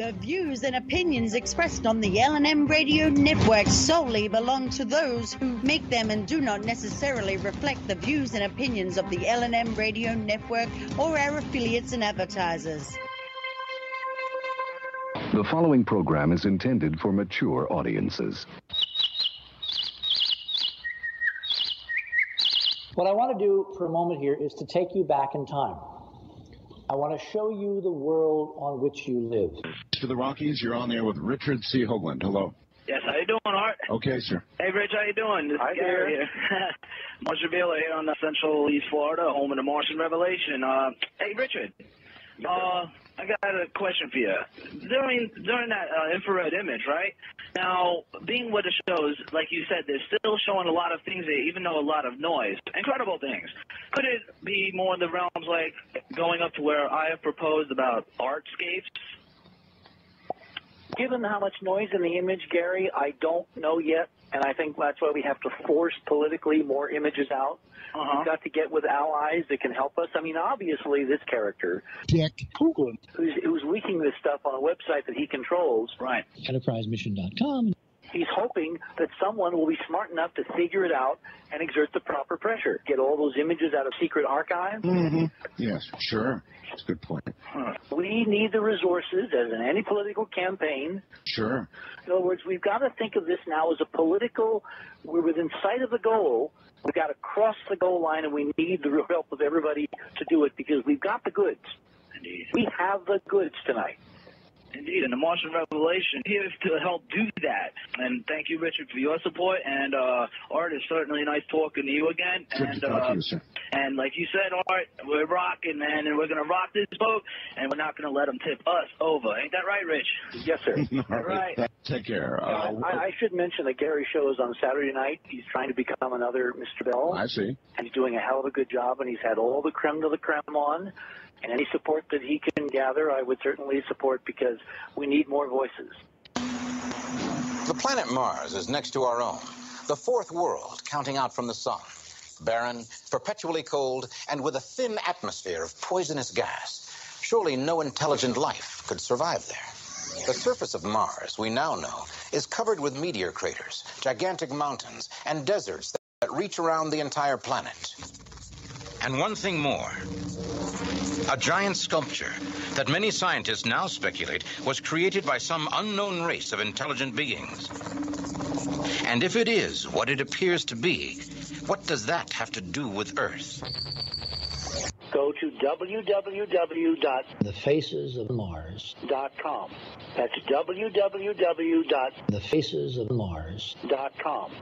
The views and opinions expressed on the L&M Radio Network solely belong to those who make them and do not necessarily reflect the views and opinions of the L&M Radio Network or our affiliates and advertisers. The following program is intended for mature audiences. What I want to do for a moment here is to take you back in time. I want to show you the world on which you live. To the Rockies, you're on there with Richard C. Hoagland. Hello. Yes, how you doing, Art? Okay, sir. Hey, Rich, how you doing? This is Gary here. Martian here on Central East Florida, home of the Martian Revelation. Hey, Richard. I got a question for you. During that infrared image, right? Now, being what it shows, like you said, they're still showing a lot of things there, even though a lot of noise. Incredible things. Could it be more in the realms like going up to where I have proposed about artscapes? Given how much noise in the image, Gary, I don't know yet, and I think that's why we have to force politically more images out. We've got to get with allies that can help us. I mean, obviously, this character, Dick Hoagland, who's leaking this stuff on a website that he controls, right? EnterpriseMission.com. He's hoping that someone will be smart enough to figure it out and exert the proper pressure. Get all those images out of secret archives. Mm-hmm. Yes, sure. That's a good point. We need the resources as in any political campaign. Sure. In other words, we've got to think of this now as a political, we're within sight of the goal. We've got to cross the goal line, and we need the real help of everybody to do it because we've got the goods. Indeed. We have the goods tonight. Indeed, and the Martian Revelation here to help do that. And thank you, Richard, for your support. And Art, it's certainly nice talking to you again. Good to talk to you, sir. And like you said, Art, we're rocking, man, and we're going to rock this boat, and we're not going to let them tip us over. Ain't that right, Rich? Yes, sir. All right. Take care. I should mention that Gary shows on Saturday night. He's trying to become another Mr. Bell. I see. And he's doing a hell of a good job, and he's had all the creme de la creme on. And any support that he can gather, I would certainly support because we need more voices. The planet Mars is next to our own, the fourth world counting out from the sun. Barren, perpetually cold, and with a thin atmosphere of poisonous gas. Surely no intelligent life could survive there. The surface of Mars, we now know, is covered with meteor craters, gigantic mountains, and deserts that reach around the entire planet. And one thing more. A giant sculpture that many scientists now speculate was created by some unknown race of intelligent beings. And if it is what it appears to be, what does that have to do with Earth? Go to www.thefacesofmars.com. That's www.thefacesofmars.com.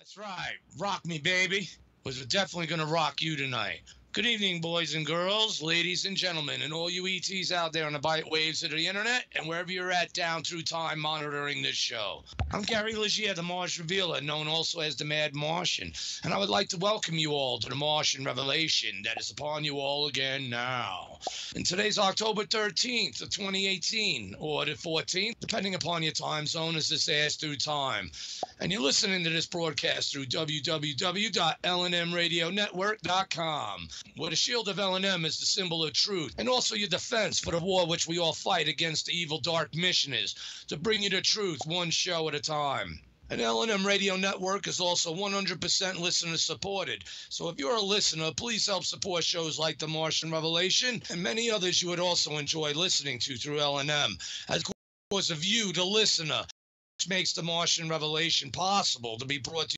That's right. Rock me, baby. Was definitely going to rock you tonight. Good evening, boys and girls, ladies and gentlemen, and all you ETs out there on the bite waves of the internet and wherever you're at down through time monitoring this show. I'm Gary Ligier, the Mars Revealer, known also as the Mad Martian, and I would like to welcome you all to the Martian Revelation that is upon you all again now. And today's October 13th of 2018, or the 14th, depending upon your time zone as this airs through time. And you're listening to this broadcast through www.lnmradionetwork.com. Where the shield of L&M is the symbol of truth, and also your defense for the war which we all fight against the evil dark mission is, to bring you the truth one show at a time. And L&M Radio Network is also 100% listener supported. So if you're a listener, please help support shows like The Martian Revelation and many others you would also enjoy listening to through L&M. As because of you, the listener, which makes The Martian Revelation possible to be brought to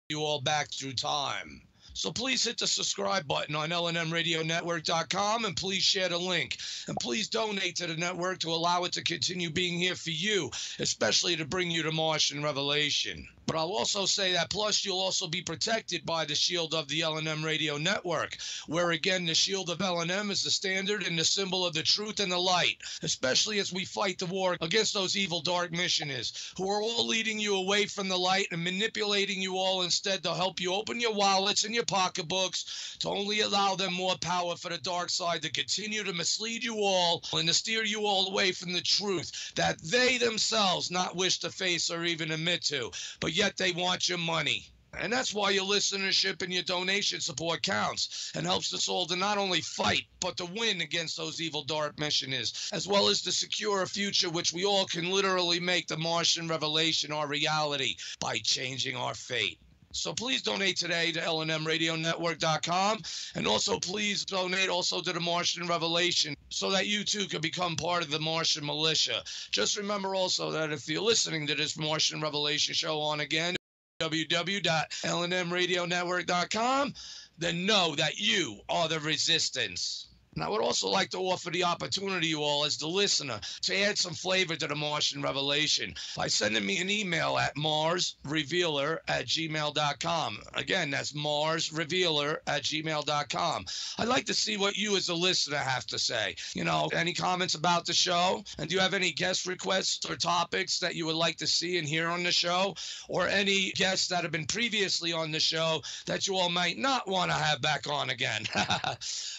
you all back through time. So please hit the subscribe button on lnmradionetwork.com and please share the link. And please donate to the network to allow it to continue being here for you, especially to bring you the Martian Revelation. But I'll also say that plus you'll also be protected by the shield of the L&M Radio Network, where again the shield of L&M is the standard and the symbol of the truth and the light, especially as we fight the war against those evil dark missioners who are all leading you away from the light and manipulating you all instead to help you open your wallets and your pocketbooks to only allow them more power for the dark side to continue to mislead you all and to steer you all away from the truth that they themselves not wish to face or even admit to, but yet they want your money. And that's why your listenership and your donation support counts and helps us all to not only fight, but to win against those evil dark missioners, as well as to secure a future which we all can literally make the Martian Revelation our reality by changing our fate. So please donate today to lnmradionetwork.com, and also please donate also to the Martian Revelation so that you too can become part of the Martian militia. Just remember also that if you're listening to this Martian Revelation show on again, www.lnmradionetwork.com, then know that you are the resistance. And I would also like to offer the opportunity you all as the listener to add some flavor to the Martian Revelation by sending me an email at marsrevealer@gmail.com. Again, that's marsrevealer@gmail.com. I'd like to see what you as a listener have to say. You know, any comments about the show? And do you have any guest requests or topics that you would like to see and hear on the show? Or any guests that have been previously on the show that you all might not want to have back on again?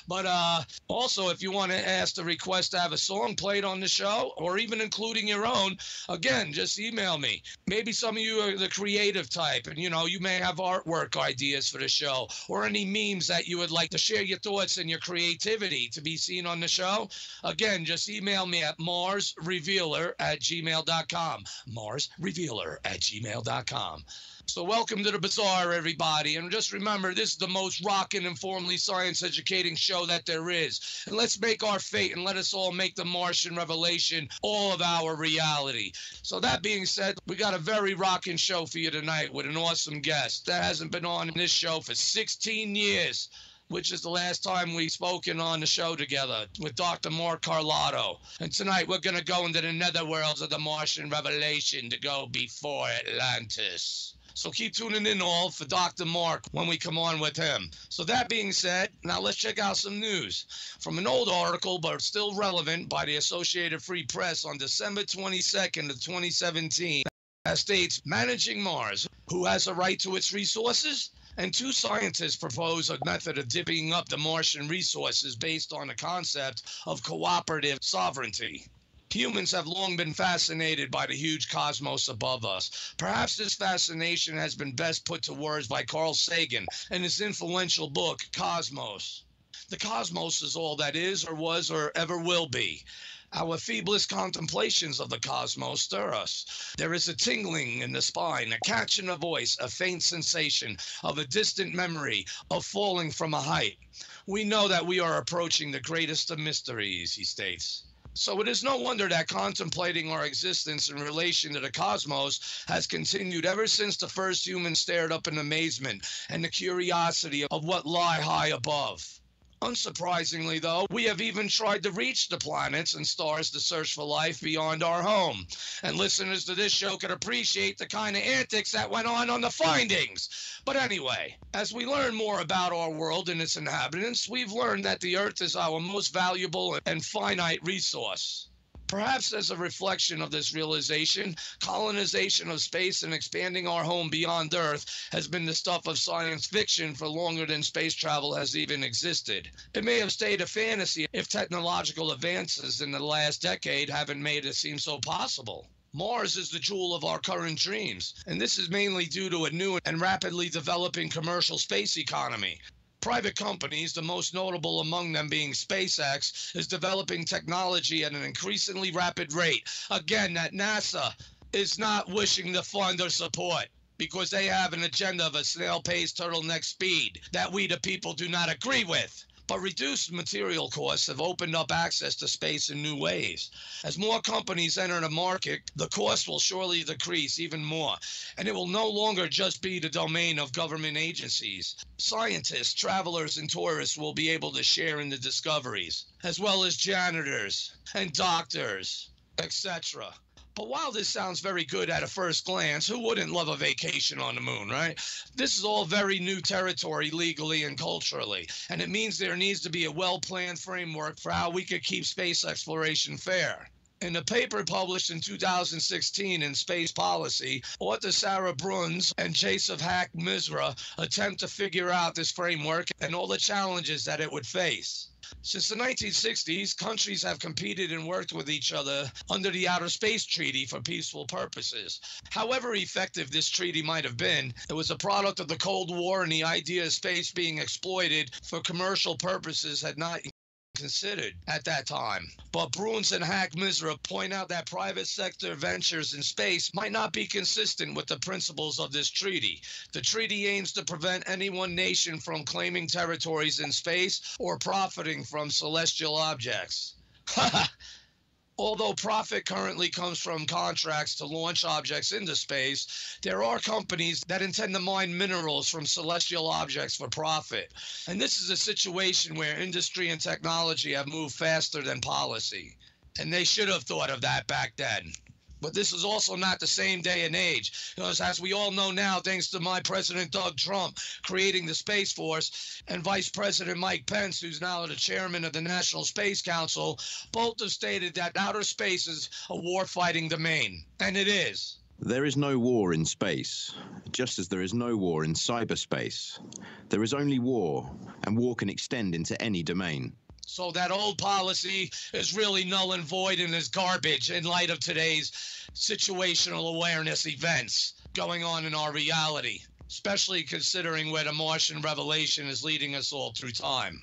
But also, if you want to ask the request to have a song played on the show, or even including your own, again, just email me. Maybe some of you are the creative type, and, you know, you may have artwork ideas for the show, or any memes that you would like to share your thoughts and your creativity to be seen on the show. Again, just email me at marsrevealer@gmail.com. marsrevealer@gmail.com. So welcome to the Bazaar, everybody. And just remember, this is the most rockin', informally science-educating show that there is. And let's make our fate and let us all make the Martian Revelation all of our reality. So that being said, we got a very rockin' show for you tonight with an awesome guest that hasn't been on this show for 16 years. Which is the last time we've spoken on the show together with Dr. Mark Carlotto. And tonight we're going to go into the netherworlds of the Martian Revelation to go before Atlantis. So keep tuning in all for Dr. Mark when we come on with him. So that being said, now let's check out some news. From an old article, but still relevant, by the Associated Free Press on December 22nd of 2017, that states, managing Mars, who has a right to its resources? And two scientists propose a method of divvying up the Martian resources based on the concept of cooperative sovereignty. Humans have long been fascinated by the huge cosmos above us. Perhaps this fascination has been best put to words by Carl Sagan in his influential book, Cosmos. The cosmos is all that is or was or ever will be. Our feeblest contemplations of the cosmos stir us. There is a tingling in the spine, a catch in the voice, a faint sensation of a distant memory of falling from a height. We know that we are approaching the greatest of mysteries, he states. So it is no wonder that contemplating our existence in relation to the cosmos has continued ever since the first humans stared up in amazement and the curiosity of what lie high above. Unsurprisingly, though, we have even tried to reach the planets and stars to search for life beyond our home. And listeners to this show can appreciate the kind of antics that went on the findings. But anyway, as we learn more about our world and its inhabitants, we've learned that the Earth is our most valuable and finite resource. Perhaps as a reflection of this realization, colonization of space and expanding our home beyond Earth has been the stuff of science fiction for longer than space travel has even existed. It may have stayed a fantasy if technological advances in the last decade haven't made it seem so possible. Mars is the jewel of our current dreams, and this is mainly due to a new and rapidly developing commercial space economy. Private companies, the most notable among them being SpaceX, is developing technology at an increasingly rapid rate. Again, that NASA is not wishing to fund or support because they have an agenda of a snail-paced turtleneck speed that we the people do not agree with. But reduced material costs have opened up access to space in new ways. As more companies enter the market, the cost will surely decrease even more, and it will no longer just be the domain of government agencies. Scientists, travelers, and tourists will be able to share in the discoveries, as well as janitors and doctors, etc. But while this sounds very good at a first glance, who wouldn't love a vacation on the moon, right? This is all very new territory legally and culturally, and it means there needs to be a well-planned framework for how we could keep space exploration fair. In a paper published in 2016 in Space Policy, author Sarah Bruns and Joseph Hack Misra attempt to figure out this framework and all the challenges that it would face. Since the 1960s, countries have competed and worked with each other under the Outer Space Treaty for peaceful purposes. However effective this treaty might have been, it was a product of the Cold War, and the idea of space being exploited for commercial purposes had not considered at that time. But Bruns and Hack Misra point out that private sector ventures in space might not be consistent with the principles of this treaty. The treaty aims to prevent any one nation from claiming territories in space or profiting from celestial objects. Although profit currently comes from contracts to launch objects into space, there are companies that intend to mine minerals from celestial objects for profit. And this is a situation where industry and technology have moved faster than policy. And they should have thought of that back then. But this is also not the same day and age, because as we all know now, thanks to my President Doug Trump creating the Space Force and Vice President Mike Pence, who's now the chairman of the National Space Council, both have stated that outer space is a war-fighting domain, and it is. There is no war in space, just as there is no war in cyberspace. There is only war, and war can extend into any domain. So that old policy is really null and void and is garbage in light of today's situational awareness events going on in our reality, especially considering where the Martian revelation is leading us all through time.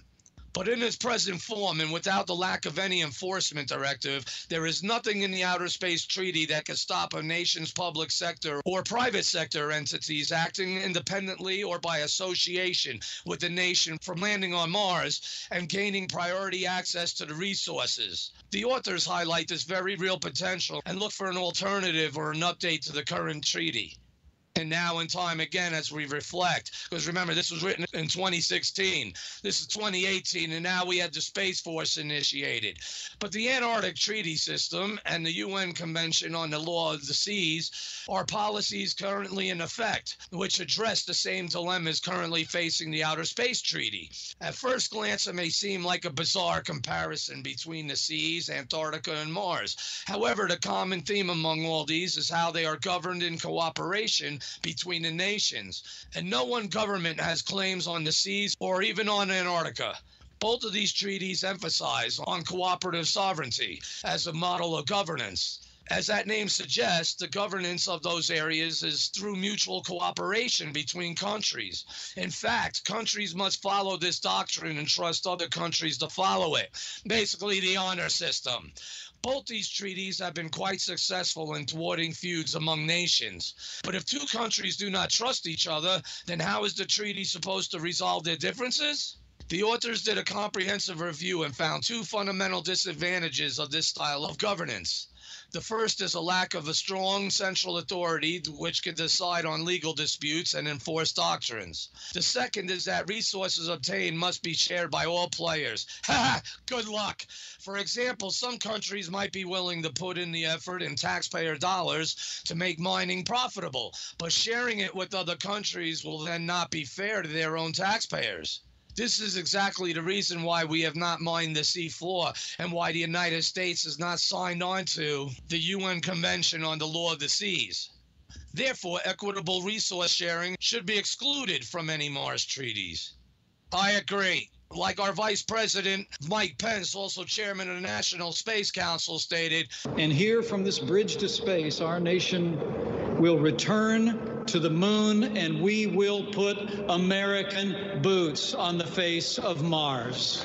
But in its present form and without the lack of any enforcement directive, there is nothing in the Outer Space Treaty that can stop a nation's public sector or private sector entities acting independently or by association with the nation from landing on Mars and gaining priority access to the resources. The authors highlight this very real potential and look for an alternative or an update to the current treaty. And now in time again as we reflect, because remember this was written in 2016, this is 2018, and now we had the Space Force initiated. But the Antarctic Treaty System and the UN Convention on the Law of the Seas are policies currently in effect, which address the same dilemmas currently facing the Outer Space Treaty. At first glance, it may seem like a bizarre comparison between the seas, Antarctica, and Mars. However, the common theme among all these is how they are governed in cooperation between the nations, and no one government has claims on the seas or even on Antarctica. Both of these treaties emphasize on cooperative sovereignty as a model of governance. As that name suggests, the governance of those areas is through mutual cooperation between countries. In fact, countries must follow this doctrine and trust other countries to follow it. Basically, the honor system. Both these treaties have been quite successful in thwarting feuds among nations. But if two countries do not trust each other, then how is the treaty supposed to resolve their differences? The authors did a comprehensive review and found two fundamental disadvantages of this style of governance. The first is a lack of a strong central authority which can decide on legal disputes and enforce doctrines. The second is that resources obtained must be shared by all players. Ha! Good luck! For example, some countries might be willing to put in the effort in taxpayer dollars to make mining profitable, but sharing it with other countries will then not be fair to their own taxpayers. This is exactly the reason why we have not mined the seafloor and why the United States has not signed on to the UN Convention on the Law of the Seas. Therefore, equitable resource sharing should be excluded from any Mars treaties. I agree. Like our Vice President Mike Pence, also chairman of the National Space Council, stated, "And here from this bridge to space, our nation will return to the moon and we will put American boots on the face of Mars."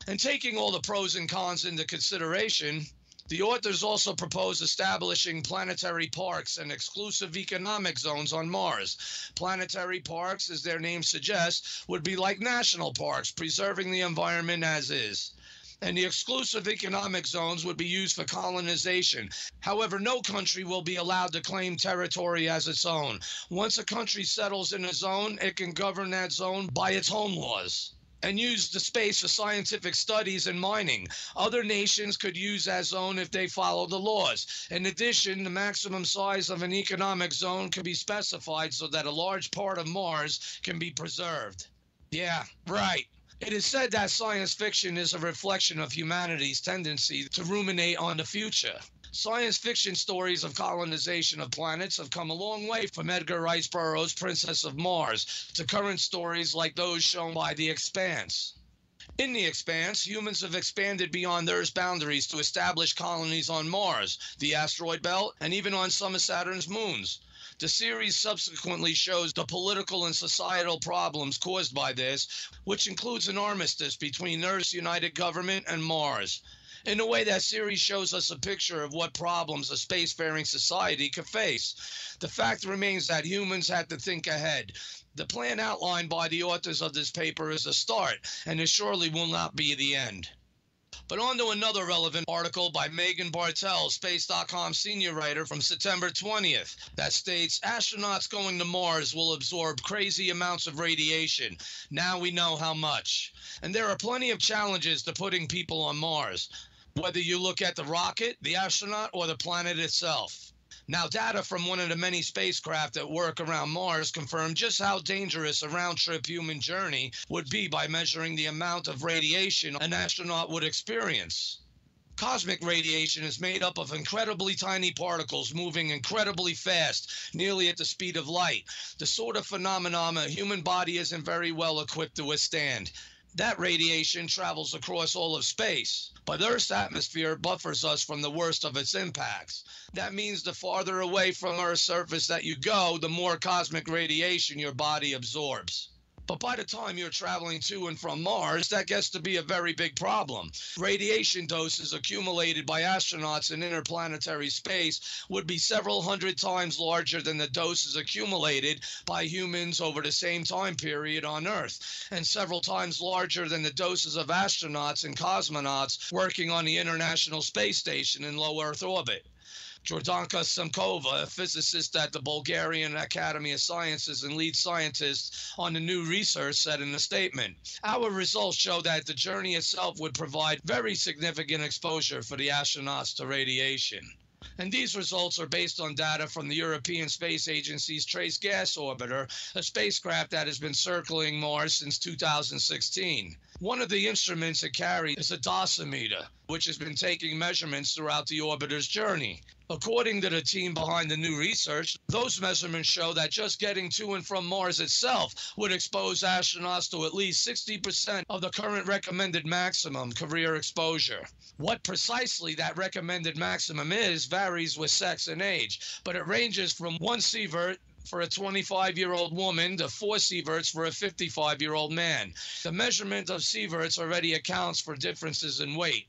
And taking all the pros and cons into consideration, the authors also propose establishing planetary parks and exclusive economic zones on Mars. Planetary parks, as their name suggests, would be like national parks, preserving the environment as is. And the exclusive economic zones would be used for colonization. However, no country will be allowed to claim territory as its own. Once a country settles in a zone, it can govern that zone by its own laws and use the space for scientific studies and mining. Other nations could use that zone if they follow the laws. In addition, the maximum size of an economic zone could be specified so that a large part of Mars can be preserved. Yeah, right. It is said that science fiction is a reflection of humanity's tendency to ruminate on the future. Science fiction stories of colonization of planets have come a long way from Edgar Rice Burroughs' Princess of Mars to current stories like those shown by The Expanse. In The Expanse, humans have expanded beyond Earth's boundaries to establish colonies on Mars, the asteroid belt, and even on some of Saturn's moons. The series subsequently shows the political and societal problems caused by this, which includes an armistice between Earth's united government and Mars. In a way, that series shows us a picture of what problems a spacefaring society could face. The fact remains that humans had to think ahead. The plan outlined by the authors of this paper is a start, and it surely will not be the end. But on to another relevant article by Megan Bartell, Space.com senior writer, from September 20th, that states astronauts going to Mars will absorb crazy amounts of radiation. Now we know how much. And there are plenty of challenges to putting people on Mars, whether you look at the rocket, the astronaut, or the planet itself. Now, data from one of the many spacecraft that work around Mars confirm just how dangerous a round-trip human journey would be by measuring the amount of radiation an astronaut would experience. Cosmic radiation is made up of incredibly tiny particles moving incredibly fast, nearly at the speed of light, the sort of phenomenon a human body isn't very well equipped to withstand. That radiation travels across all of space, but Earth's atmosphere buffers us from the worst of its impacts. That means the farther away from Earth's surface that you go, the more cosmic radiation your body absorbs. But by the time you're traveling to and from Mars, that gets to be a very big problem. Radiation doses accumulated by astronauts in interplanetary space would be several hundred times larger than the doses accumulated by humans over the same time period on Earth, and several times larger than the doses of astronauts and cosmonauts working on the International Space Station in low Earth orbit. Jordanka Semkova, a physicist at the Bulgarian Academy of Sciences and lead scientist on the new research, said in a statement, "Our results show that the journey itself would provide very significant exposure for the astronauts to radiation." And these results are based on data from the European Space Agency's Trace Gas Orbiter, a spacecraft that has been circling Mars since 2016. One of the instruments it carries is a dosimeter, which has been taking measurements throughout the orbiter's journey. According to the team behind the new research, those measurements show that just getting to and from Mars itself would expose astronauts to at least 60% of the current recommended maximum career exposure. What precisely that recommended maximum is varies with sex and age, but it ranges from 1 sievert for a 25-year-old woman to 4 sieverts for a 55-year-old man. The measurement of sieverts already accounts for differences in weight.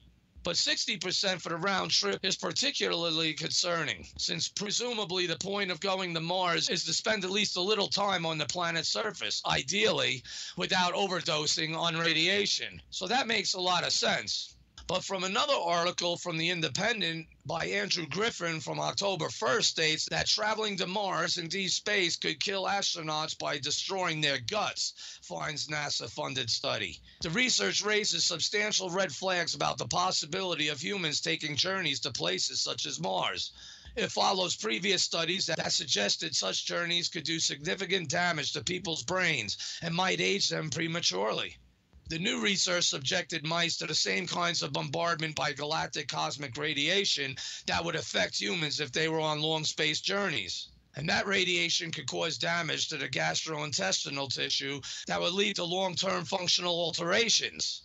But 60% for the round trip is particularly concerning, since presumably the point of going to Mars is to spend at least a little time on the planet's surface, ideally without overdosing on radiation. So that makes a lot of sense. But from another article from The Independent by Andrew Griffin from October 1st states that traveling to Mars in deep space could kill astronauts by destroying their guts, finds NASA-funded study. The research raises substantial red flags about the possibility of humans taking journeys to places such as Mars. It follows previous studies that suggested such journeys could do significant damage to people's brains and might age them prematurely. The new research subjected mice to the same kinds of bombardment by galactic cosmic radiation that would affect humans if they were on long space journeys. And that radiation could cause damage to the gastrointestinal tissue that would lead to long-term functional alterations.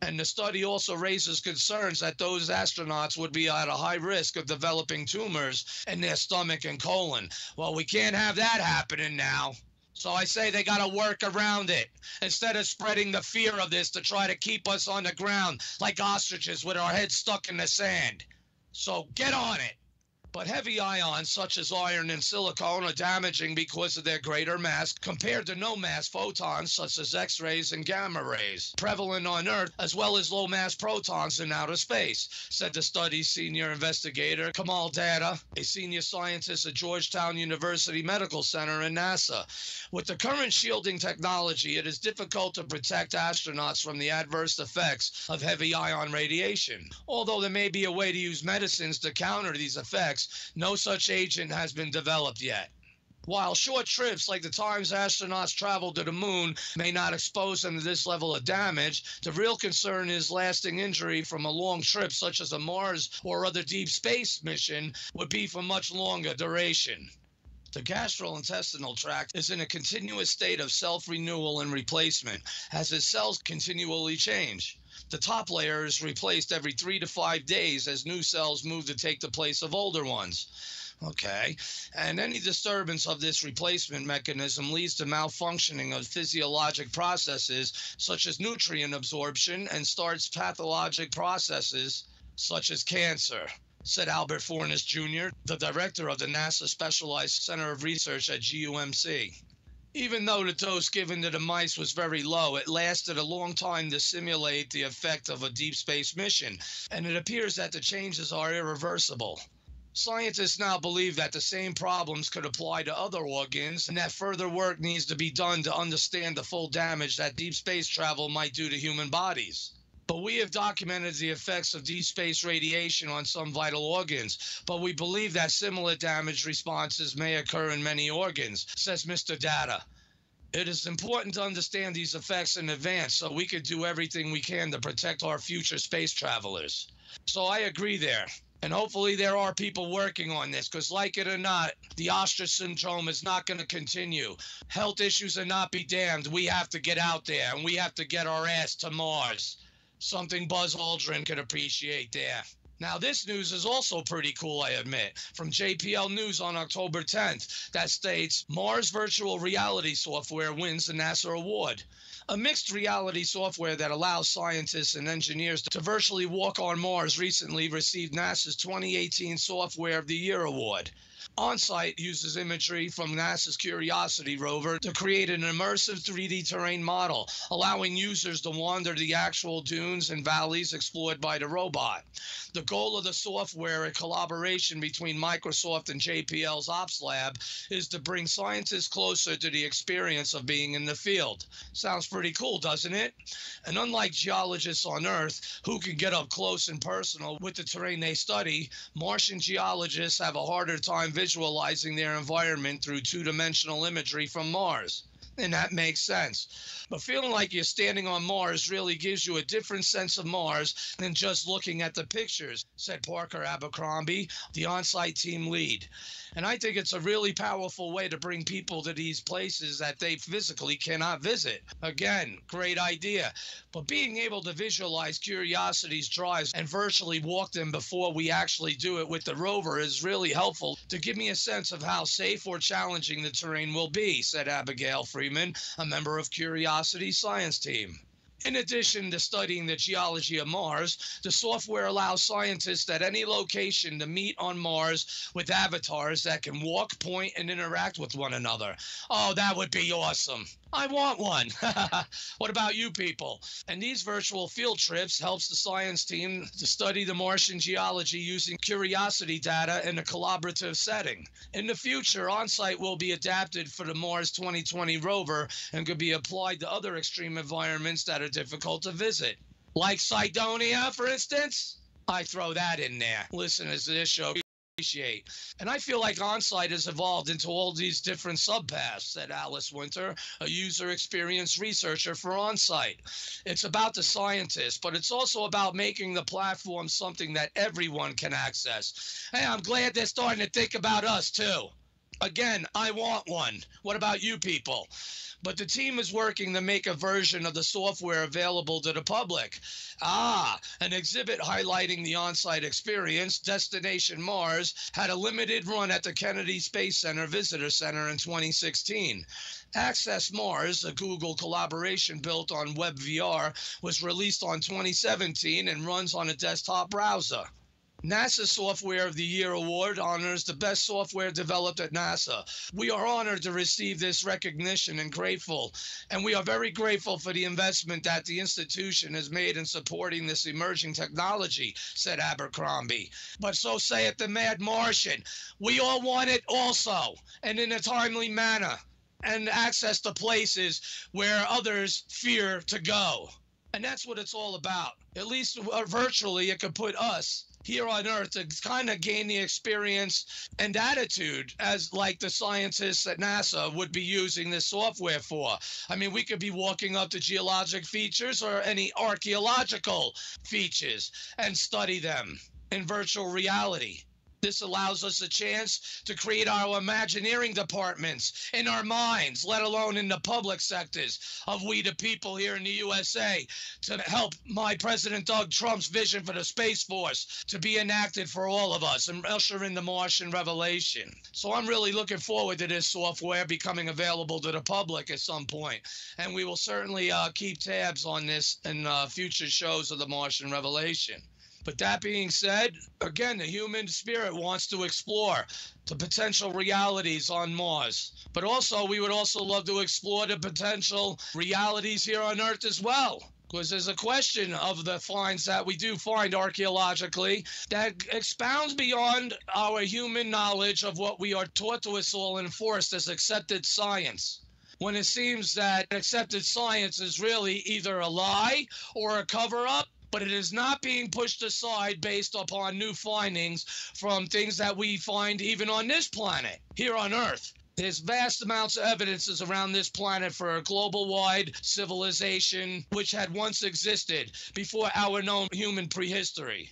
And the study also raises concerns that those astronauts would be at a high risk of developing tumors in their stomach and colon. Well, we can't have that happening now. So I say they got to work around it instead of spreading the fear of this to try to keep us on the ground like ostriches with our heads stuck in the sand. So get on it. But heavy ions such as iron and silicon are damaging because of their greater mass compared to no-mass photons such as X-rays and gamma rays, prevalent on Earth, as well as low-mass protons in outer space, said the study's senior investigator, Kamal Data, a senior scientist at Georgetown University Medical Center and NASA. With the current shielding technology, it is difficult to protect astronauts from the adverse effects of heavy ion radiation. Although there may be a way to use medicines to counter these effects, no such agent has been developed yet. While short trips like the times astronauts traveled to the moon may not expose them to this level of damage, the real concern is lasting injury from a long trip such as a Mars or other deep space mission would be for much longer duration. The gastrointestinal tract is in a continuous state of self-renewal and replacement as its cells continually change. The top layer is replaced every 3 to 5 days as new cells move to take the place of older ones. Okay, and any disturbance of this replacement mechanism leads to malfunctioning of physiologic processes such as nutrient absorption and starts pathologic processes such as cancer, said Albert Fornes Jr., the director of the NASA Specialized Center of Research at GUMC. Even though the dose given to the mice was very low, it lasted a long time to simulate the effect of a deep space mission, and it appears that the changes are irreversible. Scientists now believe that the same problems could apply to other organs and that further work needs to be done to understand the full damage that deep space travel might do to human bodies. But we have documented the effects of deep space radiation on some vital organs, but we believe that similar damage responses may occur in many organs, says Mr. Data. It is important to understand these effects in advance so we can do everything we can to protect our future space travelers. So I agree there. And hopefully there are people working on this, because like it or not, the ostrich syndrome is not going to continue. Health issues are not be damned. We have to get out there, and we have to get our ass to Mars. Something Buzz Aldrin could appreciate there. Now, this news is also pretty cool, I admit, from JPL News on October 10th that states, Mars virtual reality software wins the NASA award. A mixed reality software that allows scientists and engineers to virtually walk on Mars recently received NASA's 2018 Software of the Year award. OnSite uses imagery from NASA's Curiosity rover to create an immersive 3D terrain model, allowing users to wander the actual dunes and valleys explored by the robot. The goal of the software, a collaboration between Microsoft and JPL's Ops Lab, is to bring scientists closer to the experience of being in the field. Sounds pretty cool, doesn't it? And unlike geologists on Earth, who can get up close and personal with the terrain they study, Martian geologists have a harder time visualizing their environment through two-dimensional imagery from Mars. And that makes sense. But feeling like you're standing on Mars really gives you a different sense of Mars than just looking at the pictures, said Parker Abercrombie, the on-site team lead. And I think it's a really powerful way to bring people to these places that they physically cannot visit. Again, great idea. But being able to visualize Curiosity's drives and virtually walk them before we actually do it with the rover is really helpful to give me a sense of how safe or challenging the terrain will be, said Abigail Freeman, a member of Curiosity's science team. In addition to studying the geology of Mars, the software allows scientists at any location to meet on Mars with avatars that can walk, point, and interact with one another. Oh, that would be awesome. I want one. What about you people? And these virtual field trips helps the science team to study the Martian geology using curiosity data in a collaborative setting. In the future, on-site will be adapted for the Mars 2020 rover and could be applied to other extreme environments that are difficult to visit. Like Cydonia, for instance? I throw that in there. Listeners to this show appreciate. And I feel like on-site has evolved into all these different subpaths, said Alice Winter, a user experience researcher for on-site. It's about the scientists, but it's also about making the platform something that everyone can access. Hey, I'm glad they're starting to think about us too. Again, I want one. What about you people? But the team is working to make a version of the software available to the public. An exhibit highlighting the on-site experience, Destination Mars, had a limited run at the Kennedy Space Center Visitor Center in 2016. Access Mars, a Google collaboration built on WebVR, was released on 2017 and runs on a desktop browser. NASA Software of the Year Award honors the best software developed at NASA. We are honored to receive this recognition and grateful, and we are very grateful for the investment that the institution has made in supporting this emerging technology, said Abercrombie. But so saith the Mad Martian. We all want it also, and in a timely manner, and access to places where others fear to go. And that's what it's all about. At least virtually, it could put us here on Earth to kind of gain the experience and attitude as like the scientists at NASA would be using this software for. I mean, we could be walking up to geologic features or any archaeological features and study them in virtual reality. This allows us a chance to create our Imagineering departments in our minds, let alone in the public sectors of we the people here in the USA, to help my President Doug Trump's vision for the Space Force to be enacted for all of us and usher in the Martian revelation. So I'm really looking forward to this software becoming available to the public at some point. And we will certainly keep tabs on this in future shows of the Martian revelation. But that being said, again, the human spirit wants to explore the potential realities on Mars. But also, we would also love to explore the potential realities here on Earth as well. Because there's a question of the finds that we do find archaeologically that expounds beyond our human knowledge of what we are taught to us all and enforced as accepted science. When it seems that accepted science is really either a lie or a cover-up, but it is not being pushed aside based upon new findings from things that we find even on this planet, here on Earth. There's vast amounts of evidences around this planet for a global-wide civilization which had once existed before our known human prehistory.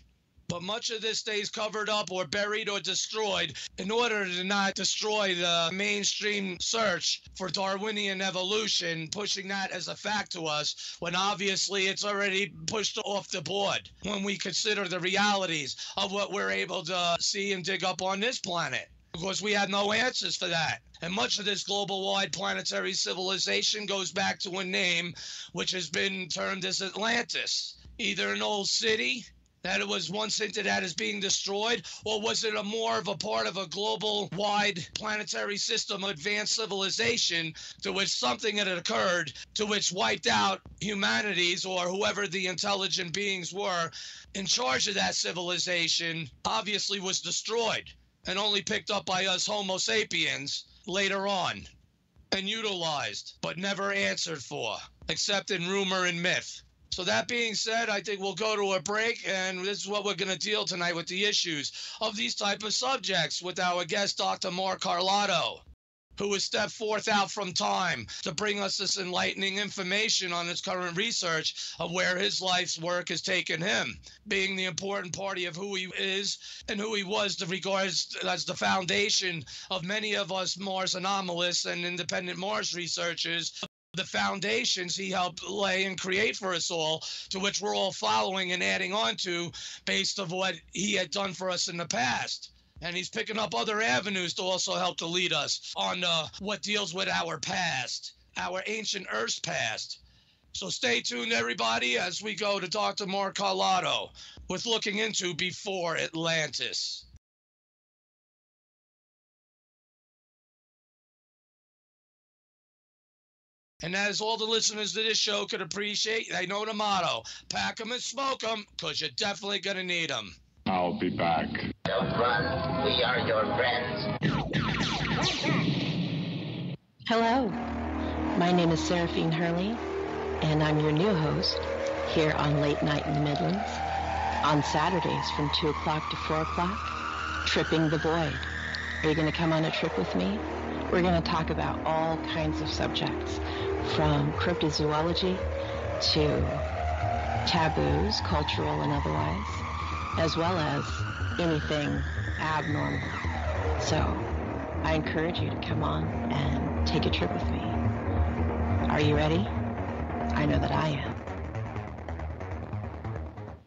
But much of this stays covered up or buried or destroyed in order to not destroy the mainstream search for Darwinian evolution, pushing that as a fact to us when obviously it's already pushed off the board when we consider the realities of what we're able to see and dig up on this planet. Because we have no answers for that. And much of this global-wide planetary civilization goes back to a name which has been termed as Atlantis. Either an old city that it was once hinted at as being destroyed, or was it a more of a part of a global-wide planetary system of advanced civilization to which something had occurred to which wiped out humanities or whoever the intelligent beings were in charge of that civilization obviously was destroyed and only picked up by us Homo sapiens later on and utilized, but never answered for, except in rumor and myth. So that being said, I think we'll go to a break, and this is what we're going to deal tonight with the issues of these type of subjects with our guest, Dr. Mark Carlotto, who has stepped forth out from time to bring us this enlightening information on his current research of where his life's work has taken him, being the important party of who he is and who he was to regard as the foundation of many of us Mars anomalists and independent Mars researchers, the foundations he helped lay and create for us all, to which we're all following and adding on to based on what he had done for us in the past. And he's picking up other avenues to also help to lead us on what deals with our past, our ancient Earth's past. So stay tuned, everybody, as we go to Dr. Mark Carlotto with looking into Before Atlantis. And as all the listeners to this show could appreciate, they know the motto: pack 'em and smoke 'em, because you're definitely going to need 'em. I'll be back. Don't run. We are your friends. Hello. My name is Seraphine Hurley, and I'm your new host here on Late Night in the Midlands. On Saturdays from 2 o'clock to 4 o'clock, Tripping the Void. Are you going to come on a trip with me? We're going to talk about all kinds of subjects, from cryptozoology to taboos, cultural and otherwise, as well as anything abnormal. So I encourage you to come on and take a trip with me. Are you ready? I know that I am.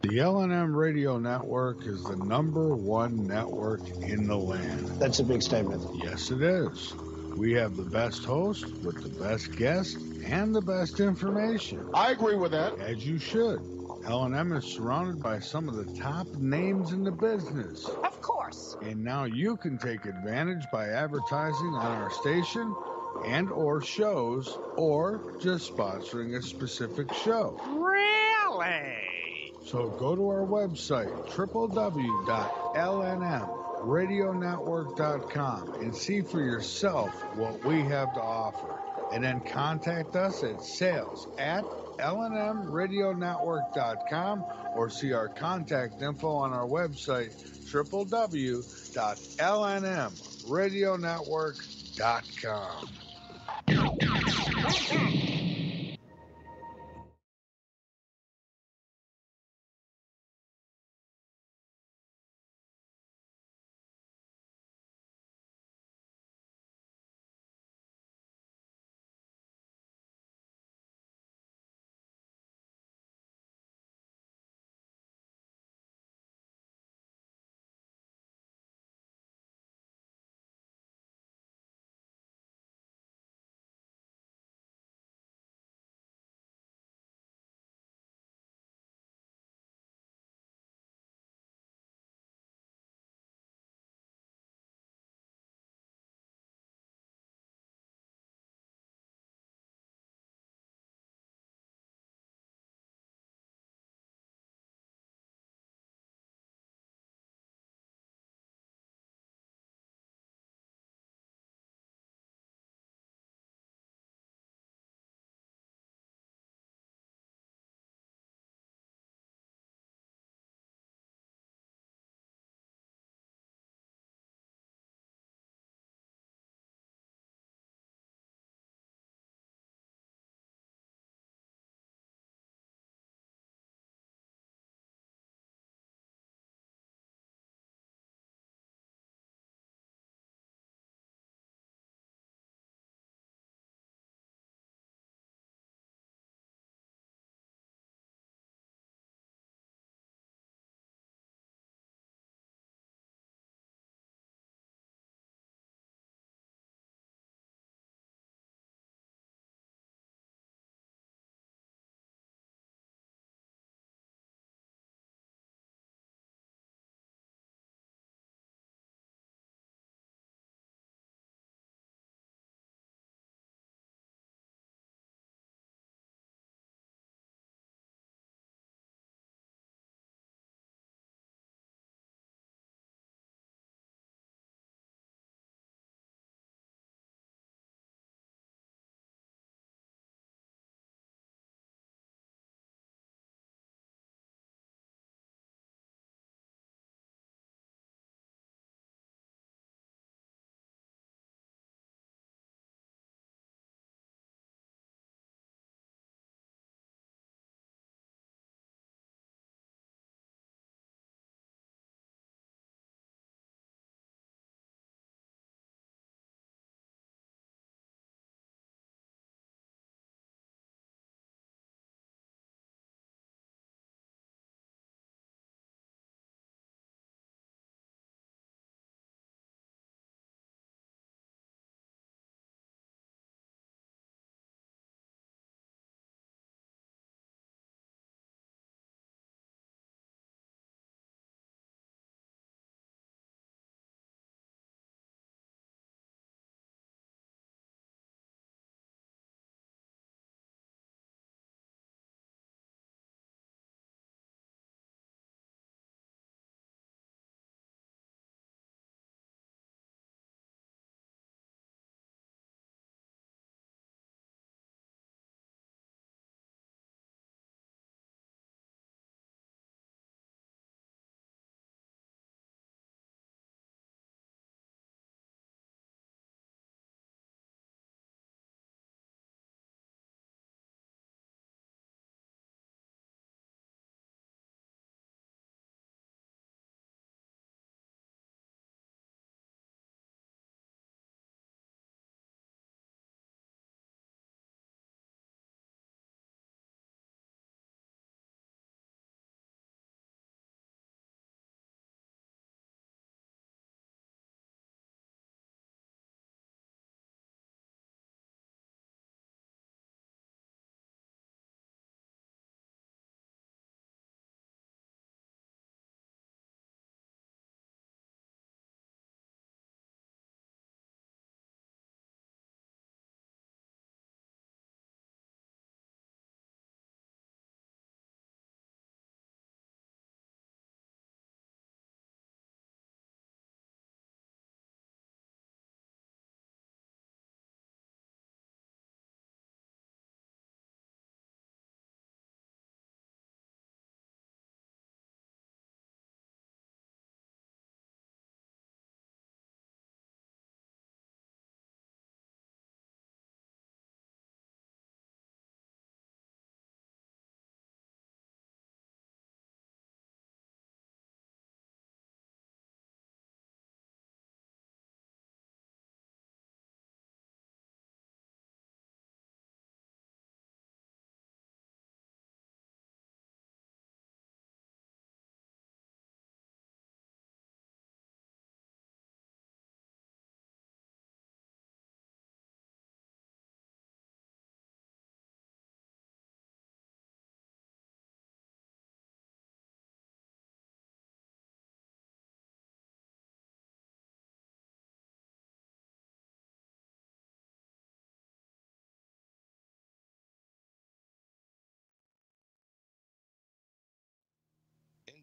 The L&M Radio Network is the #1 network in the land. That's a big statement. Yes, it is. We have the best host with the best guests and the best information. I agree with that. As you should. L&M is surrounded by some of the top names in the business. Of course. And now you can take advantage by advertising on our station and or shows, or just sponsoring a specific show. Really? So go to our website, www.lnmradionetwork.com, and see for yourself what we have to offer. And then contact us at sales@lnmradionetwork.com, or see our contact info on our website, www.lnmradionetwork.com.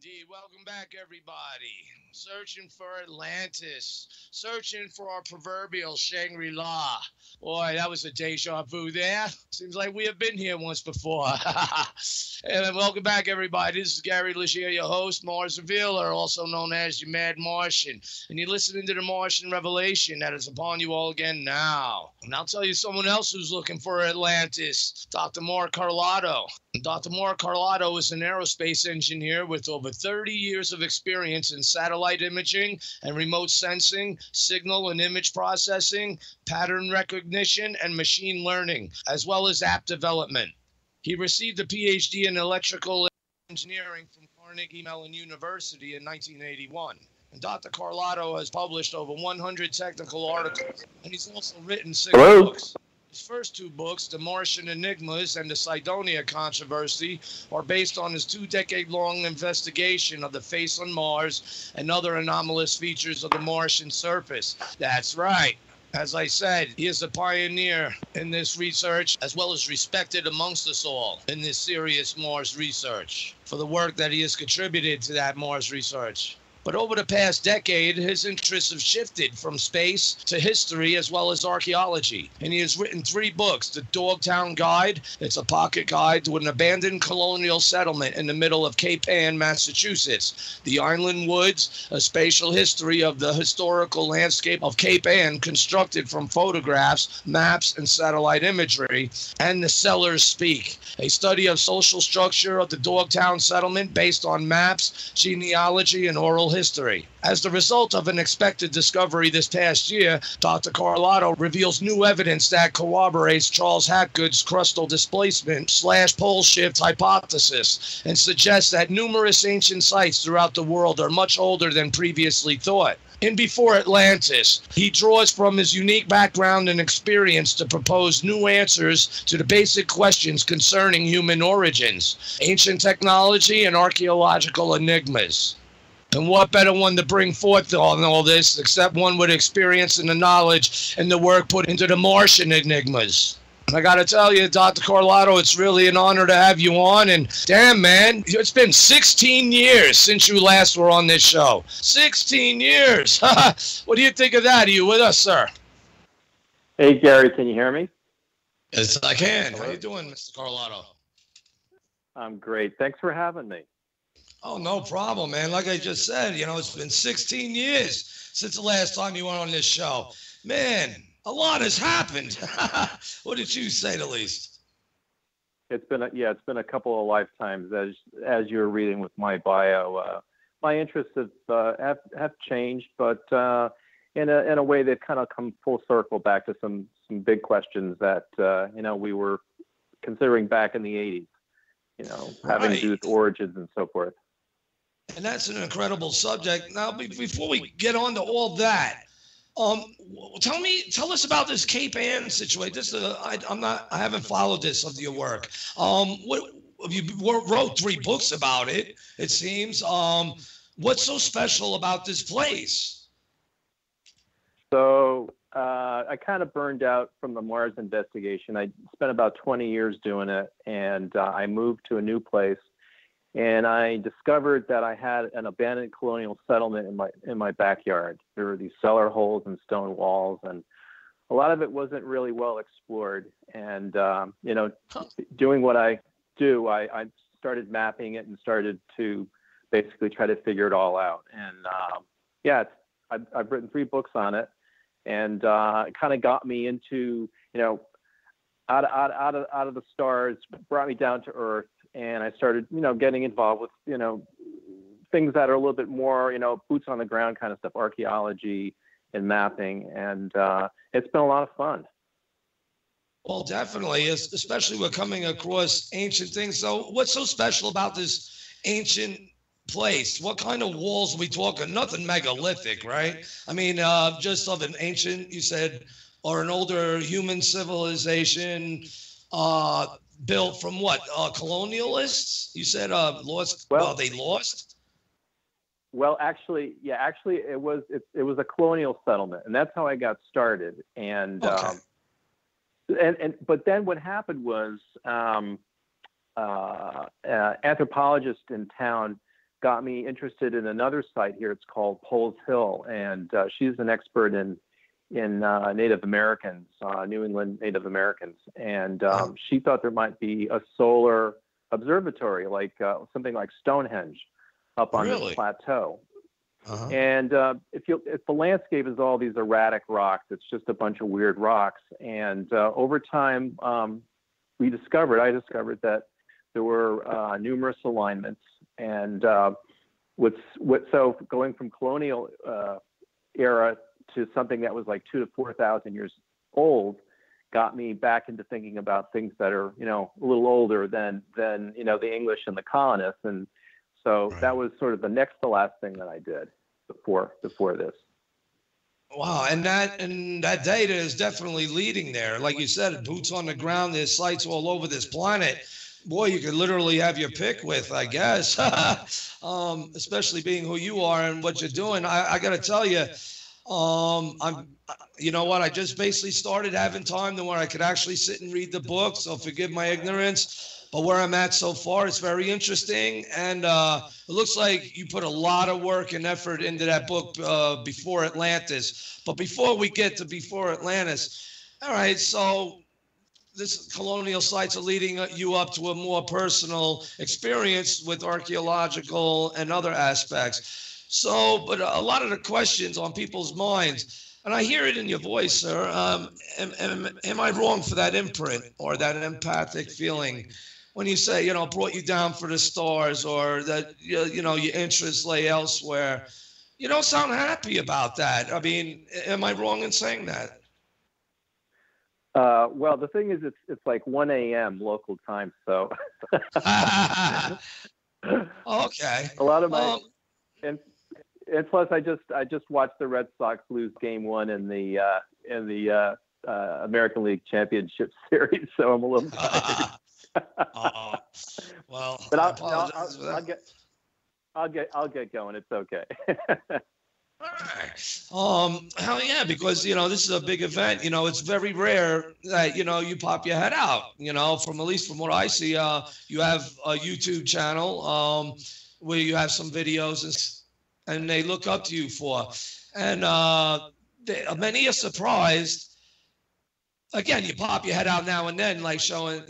indeed. Welcome back, everybody. Searching for Atlantis. Searching for our proverbial Shangri-La. Boy, that was a deja vu there. Seems like we have been here once before. And welcome back, everybody. This is Gary Ligier, your host, Mars Revealer, also known as your Mad Martian. And you're listening to the Martian Revelation that is upon you all again now. And I'll tell you someone else who's looking for Atlantis, Dr. Mark Carlotto. Dr. Mark Carlotto is an aerospace engineer with over 30 years of experience in satellite imaging and remote sensing, signal and image processing, pattern recognition, and machine learning, as well as app development. He received a PhD in electrical engineering from Carnegie Mellon University in 1981. And Dr. Carlotto has published over 100 technical articles, and he's also written 6 books. His first 2 books, The Martian Enigmas and The Cydonia Controversy, are based on his 2-decade-long investigation of the face on Mars and other anomalous features of the Martian surface. That's right. As I said, he is a pioneer in this research, as well as respected amongst us all in this serious Mars research for the work that he has contributed to that Mars research. But over the past decade, his interests have shifted from space to history as well as archaeology. And he has written 3 books. The Dogtown Guide, it's a pocket guide to an abandoned colonial settlement in the middle of Cape Ann, Massachusetts. The Island Woods, a spatial history of the historical landscape of Cape Ann constructed from photographs, maps, and satellite imagery. And The Sellers Speak, a study of social structure of the Dogtown settlement based on maps, genealogy, and oral history. As the result of an expected discovery this past year, Dr. Carlotto reveals new evidence that corroborates Charles Hackgood's crustal displacement / pole shift hypothesis and suggests that numerous ancient sites throughout the world are much older than previously thought. In Before Atlantis, he draws from his unique background and experience to propose new answers to the basic questions concerning human origins, ancient technology, and archaeological enigmas. And what better one to bring forth on all this except one with experience and the knowledge and the work put into the Martian enigmas. And I got to tell you, Dr. Carlotto, it's really an honor to have you on. And damn, man, it's been 16 years since you last were on this show. 16 years. What do you think of that? Are you with us, sir? Hey, Gary, can you hear me? Yes, I can. How you doing, Mr. Carlotto? I'm great. Thanks for having me. Oh, no problem, man. Like I just said, it's been 16 years since the last time you went on this show. Man, a lot has happened. What did you say, the least? It's been a couple of lifetimes as you were reading with my bio. My interests have changed, but in a way they've kind of come full circle back to some big questions that we were considering back in the 80s. Having to do with origins and so forth. And that's an incredible subject. Now, before we get on to all that, tell us about this Cape Ann situation. I haven't followed this of your work. You wrote 3 books about it, it seems. What's so special about this place? So I kind of burned out from the Mars investigation. I spent about 20 years doing it, and I moved to a new place. And I discovered that I had an abandoned colonial settlement in my backyard. There were these cellar holes and stone walls, and a lot of it wasn't really well explored. And doing what I do, I started mapping it and started to basically try to figure it all out. And I've written 3 books on it, and it kind of got me into out of the stars, brought me down to Earth. And I started, getting involved with, things that are a little bit more, boots on the ground kind of stuff, archaeology and mapping. And it's been a lot of fun. Well, definitely, especially we're coming across ancient things. So what's so special about this ancient place? What kind of walls are we talking? Nothing megalithic, right? I mean, just of an ancient, you said, or an older human civilization, built from what? Colonialists? You said lost. Well, they lost. Well, actually, it was a colonial settlement, and that's how I got started. And but then what happened was, anthropologist in town got me interested in another site here. It's called Poles Hill, and she's an expert in Native Americans, New England Native Americans, and she thought there might be a solar observatory, like something like Stonehenge, up on this plateau. And if the landscape is all these erratic rocks, it's just a bunch of weird rocks. And over time, I discovered that there were numerous alignments. And so going from colonial era to something that was like 2,000 to 4,000 years old got me back into thinking about things that are, a little older than the English and the colonists. And so that was sort of the next to last thing that I did before this. Wow, and that data is definitely leading there. Like you said, boots on the ground. There's sites all over this planet. Boy, you could literally have your pick with, I guess, especially being who you are and what you're doing. I got to tell you, you know what? I just basically started having time to where I could actually sit and read the book. So forgive my ignorance. But where I'm at so far, it's very interesting. And it looks like you put a lot of work and effort into that book, Before Atlantis. But before we get to Before Atlantis, all right, so this colonial sites are leading you up to a more personal experience with archaeological and other aspects. So, but a lot of the questions on people's minds, and I hear it in your voice, sir, am I wrong for that imprint or that empathic feeling? When you say, brought you down for the stars, or that, your interests lay elsewhere, you don't sound happy about that. I mean, am I wrong in saying that? Well, the thing is, it's like 1 a.m. local time, so. Okay. A lot of my, and plus I just watched the Red Sox lose Game 1 in the American League Championship Series, so I'm a little tired. Well, but I'll get going. It's okay. All right. Hell yeah, because this is a big event. It's very rare that you pop your head out. From at least from what I see, you have a YouTube channel where you have some videos and they look up to you for, and many are surprised. Again, you pop your head out now and then, like showing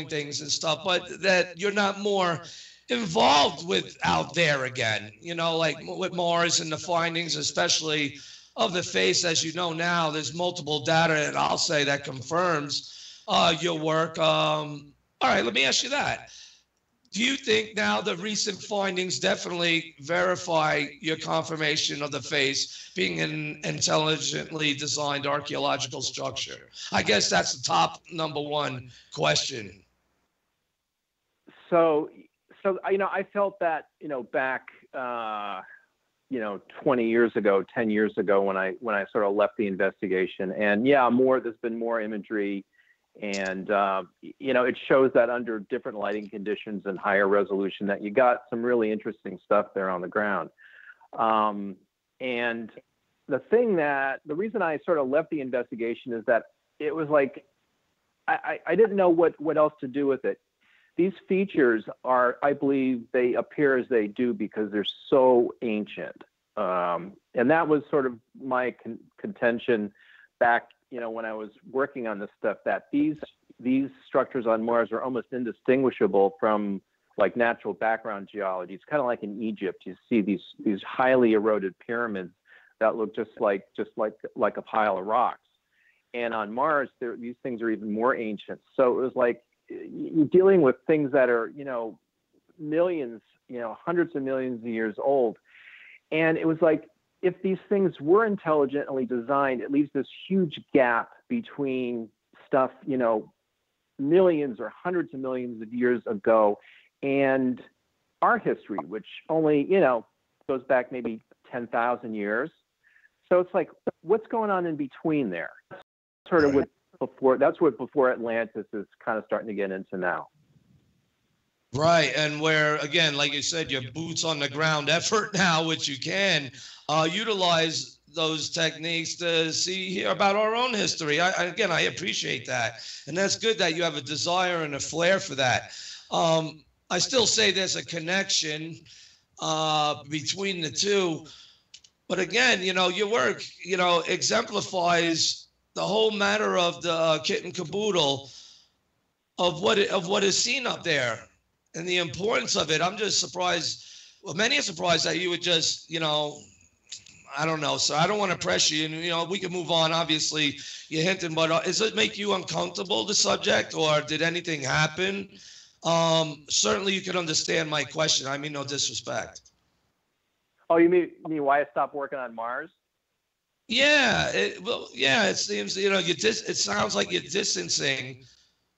things and stuff, but that you're not more involved with out there again, like with Mars and the findings, especially of the face. As you know now, there's multiple data, and I'll say that confirms your work. All right, let me ask you that. Do you think now the recent findings definitely verify your confirmation of the face being an intelligently designed archaeological structure? I guess that's the top number one question. So I felt that back 20 years ago, 10 years ago when I sort of left the investigation, and there's been more imagery. And, it shows that under different lighting conditions and higher resolution that you got some really interesting stuff there on the ground. And the reason I sort of left the investigation is that it was like, I didn't know what else to do with it. These features I believe they appear as they do because they're so ancient. And that was sort of my contention back when I was working on this stuff, that these structures on Mars are almost indistinguishable from like natural background geology. It's kind of like in Egypt, you see these highly eroded pyramids that look just like a pile of rocks. And on Mars, these things are even more ancient. So it was like you're dealing with things that are millions, hundreds of millions of years old, and it was like, if these things were intelligently designed, it leaves this huge gap between stuff, millions or hundreds of millions of years ago and our history, which only, goes back maybe 10,000 years. So it's like, what's going on in between there? Sort of that's what Before Atlantis is kind of starting to get into now. Right, and where, again, like you said, your boots on the ground effort now, which you can utilize those techniques to hear about our own history. I appreciate that. And that's good that you have a desire and a flair for that. I still say there's a connection between the two. But again, your work, exemplifies the whole matter of the kit and caboodle of what is seen up there and the importance of it. I'm just surprised. Well, many are surprised that you would just, I don't know. So I don't want to pressure you. And, we can move on. Obviously, you're hinting, but does it make you uncomfortable, the subject, or did anything happen? Certainly, you can understand my question. I mean, no disrespect. Oh, you mean why I stopped working on Mars? Yeah. It seems, it sounds like you're distancing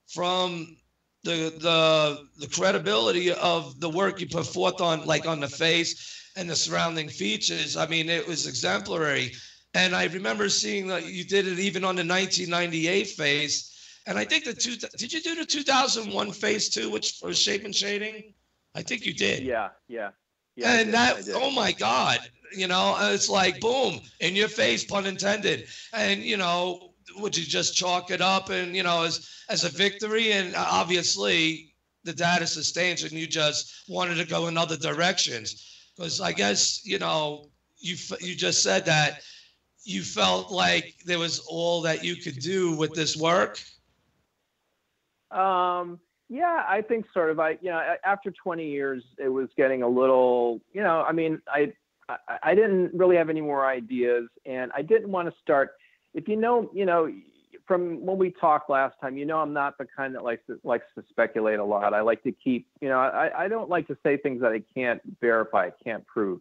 from the credibility of the work you put forth on the face and the surrounding features. I mean, it was exemplary. And I remember seeing that you did it even on the 1998 face. And I think did you do the 2001 face too, which was shape and shading? I think you did. Yeah. And oh my God, it's like, boom, in your face, pun intended. And, would you just chalk it up and, as a victory? And obviously the data sustains and you just wanted to go in other directions. Because I guess, you just said that you felt like there was all that you could do with this work. Yeah, I think sort of. After 20 years, it was getting a little, I didn't really have any more ideas, and I didn't want to start. If from when we talked last time, I'm not the kind that likes to speculate a lot. I like to keep, I don't like to say things that I can't verify, can't prove.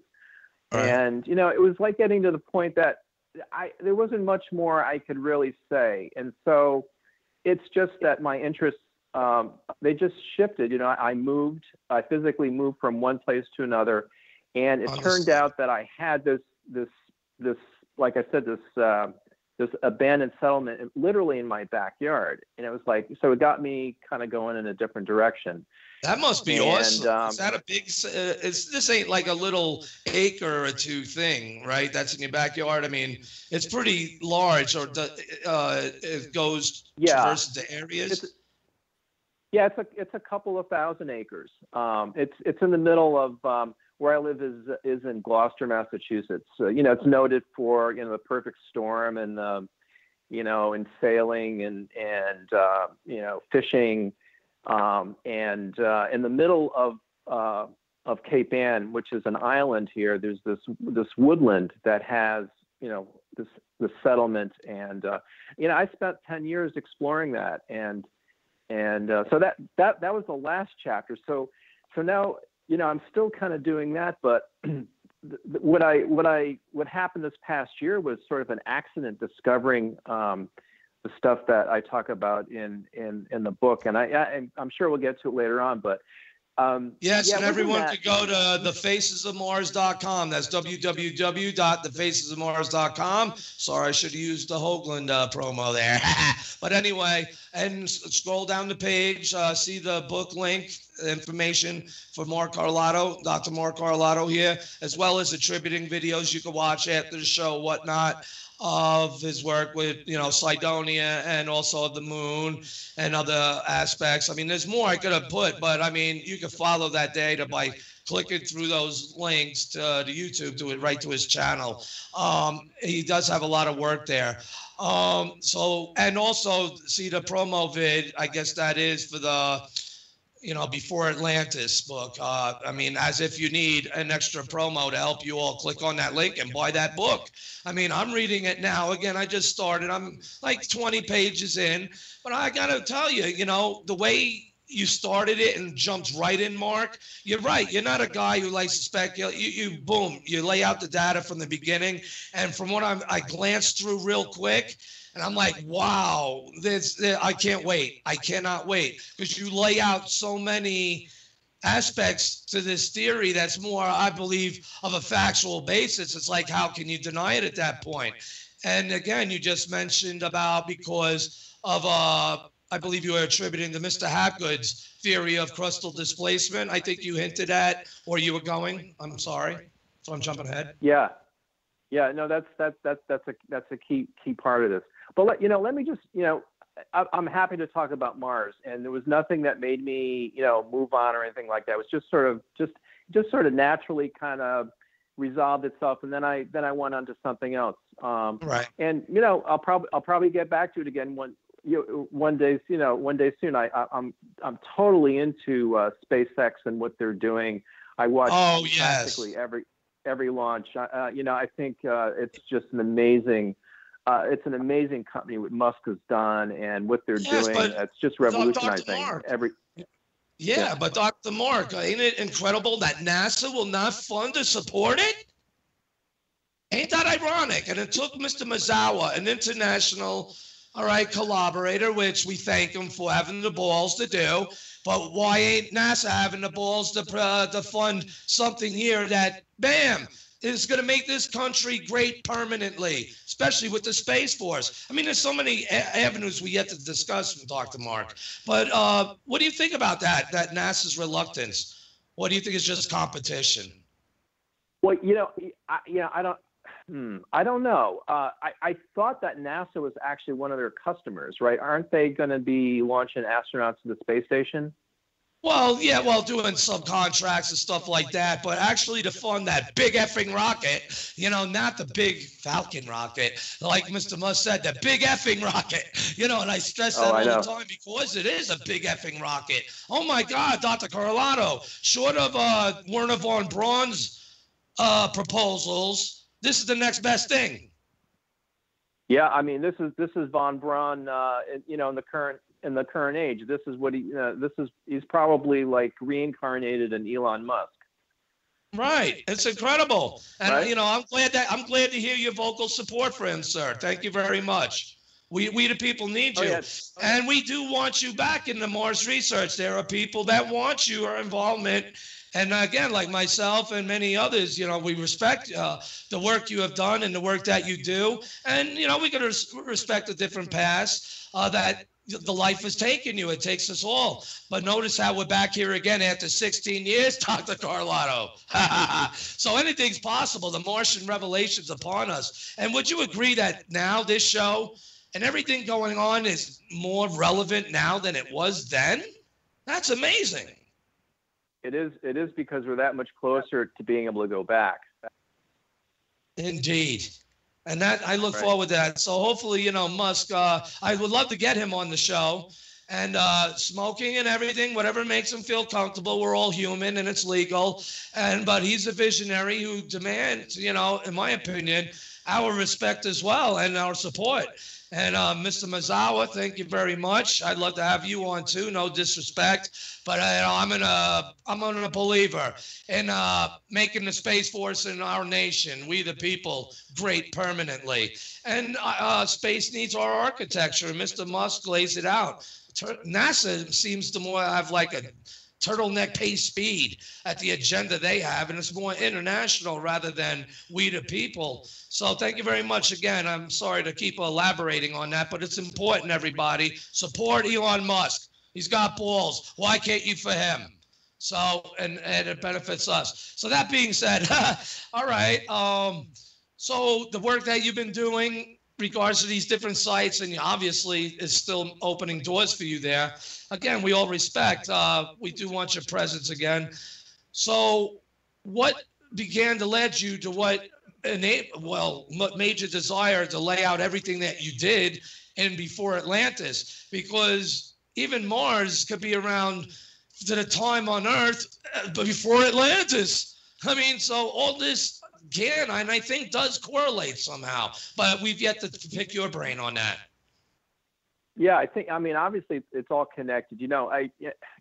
Right. And, it was like getting to the point that there wasn't much more I could really say. And so it's just that my interests, they just shifted. I physically moved from one place to another. And it turned out that I had this, like I said, this abandoned settlement literally in my backyard. And it was like, so it got me kind of going in a different direction. That must be awesome. Is that a big, this ain't like a little acre or two thing, right? That's in your backyard. I mean, it's pretty large, or it goes traverses the areas. It's a couple of thousand acres. It's in the middle of, where I live is in Gloucester, Massachusetts. It's noted for, the perfect storm and, and sailing and fishing. And in the middle of Cape Ann, which is an island here, there's this woodland that has, this settlement. And, I spent 10 years exploring that. And so that was the last chapter. So now, I'm still kind of doing that, but what happened this past year was sort of an accident discovering the stuff that I talk about in the book, and I'm sure we'll get to it later on. But yes, and everyone could go to thefacesofmars.com. That's www.thefacesofmars.com. Sorry, I should have used the Hoagland promo there. But anyway, and scroll down the page, see the book link, information for Mark Carlotto, Dr. Mark Carlotto here, as well as attributing videos you can watch after the show, whatnot, of his work with, Cydonia and also the moon and other aspects. I mean, there's more I could have put, but I mean, you can follow that data by clicking through those links to the YouTube, right to his channel. He does have a lot of work there. And also see the promo vid, I guess that is for the, Before Atlantis book. I mean, as if you need an extra promo to help you all, click on that link and buy that book. I mean, I'm reading it now. Again, I just started. I'm like 20 pages in. But I got to tell you, the way you started it and jumped right in, Mark, you're right. You're not a guy who likes to speculate. You lay out the data from the beginning. And from what I glanced through real quick, and I'm like, wow, I can't wait. I cannot wait, because you lay out so many aspects to this theory that's more, I believe, of a factual basis. It's like, how can you deny it at that point? And again, you just mentioned about because of, I believe you were attributing to Mr. Hapgood's theory of crustal displacement. I think you hinted at, or you were going. I'm sorry, so I'm jumping ahead. Yeah. No, that's a key part of this. But let me just, I'm happy to talk about Mars, and there was nothing that made me, move on or anything like that. It was just sort of naturally kind of resolved itself, and then I went on to something else. Right. And I'll probably get back to it again one day soon. I'm totally into SpaceX and what they're doing. I watch practically every launch. I think it's just an amazing. It's an amazing company what Musk has done and what they're doing. It's just revolutionizing every. Yeah, but Dr. Mark, ain't it incredible that NASA will not fund or support it? Ain't that ironic? And it took Mr. Mazawa, an international, collaborator, which we thank him for having the balls to do. But why ain't NASA having the balls to fund something here that, bam, is going to make this country great permanently, especially with the Space Force? I mean, there's so many avenues we yet to discuss from Dr. Mark. But what do you think about that NASA's reluctance? What do you think is just competition? Well, I don't know. I thought that NASA was actually one of their customers, right? Aren't they going to be launching astronauts to the space station? Well, yeah, doing subcontracts and stuff like that, but actually to fund that big effing rocket, not the big Falcon rocket, like Mr. Musk said, the big effing rocket, and I stress that all the time because it is a big effing rocket. Oh my God, Dr. Carlotto, short of Werner von Braun's proposals, this is the next best thing. Yeah, I mean, this is von Braun, in the current age. This is what he's probably like reincarnated in Elon Musk. Right. It's incredible. And right? I'm glad to hear your vocal support for him, sir. Thank you very much. We the people need you. Yes. And we do want you back in the Mars research. There are people that want your involvement. And again, like myself and many others, we respect the work you have done and the work that you do. And, we can respect the different paths that the life has taken you. It takes us all. But notice how we're back here again after 16 years, Dr. Carlotto. So anything's possible. The Martian revelation's upon us. And would you agree that now this show and everything going on is more relevant now than it was then? That's amazing. It is because we're that much closer to being able to go back. Indeed. And that I look forward to that. So hopefully, Musk, I would love to get him on the show. And smoking and everything, whatever makes him feel comfortable. We're all human and it's legal. But he's a visionary who demands, in my opinion, our respect as well and our support. And Mr. Mazawa, thank you very much. I'd love to have you on too. No disrespect, but I'm a believer in making the Space Force in our nation, we the people, great permanently. And space needs our architecture. And Mr. Musk lays it out. NASA seems to more have like a turtleneck pace speed at the agenda they have, and it's more international rather than we the people. So thank you very much again. I'm sorry to keep elaborating on that, but it's important, everybody. Support Elon Musk. He's got balls. Why can't you for him? So, and it benefits us. So that being said, all right. So the work that you've been doing regards to these different sites, and obviously is still opening doors for you there. Again, we all respect. We do want your presence again. So what began to lead you to what made your desire to lay out everything that you did in before Atlantis? Because even Mars could be around to the time on Earth before Atlantis. I mean, so all this can, and I think does correlate somehow, but we've yet to pick your brain on that. Yeah, I mean, obviously it's all connected.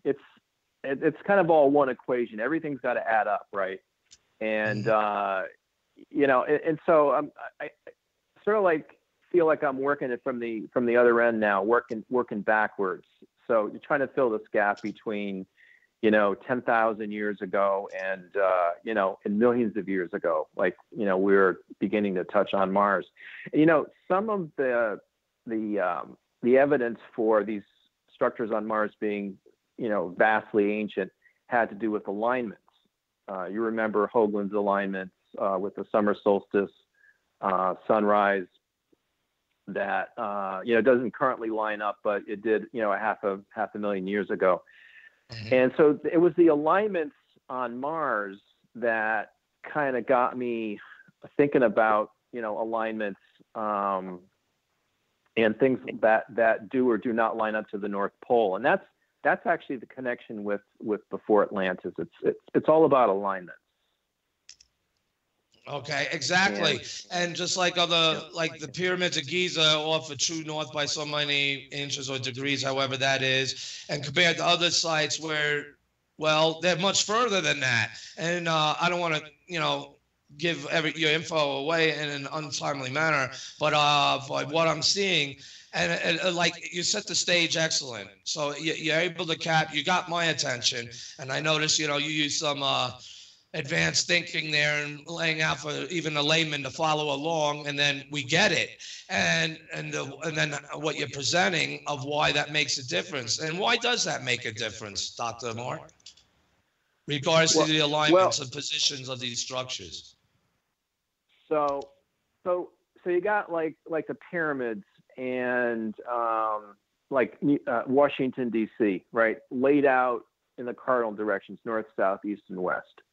It's kind of all one equation. Everything's got to add up, right? And and so I sort of like feel like I'm working it from the other end now, working backwards. So you're trying to fill this gap between 10,000 years ago and and millions of years ago, like we're beginning to touch on Mars. Some of the evidence for these structures on Mars being vastly ancient had to do with alignments. You remember Hoagland's alignments with the summer solstice, sunrise, that doesn't currently line up, but it did a half a million years ago. And so it was the alignments on Mars that kind of got me thinking about alignments and things that do or do not line up to the North Pole. And that's actually the connection with Before Atlantis. It's all about alignment. Okay, exactly. And just like the pyramids of Giza off of true north by so many inches or degrees, however that is, and compared to other sites where, well, they're much further than that. And I don't want to, give your info away in an untimely manner, but what I'm seeing, and like you set the stage excellent. So you're able to you got my attention, and I noticed, you use some advanced thinking there and laying out for even a layman to follow along, and then we get it, and then what you're presenting of why that makes a difference, and why does that make a difference, Dr. Mark, regards to the alignments and positions of these structures? So you got like the pyramids and Washington D.C., right, laid out in the cardinal directions, north, south, east, and west.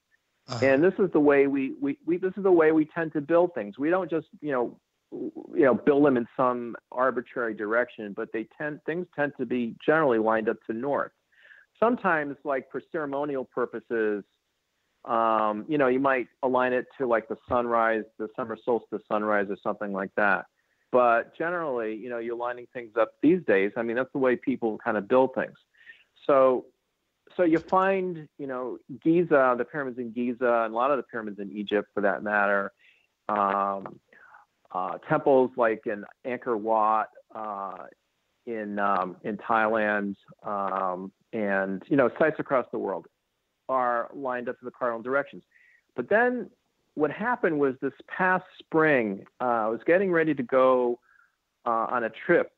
And this is the way we tend to build things. We don't just build them in some arbitrary direction, but things tend to be generally lined up to north. Sometimes, like for ceremonial purposes, you might align it to like the sunrise, the summer solstice sunrise, or something like that. But generally, you're lining things up these days. I mean, that's the way people kind of build things. So you find, Giza, the pyramids in Giza, and a lot of the pyramids in Egypt, for that matter, temples like in Angkor Wat, in Thailand, and sites across the world are lined up to the cardinal directions. But then what happened was this past spring, I was getting ready to go on a trip,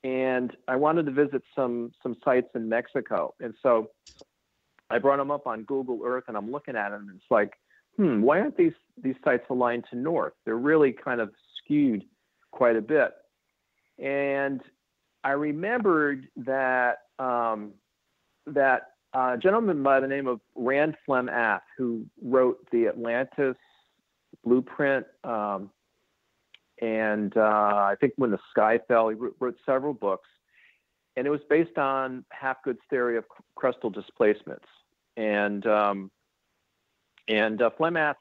and I wanted to visit some sites in Mexico. And so I brought them up on Google Earth, and I'm looking at them, and it's like, why aren't these sites aligned to north? They're really kind of skewed quite a bit. And I remembered that a gentleman by the name of Rand Flem Ath, who wrote the Atlantis Blueprint, and I think When the Sky Fell, he wrote several books, and it was based on Hapgood's theory of crustal displacements. And Flem Ath's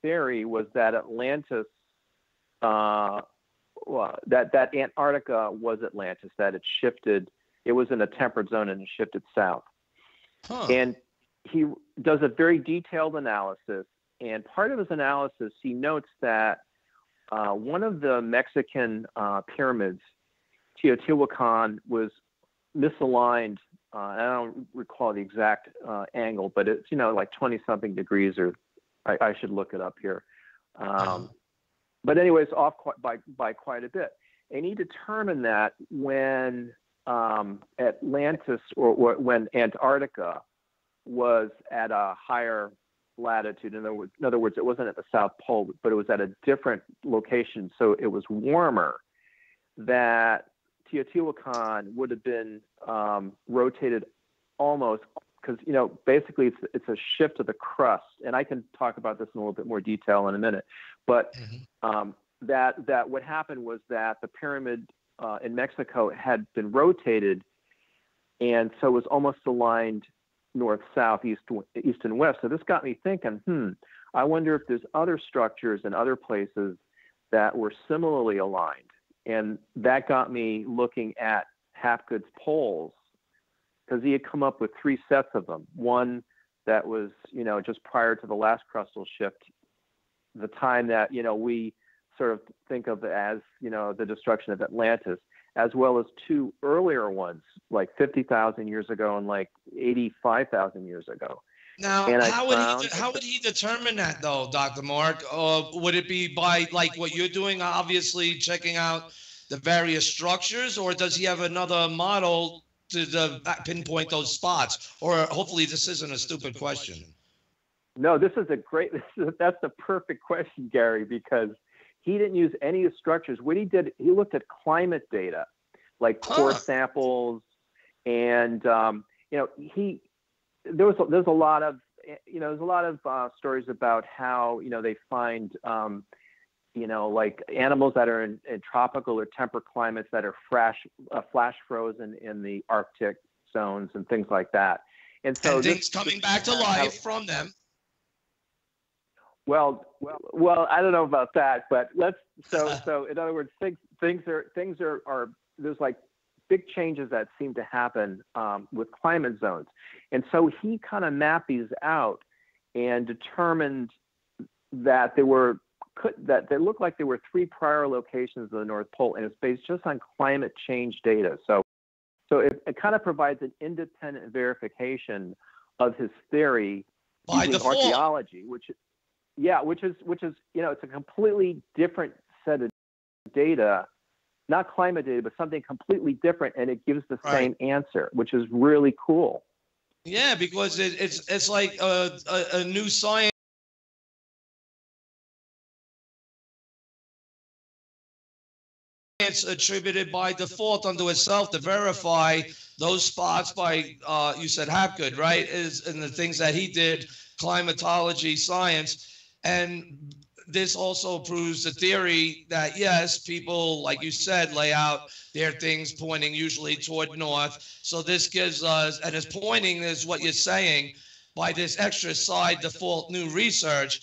theory was that Atlantis, that Antarctica was Atlantis, that it shifted. It was in a temperate zone and it shifted south. And he does a very detailed analysis. And part of his analysis, he notes that one of the Mexican pyramids, Teotihuacan, was misaligned. I don't recall the exact angle, but it's, like 20-something degrees, or I should look it up here. But anyways, off by quite a bit. And he determined that when Atlantis, or when Antarctica was at a higher latitude, in other words, it wasn't at the South Pole, but it was at a different location, so it was warmer, that Teotihuacan would have been rotated almost, because basically it's a shift of the crust, and I can talk about this in a little bit more detail in a minute. But that what happened was that the pyramid in Mexico had been rotated, and so it was almost aligned north, south, east, and west. So this got me thinking, I wonder if there's other structures in other places that were similarly aligned. And that got me looking at Hapgood's poles, because he had come up with 3 sets of them. One that was, just prior to the last crustal shift, the time that, we sort of think of as, the destruction of Atlantis, as well as 2 earlier ones, like 50,000 years ago and like 85,000 years ago. Now, how would he determine that, though, Dr. Mark? Would it be by, like, what you're doing, obviously checking out the various structures, or does he have another model to pinpoint those spots? Or hopefully this isn't a stupid question. No, that's the perfect question, Gary, because he didn't use any of the structures. What he did, he looked at climate data, like core samples, and there's a lot of stories about how they find like animals that are in tropical or temperate climates that are flash frozen in the Arctic zones and things like that. And so things coming back to life from them. Well, I don't know about that, but so in other words, things are there's like big changes that seem to happen with climate zones. And so he kind of mapped these out and determined that they looked like there were 3 prior locations of the North Pole, and it's based just on climate change data. So it kind of provides an independent verification of his theory by using archaeology, which is it's a completely different set of data, not climate data, but something completely different, and it gives the same answer, which is really cool. Yeah, because it's like a new science attributed by default unto itself to verify those spots by you said Hapgood, right? And the things that he did, climatology, science. And this also proves the theory that, yes, people, like you said, lay out their things pointing usually toward north. So this gives us, and it's pointing is what you're saying, by this extra side default new research,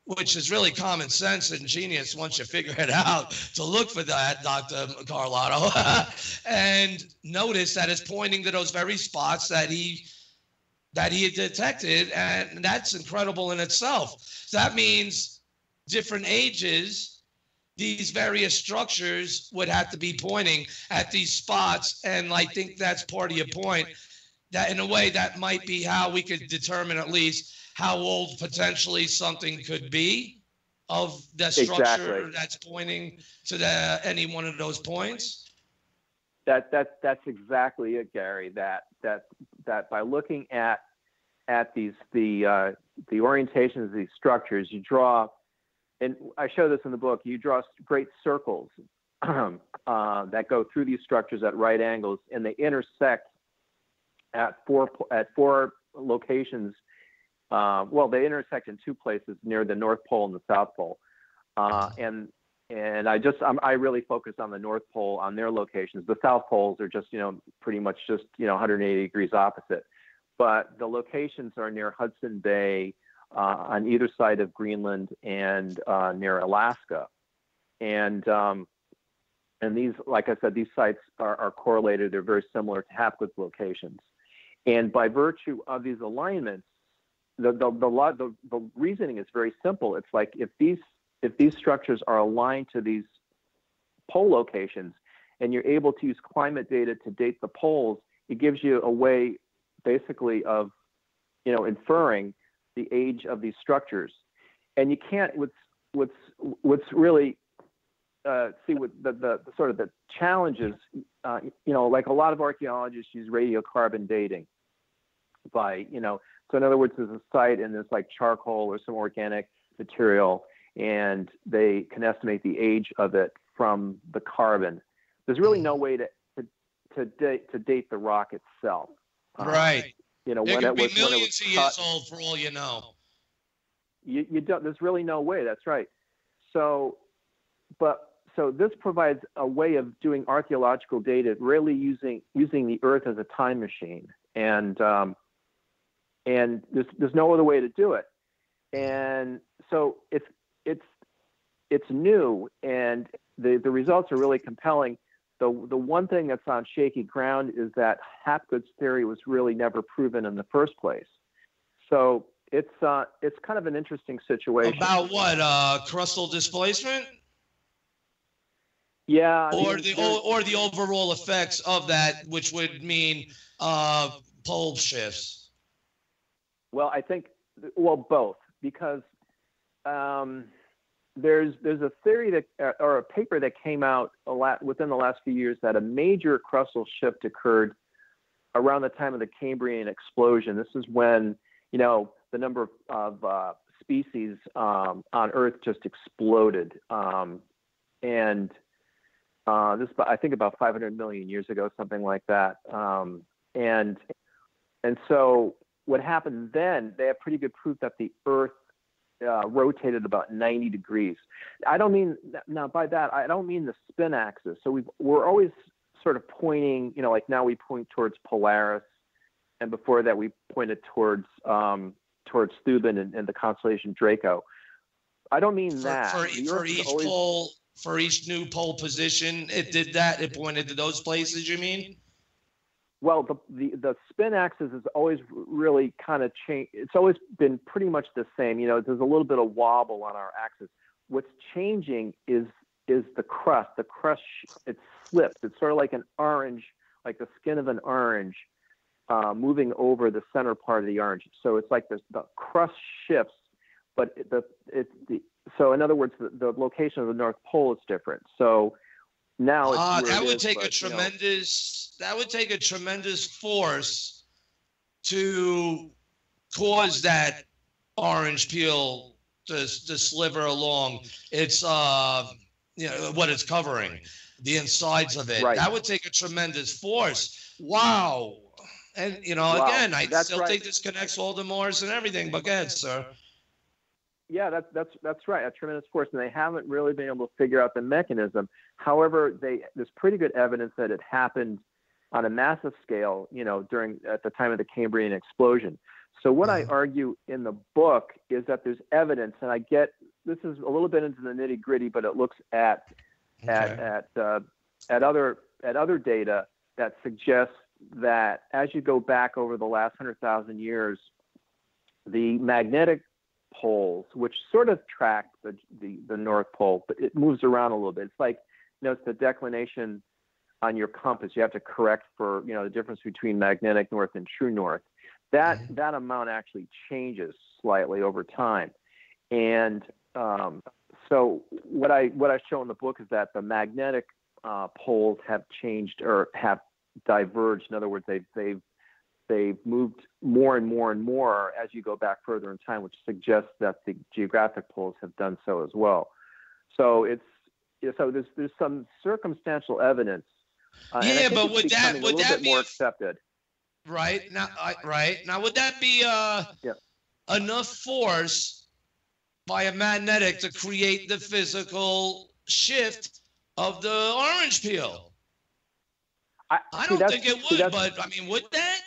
which is really common sense and genius once you figure it out to look for that, Dr. Carlotto. And notice that it's pointing to those very spots that he had detected, and that's incredible in itself. So that means different ages, these various structures would have to be pointing at these spots, and I think that's part of your point, that in a way that might be how we could determine at least how old potentially something could be of the structure that's pointing to any one of those points. That's exactly it, Gary. That by looking at the orientations of these structures, you draw, and I show this in the book, you draw great circles that go through these structures at right angles, and they intersect at four locations. They intersect in 2 places near the North Pole and the South Pole, and I really focus on the North Pole, on their locations. The South Poles are just pretty much just 180 degrees opposite, but the locations are near Hudson Bay, on either side of Greenland, and near Alaska, and these, like I said, these sites are correlated. They're very similar to Hapgood's locations, and by virtue of these alignments, the reasoning is very simple. It's like if these structures are aligned to these pole locations, and you're able to use climate data to date the poles, it gives you a way, basically, of inferring the age of these structures. And you can't. What's really see what the sort of the challenges. Like a lot of archaeologists use radiocarbon dating by So in other words, there's a site and there's like charcoal or some organic material, and they can estimate the age of it from the carbon. There's really no way to date the rock itself. Right. It could be millions of years old for all you know. You don't. There's really no way. That's right. So this provides a way of doing archaeological data, really using the Earth as a time machine, and there's no other way to do it. And so it's new, and the results are really compelling. The one thing that's on shaky ground is that Hapgood's theory was really never proven in the first place. So it's kind of an interesting situation. About what? Crustal displacement? Yeah. Or the overall effects of that, which would mean pole shifts. Well, I think both, because there's a theory or a paper that came out within the last few years that a major crustal shift occurred around the time of the Cambrian explosion. This is when the number of species on Earth just exploded. And this, I think, about 500 million years ago, something like that. And so what happened then? They have pretty good proof that the Earth rotated about 90 degrees. I don't mean now by that. I don't mean the spin axis. So we're always sort of pointing. Like now we point towards Polaris, and before that we pointed towards Thuban and the constellation Draco. I don't mean that. For each new pole position, it did that. It pointed to those places. You mean? Well, the spin axis has always really kind of changed. It's always been pretty much the same. There's a little bit of wobble on our axis. What's changing is the crust. The crust, it slips. It's sort of like an orange, like the skin of an orange, moving over the center part of the orange. So it's like the crust shifts, but so in other words, the location of the North Pole is different. So now that would take a tremendous force to cause that orange peel to sliver along. It's what it's covering, the insides of it. Right. That would take a tremendous force. Wow. And again, I still think this connects all the Mars and everything. But go ahead, sir. Yeah, that's right. A tremendous force, and they haven't really been able to figure out the mechanism. However, there's pretty good evidence that it happened on a massive scale, at the time of the Cambrian explosion. So what I argue in the book is that there's evidence, and this is a little bit into the nitty gritty, but it looks at other data that suggests that as you go back over the last 100,000 years, the magnetic poles, which sort of track the North Pole, but it moves around a little bit. It's like, it's the declination on your compass. You have to correct for, the difference between magnetic north and true north. That amount actually changes slightly over time. And so what I show in the book is that the magnetic poles have changed or have diverged. In other words, they've moved more and more and more as you go back further in time, which suggests that the geographic poles have done so as well. So there's some circumstantial evidence. But would that be more accepted? Right now, would that be enough force by a magnetic to create the physical shift of the orange peel? I don't think it would, but I mean, would that?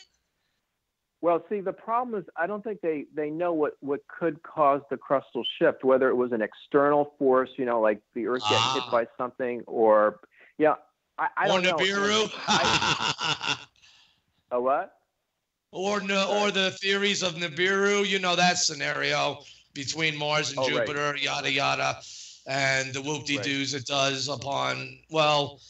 Well, see, the problem is I don't think they know what could cause the crustal shift, whether it was an external force, like the Earth getting hit by something, or I don't know. Nibiru. A what? Or the theories of Nibiru, that scenario between Mars and Jupiter, yada yada, and the whoop-de-doos it does upon. Well,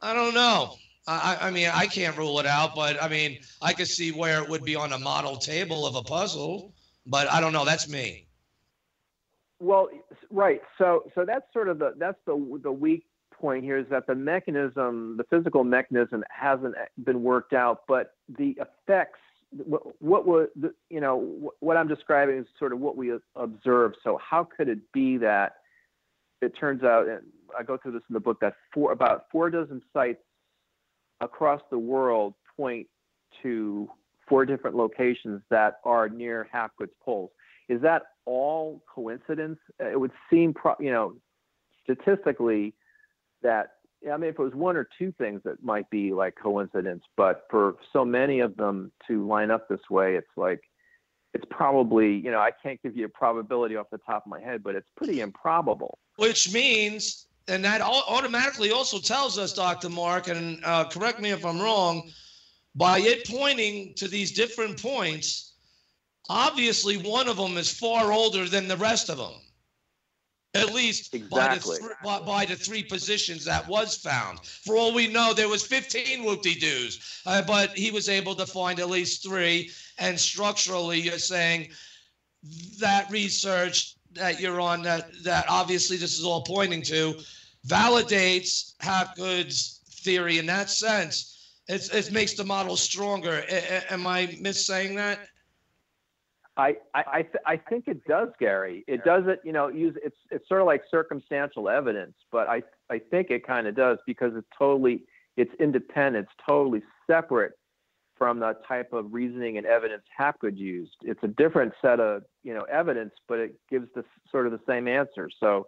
I don't know. I mean, I can't rule it out, but I mean, I could see where it would be on a model table of a puzzle, but I don't know. That's me. Well, right. So that's sort of the weak point here, is that the physical mechanism hasn't been worked out, but the effects, what I'm describing is sort of what we observed. So how could it be that it turns out, and I go through this in the book, that about 4 dozen sites across the world point to 4 different locations that are near Hapgood's poles. Is that all coincidence? It would seem, statistically, that, I mean, if it was 1 or 2 things, that might be like coincidence, but for so many of them to line up this way, it's like, it's probably, I can't give you a probability off the top of my head, but it's pretty improbable. Which means, and that automatically also tells us, Dr. Mark, and correct me if I'm wrong, by it pointing to these different points, obviously one of them is far older than the rest of them. At least exactly. by the 3 positions that was found. For all we know, there was 15 whoop-de-doos, but he was able to find at least 3. And structurally, you're saying that research that you're on, that obviously this is all pointing to, validates Hapgood's theory in that sense. It makes the model stronger. Am I missaying that? I think it does, Gary. It doesn't, it's sort of like circumstantial evidence, but I think it kind of does, because it's independent, it's totally separate from the type of reasoning and evidence Hapgood used. It's a different set of, evidence, but it gives the sort of the same answer. So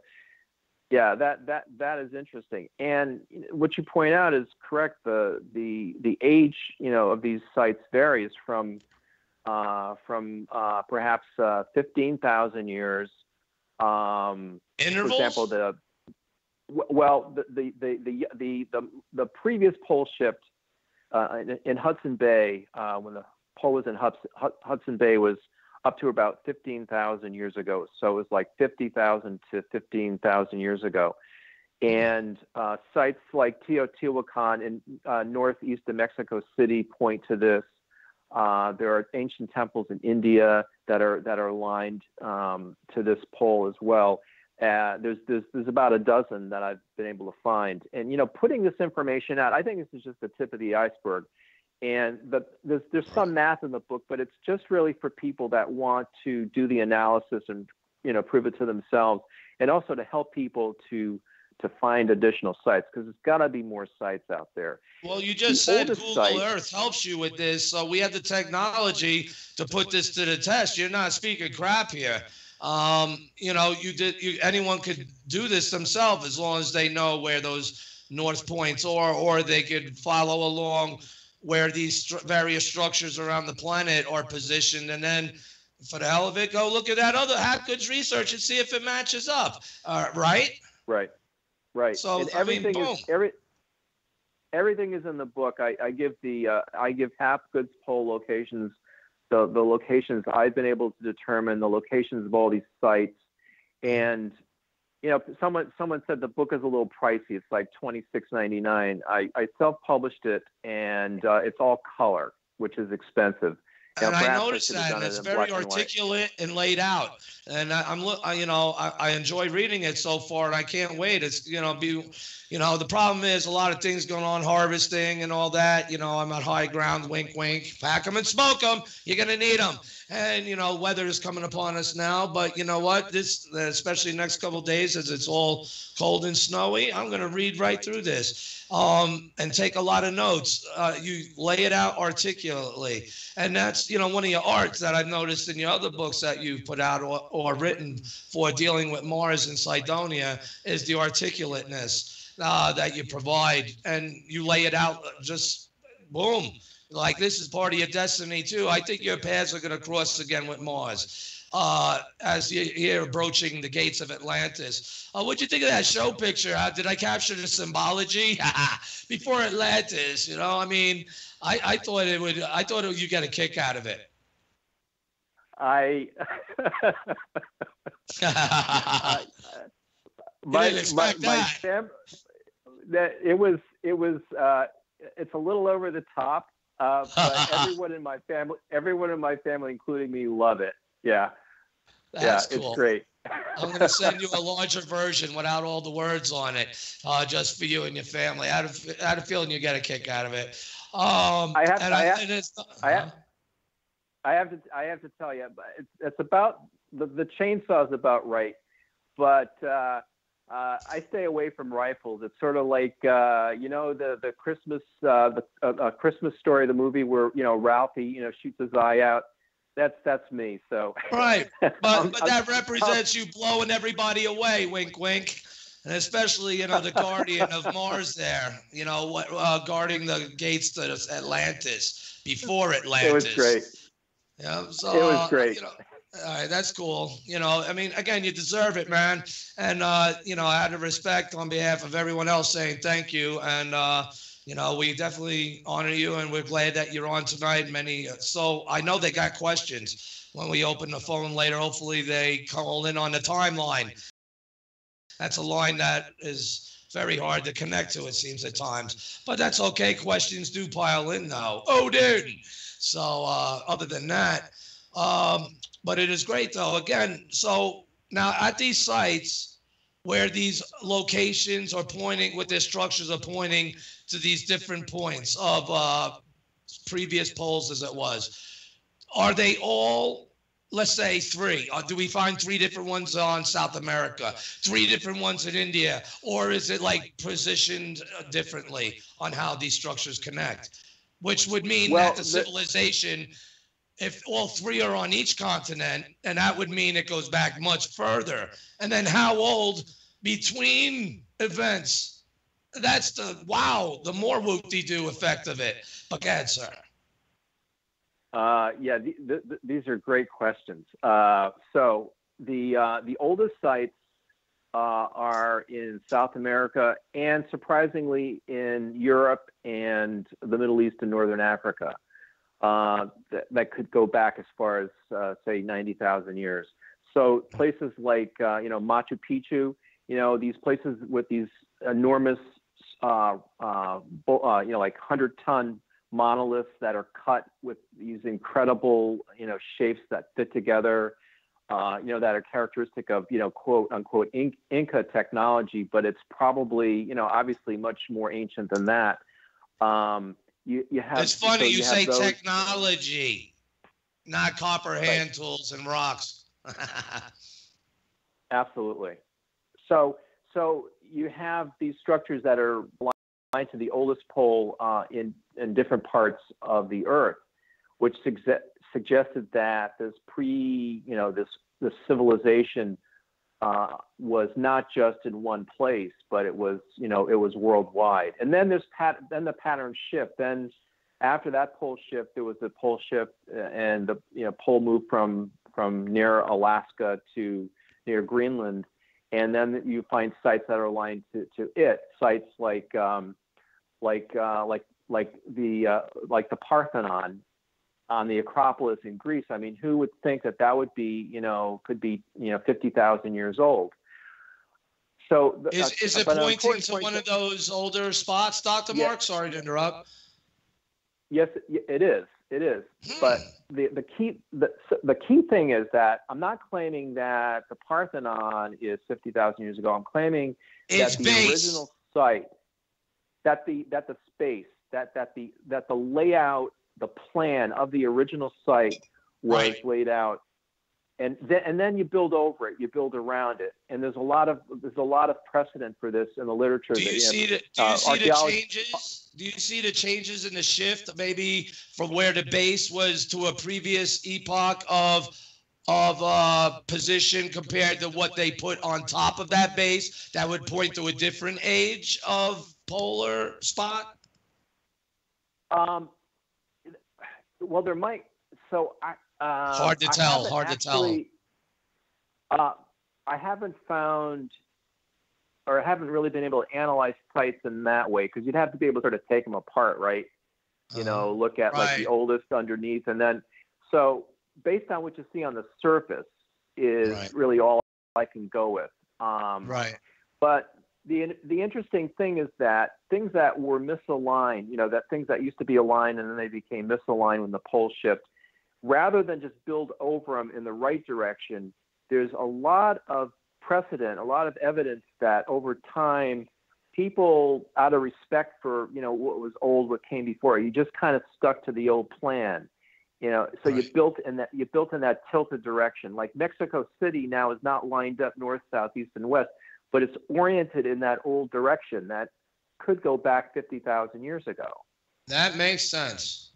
yeah, that is interesting. And what you point out is correct. The age, of these sites varies from perhaps 15,000 years. Intervals? For example, the previous pole shift in Hudson Bay, when the pole was in Hudson Bay, was up to about 15,000 years ago. So it was like 50,000 to 15,000 years ago. And sites like Teotihuacan in northeast of Mexico City point to this. There are ancient temples in India that are aligned to this pole as well. There's about a dozen that I've been able to find. And putting this information out, I think this is just the tip of the iceberg. And there's some math in the book, but it's just really for people that want to do the analysis and prove it to themselves, and also to help people to find additional sites, because there's got to be more sites out there. Well, you just said Google Earth helps you with this, so we have the technology to put this to the test. You're not speaking crap here. Anyone could do this themselves as long as they know where those north points are, or they could follow along where these various structures around the planet are positioned, and then for the hell of it, go look at that other Hapgood's research and see if it matches up. Right. So and everything is in the book. I give Hapgood's pole locations, the locations I've been able to determine, the locations of all these sites. And someone said the book is a little pricey. It's like $26.99. I self-published it, and it's all color, which is expensive. And I noticed that, and it's very articulate and laid out. And I enjoy reading it so far, and I can't wait. It's the problem is a lot of things going on, harvesting and all that. I'm at high ground. Wink, wink. Pack them and smoke them. You're gonna need them. And weather is coming upon us now. But you know what? This, especially next couple of days, as it's all cold and snowy, I'm gonna read right through this. And take a lot of notes. You lay it out articulately. And that's, one of your arts that I've noticed in your other books that you've put out or written for dealing with Mars and Cydonia is the articulateness that you provide. And you lay it out just boom. Like this is part of your destiny too. I think your paths are going to cross again with Mars. As you're here approaching the gates of Atlantis. What'd you think of that show picture? Did I capture the symbology? Before Atlantis, I thought you'd get a kick out of it. It's a little over the top, but everyone in my family, including me, love it. Yeah. That's cool. It's great. I'm going to send you a larger version without all the words on it, just for you and your family. I had a feeling you get a kick out of it. I have to tell you, it's about the chainsaw is about right, but I stay away from rifles. It's sort of like the Christmas Christmas Story, the movie where Ralphie shoots his eye out. That's me. So right, but that represents you blowing everybody away. Wink, wink. And especially, the guardian of Mars there, guarding the gates to Atlantis, before Atlantis. It was great. Yeah, so, it was great. All right, that's cool. Again, you deserve it, man. And, out of respect on behalf of everyone else saying thank you. And, we definitely honor you, and we're glad that you're on tonight. So I know they got questions when we open the phone later. Hopefully they call in on the timeline. That's a line that is very hard to connect to, it seems at times. But that's okay. Questions do pile in now. Oh, dude. So other than that, but it is great, though. Again, so now at these sites where these locations are pointing, with their structures are pointing to these different points of previous poles as it was, are they all let's say 3. Do we find 3 different ones on South America, 3 different ones in India, or is it like positioned differently on how these structures connect? Which would mean that the civilization, if all 3 are on each continent, and that would mean it goes back much further. And then how old between events? That's the more whoop-de-doo effect of it. But go ahead, sir. Yeah, these are great questions. So the oldest sites are in South America and surprisingly in Europe and the Middle East and Northern Africa. That could go back as far as say 90,000 years. So places like Machu Picchu, these places with these enormous like 100-ton monoliths that are cut with these incredible shapes that fit together, that are characteristic of quote unquote Inca technology, but it's probably obviously much more ancient than that. You have. It's funny you say those, technology, not copper hand tools and rocks. Absolutely. So you have these structures that are aligned to the oldest pole in different parts of the Earth, which suggested that this this civilization was not just in one place, but it was worldwide. And then the pattern shift. Then after that pole shift, there was the pole shift, and the pole moved from near Alaska to near Greenland. And then you find sites that are aligned to it. Sites like the Parthenon on the Acropolis in Greece. I mean, who would think that would be could be 50,000 years old? So is it pointing to one of those older spots, Dr. Mark? Sorry to interrupt. Yes, it is. It is. But the key thing is that I'm not claiming that the Parthenon is 50,000 years ago. I'm claiming that the original site, that the space, that the layout, the plan of the original site was laid out, and then you build over it, you build around it, and there's a lot of precedent for this in the literature. Do you see the changes? Do you see the changes in the shift, maybe from where the base was to a previous epoch of position compared to what they put on top of that base? That would point to a different age of polar spot. Well, there might. So hard to tell. I haven't found, or I haven't really been able to analyze sites in that way, because you'd have to be able to sort of take them apart, right? Look at like the oldest underneath, and then so based on what you see on the surface is really all I can go with. But the interesting thing is that things that were misaligned, that things that used to be aligned and then they became misaligned when the pole shift, rather than just build over them in the right direction, there's a lot of precedent, a lot of evidence that over time, people, out of respect for, what was old, what came before, you just kind of stuck to the old plan. So you built in that tilted direction. Like Mexico City now is not lined up north, south, east, and west, but it's oriented in that old direction that could go back 50,000 years ago. That makes sense.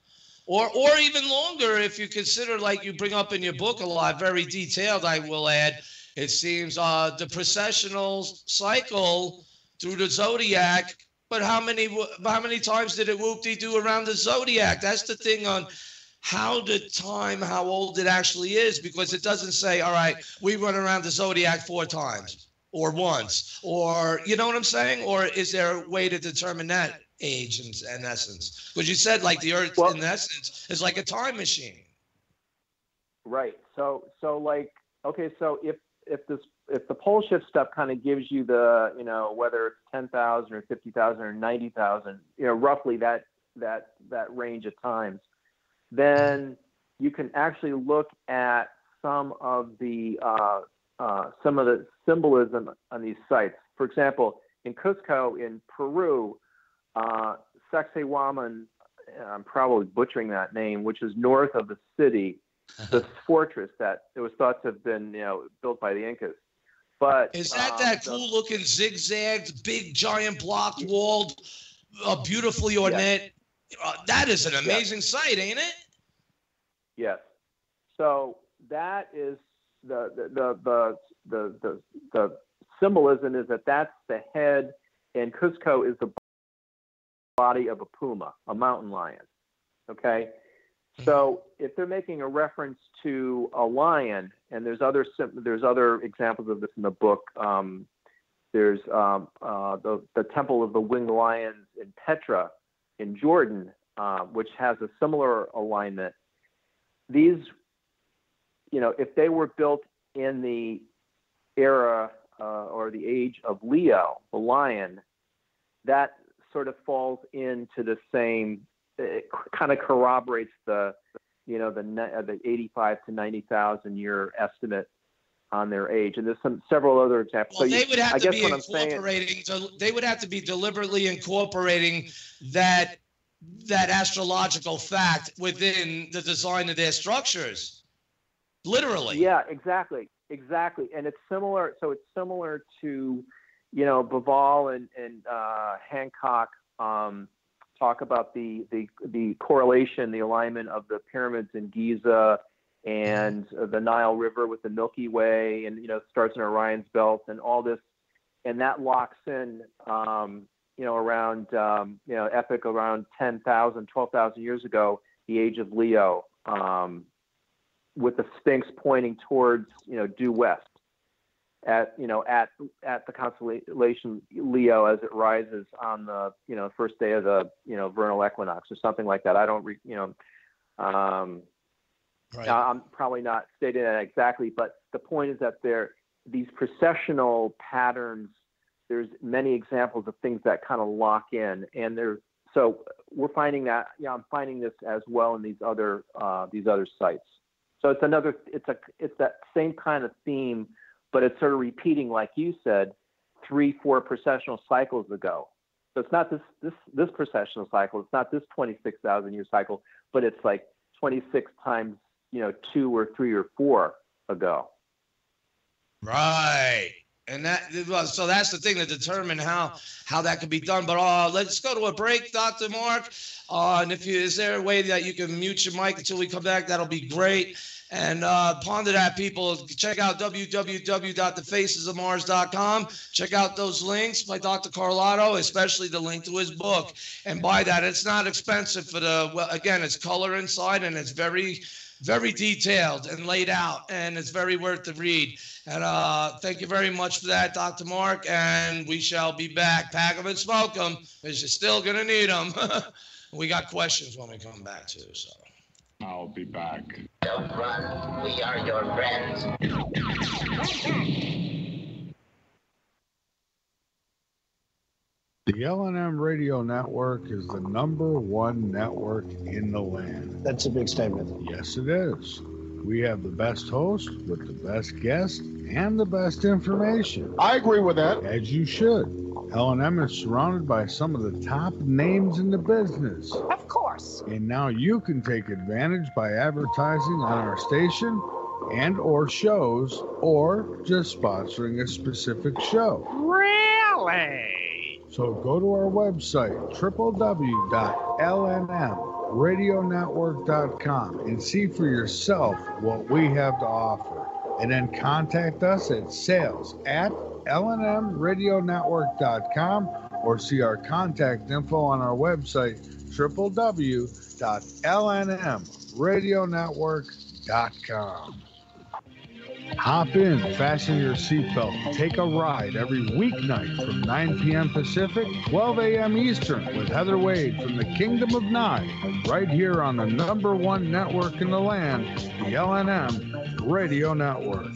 Or even longer if you consider, like you bring up in your book a lot, very detailed, I will add, it seems, the precessional cycle through the zodiac. But how many times did it whoop-de-doo around the zodiac? That's the thing on how old it actually is, because it doesn't say, all right, we run around the zodiac 4 times or once, or you know what I'm saying? Or is there a way to determine that age in essence? Because you said like the Earth in essence is like a time machine. Right. So like, okay, so if the pole shift stuff kind of gives you the, whether it's 10,000 or 50,000 or 90,000, roughly that range of times, then you can actually look at some of the symbolism on these sites. For example, in Cusco in Peru, Sacsayhuaman, I'm probably butchering that name, which is north of the city, this fortress that it was thought to have been, built by the Incas. But is that cool-looking zigzagged, big, giant block walled, beautifully ornate? Yes. That is an amazing sight, ain't it? Yes. So that is the symbolism is that that's the head, and Cusco is the body of a puma, a mountain lion. Okay. So if they're making a reference to a lion, and there's other examples of this in the book. There's the Temple of the Winged Lions in Petra in Jordan, which has a similar alignment. These, if they were built in the era or the age of Leo, the lion, that sort of falls into the same. It kind of corroborates the 85 to 90,000 year estimate on their age, and there's several other examples. Well, they would have to be incorporating. They would have to be deliberately incorporating that astrological fact within the design of their structures, literally. Yeah, exactly, and it's similar. So it's similar to, Baval and Hancock. Talk about the correlation, the alignment of the pyramids in Giza and the Nile River with the Milky Way, and starts in Orion's belt and all this, and that locks in around epic around 10,000, 12,000 years ago, the age of Leo, with the Sphinx pointing towards due west at the constellation Leo as it rises on the first day of the vernal equinox or something like that. I don't right. I'm probably not stating that exactly, but the point is that these processional patterns. There's many examples of things that kind of lock in, and so we're finding that. I'm finding this as well in these other sites. So it's that same kind of theme. But it's sort of repeating, like you said, 3-4 processional cycles ago. So it's not this processional cycle. It's not this 26,000 year cycle, but it's like 26 times 2 or 3 or 4 ago. Right, and so that's the thing to determine how that can be done. But let's go to a break, Dr. Mark. And is there a way that you can mute your mic until we come back? That'll be great. And ponder that, people. Check out www.thefacesofmars.com. Check out those links by Dr. Carlotto, especially the link to his book. And buy that. It's not expensive again, it's color inside, and it's very, very detailed and laid out, and it's very worth the read. And thank you very much for that, Dr. Mark. And we shall be back. Pack them and smoke them, because you're still going to need them. We got questions when we come back, too, so. I'll be back. Don't run. We are your friends. The L&M Radio Network is the #1 network in the land. That's a big statement. Yes, it is. We have the best host with the best guests and the best information. I agree with that. As you should. L&M is surrounded by some of the top names in the business. Of course. And now you can take advantage by advertising on our station and or shows, or just sponsoring a specific show. Really? So go to our website, www.lnmradionetwork.com, and see for yourself what we have to offer. And then contact us at sales@lnmradionetwork.com, or see our contact info on our website, www.lnmradionetwork.com. Hop in, fasten your seatbelt, and take a ride every weeknight from 9 p.m. Pacific, 12 a.m. Eastern with Heather Wade from the Kingdom of Nye, right here on the #1 network in the land, the L&M Radio Network.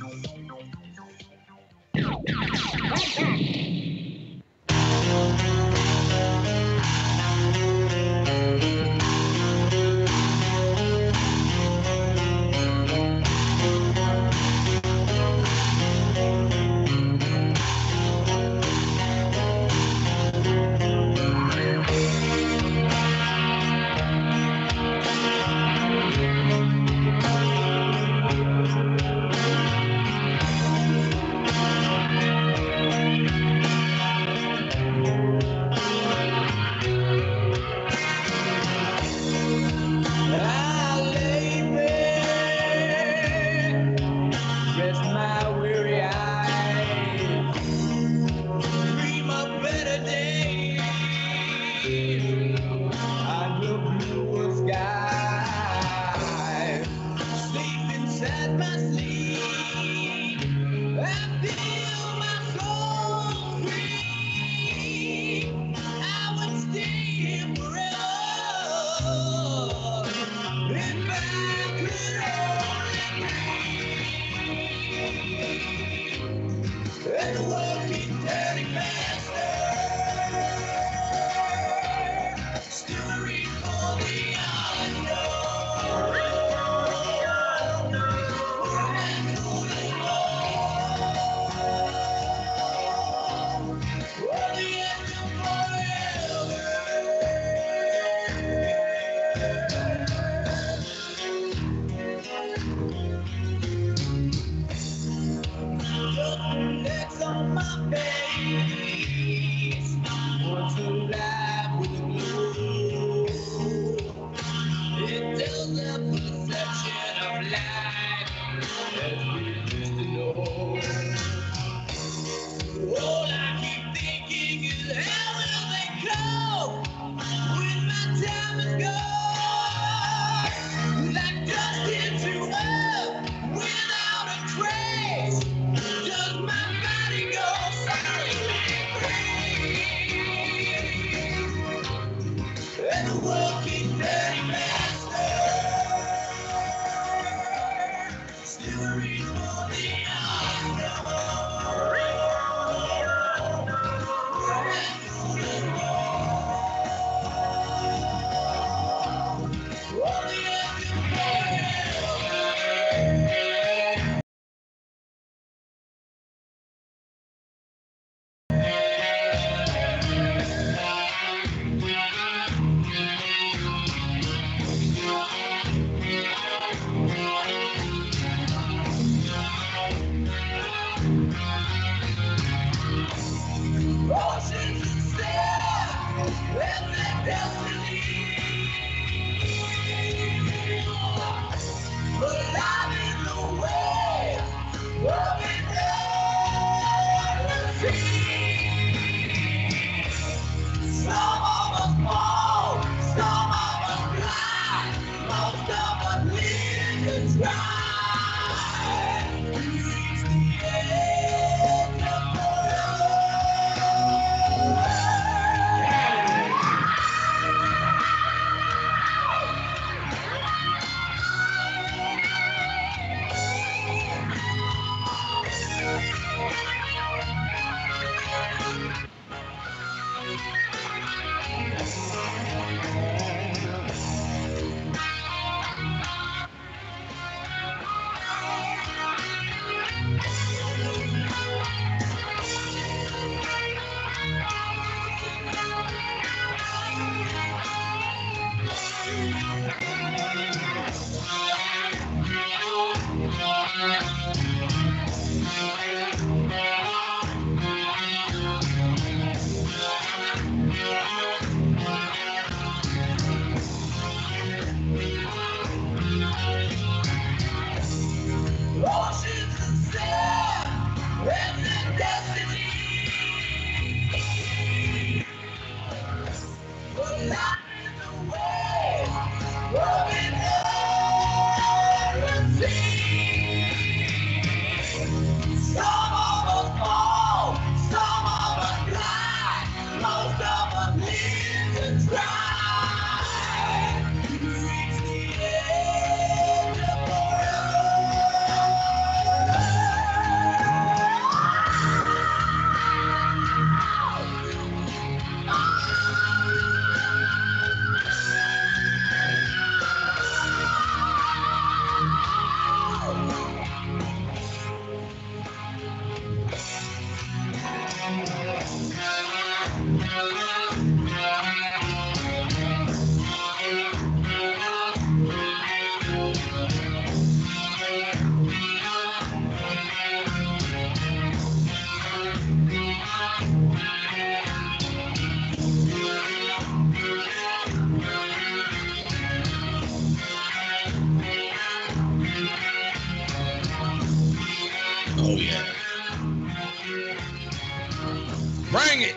Bring it.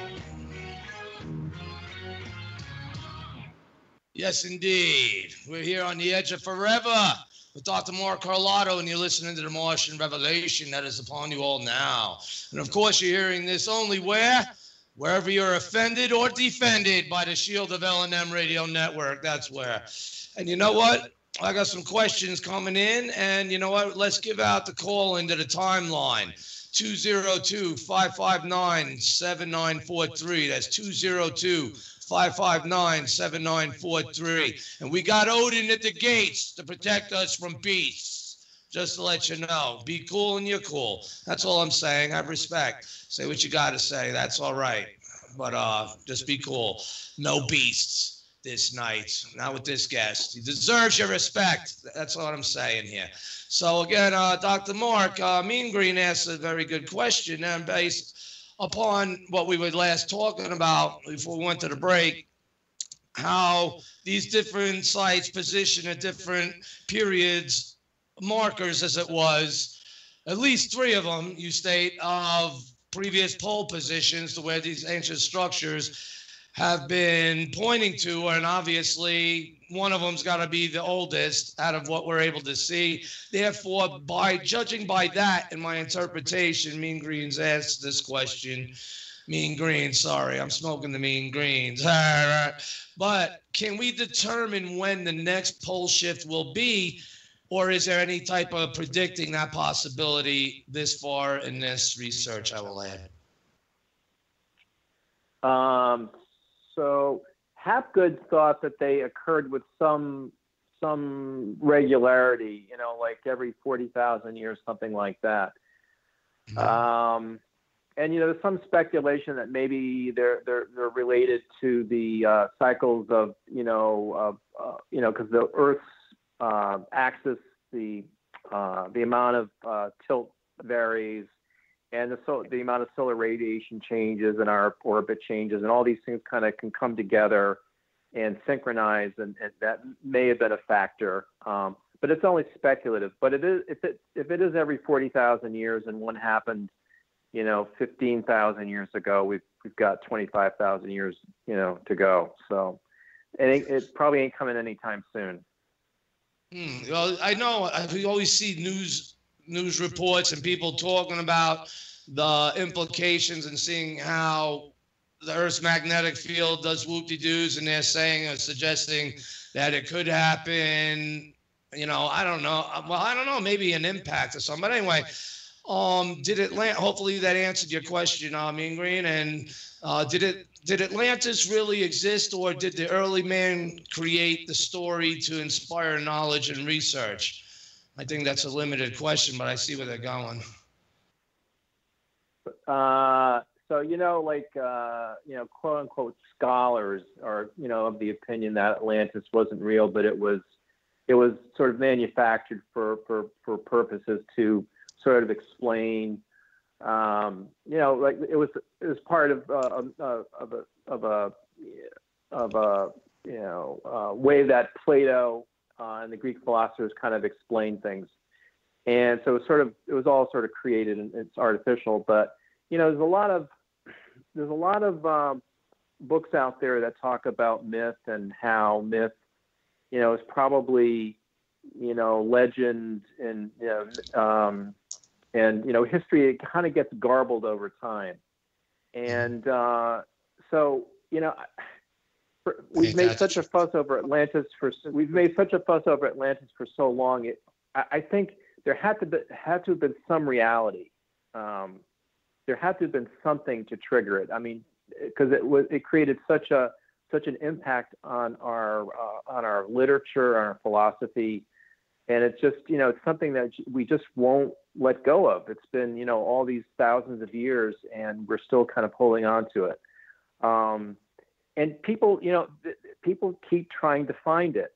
Yes, indeed. We're here on the edge of forever with Dr. Mark Carlotto, and you're listening to the Martian Revelation that is upon you all now. And of course, you're hearing this only where? Wherever you're offended or defended by the shield of L&M Radio Network, that's where. And you know what? I got some questions coming in, and you know what? Let's give out the call into the timeline. 202-559-7943. That's 202-559-7943. And we got Odin at the gates to protect us from beasts. Just to let you know. Be cool and you're cool. That's all I'm saying. Have respect. Say what you got to say. That's all right. But just be cool. No beasts this night. Not with this guest. He deserves your respect. That's what I'm saying here. So again, Dr. Mark, Mean Green asked a very good question, and based upon what we were last talking about before we went to the break, how these different sites position at different periods, markers as it was, at least 3 of them, you state, of previous pole positions to where these ancient structures have been pointing to, and obviously one of them's got to be the oldest out of what we're able to see. Therefore, by judging by that, in my interpretation, Mean Greens asked this question. Mean Green, sorry, I'm smoking the Mean Greens. But can we determine when the next pole shift will be, or is there any type of predicting that possibility this far in this research, I will add? So Hapgood thought that they occurred with some regularity, you know, like every 40,000 years, something like that. And you know, there's some speculation that maybe they're related to the cycles of because the Earth's axis, the amount of tilt varies, and the amount of solar radiation changes and our orbit changes, and all these things kind of can come together and synchronize, and that may have been a factor. But it's only speculative. But it is, if it is every 40,000 years, and one happened, 15,000 years ago, we've got 25,000 years, to go. So it probably ain't coming anytime soon. Well, I know we always see news reports and people talking about the implications and seeing how the Earth's magnetic field does whoop-de-doos, and they're saying or suggesting that it could happen. I don't know. Well, I don't know. Maybe an impact or something. But anyway, hopefully that answered your question, Mean Green. And did Atlantis really exist, or did the early man create the story to inspire knowledge and research? I think that's a limited question, but I see where they're going. So, quote unquote scholars are, of the opinion that Atlantis wasn't real, but it was sort of manufactured for purposes to sort of explain, like it was part of a way that Plato and the Greek philosophers kind of explain things. And so it was all sort of created, and it's artificial, but there's a lot of books out there that talk about myth and how myth, is probably, legend and history. It kind of gets garbled over time. And we've made such a fuss over Atlantis for so long. I think there had to have been some reality. There had to have been something to trigger it. I mean, because it created such an impact on our literature, on our philosophy, and it's just it's something that we just won't let go of. It's been all these thousands of years, and we're still kind of holding on to it. And people people keep trying to find it.